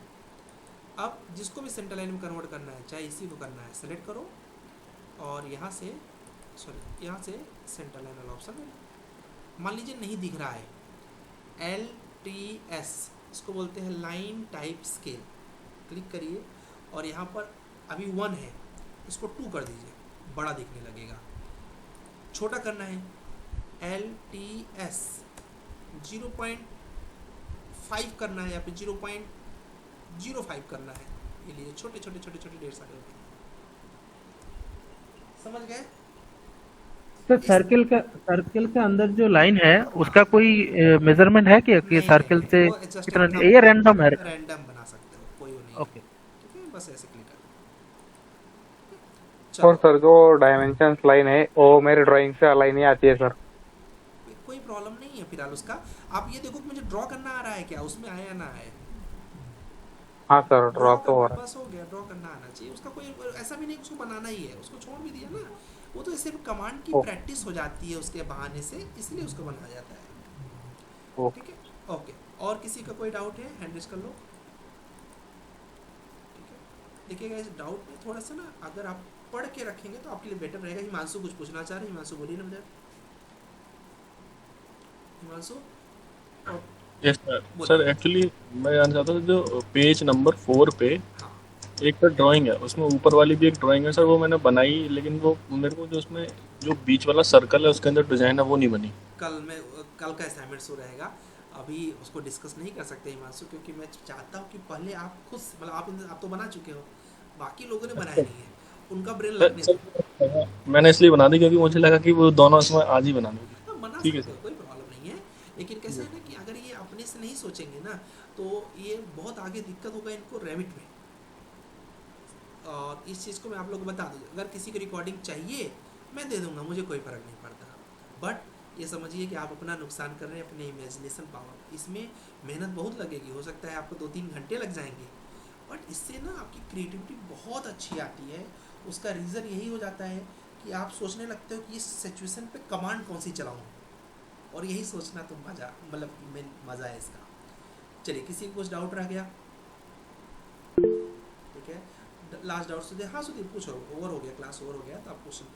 अब जिसको भी सेंटर लाइन में कन्वर्ट करना है, चाहे इसी को करना है, सेलेक्ट करो, और यहाँ से यहाँ से सेंटर लाइन वाला ऑप्शन मान लीजिए नहीं दिख रहा है, LTS इसको बोलते हैं लाइन टाइप स्केल, क्लिक करिए, और यहाँ पर अभी 1 है, इसको 2 कर दीजिए, बड़ा दिखने लगेगा। छोटा करना है, LTS 0.5 करना है या फिर 0.05 करना है, ये लिए छोटे ढेर सारे होते हैं, समझ गए? सर सर्किल के अंदर जो लाइन है उसका कोई मेजरमेंट है कि सर्किल से कितना, ये रैंडम है? रैंडम बना सकते हो, कोई वो नहीं। ओके ठीक है, बस ऐसे क्लिक कर। और सर जो डायमेंशंस लाइन है वो मेरे ड्राइंग से अलाइन ही आती है सर? कोई प्रॉब्लम नहीं है फिलहाल उसका। आप ये देखो कि मुझे ड्रॉ करना आ रहा है क्या, उसमें आया ना आए? हाँ सर ड्रॉ तो हो रहा है, बस हो गया, ड्रॉ करना आना चाहिए उसका, कोई ऐसा भी नहीं उसको बनाना ही है, उसको छोड़ भी दिया ना, वो तो सिर्फ कमांड की प्रैक्टिस हो जाती है उसके बहाने से, इसलिए उसको बनाया जाता है, ठीक है। ओके, और किसी का कोई डाउट है हैंड रेज कर लो, ठीक है। देखिएगा इस डाउट में थोड़ा सा ना अगर आप पढ़ के रखेंगे तो आपके लिए बेटर रहेगा। हिमांशु कुछ पूछना चाह रहे हैं, हिमांशु बोलिए ना मुझे। हिमांशु और यस सर। सर एक्चुअली मैं जानना चाहता था जो पेज नंबर 4 पे एक तो ड्राइंग है, उसमें ऊपर वाली भी एक ड्राइंग है सर, वो मैंने बनाई, लेकिन वो मेरे को जो उसमें जो बीच वाला सर्कल है उसके अंदर डिजाइन है वो नहीं बनी। कल का असाइनमेंट शो रहेगा, अभी उसको डिस्कस नहीं कर सकते हिमांशु, क्योंकि मैं चाहता हूँ कि पहले आप खुद मतलब आप तो बना चुके हो, बाकी लोगों ने बनाया नहीं है, उनका ब्रेन लगने दो। मैंने इसलिए बना दी क्योंकि मुझे लगा कि वो दोनों इसमें आज ही बना देंगे। बना ठीक है सकते हो, कोई प्रॉब्लम नहीं है, लेकिन कैसे है ना कि अगर ये अपने से नहीं सोचेंगे ना तो ये बहुत आगे दिक्कत होगा इनको रैबिट में। और इस चीज़ को मैं आप लोगों को बता दूँ, अगर किसी को रिकॉर्डिंग चाहिए मैं दे दूंगा, मुझे कोई फ़र्क नहीं पड़ता, बट ये समझिए कि आप अपना नुकसान कर रहे हैं अपने इमेजिनेशन पावर। इसमें मेहनत बहुत लगेगी, हो सकता है आपको 2-3 घंटे लग जाएंगे, बट इससे ना आपकी क्रिएटिविटी बहुत अच्छी आती है। उसका रीज़न यही हो जाता है कि आप सोचने लगते हो कि इस सिचुएशन पे कमांड कौन सी चलाऊँ, और यही सोचना तो मज़ा मतलब मेन मज़ा है इसका। चलिए, किसी को कुछ डाउट रह गया? ठीक है, लास्ट डाउट सुधीर। हाँ सुधीर पूछो, ओवर हो गया, क्लास ओवर हो गया तो आप क्वेश्चन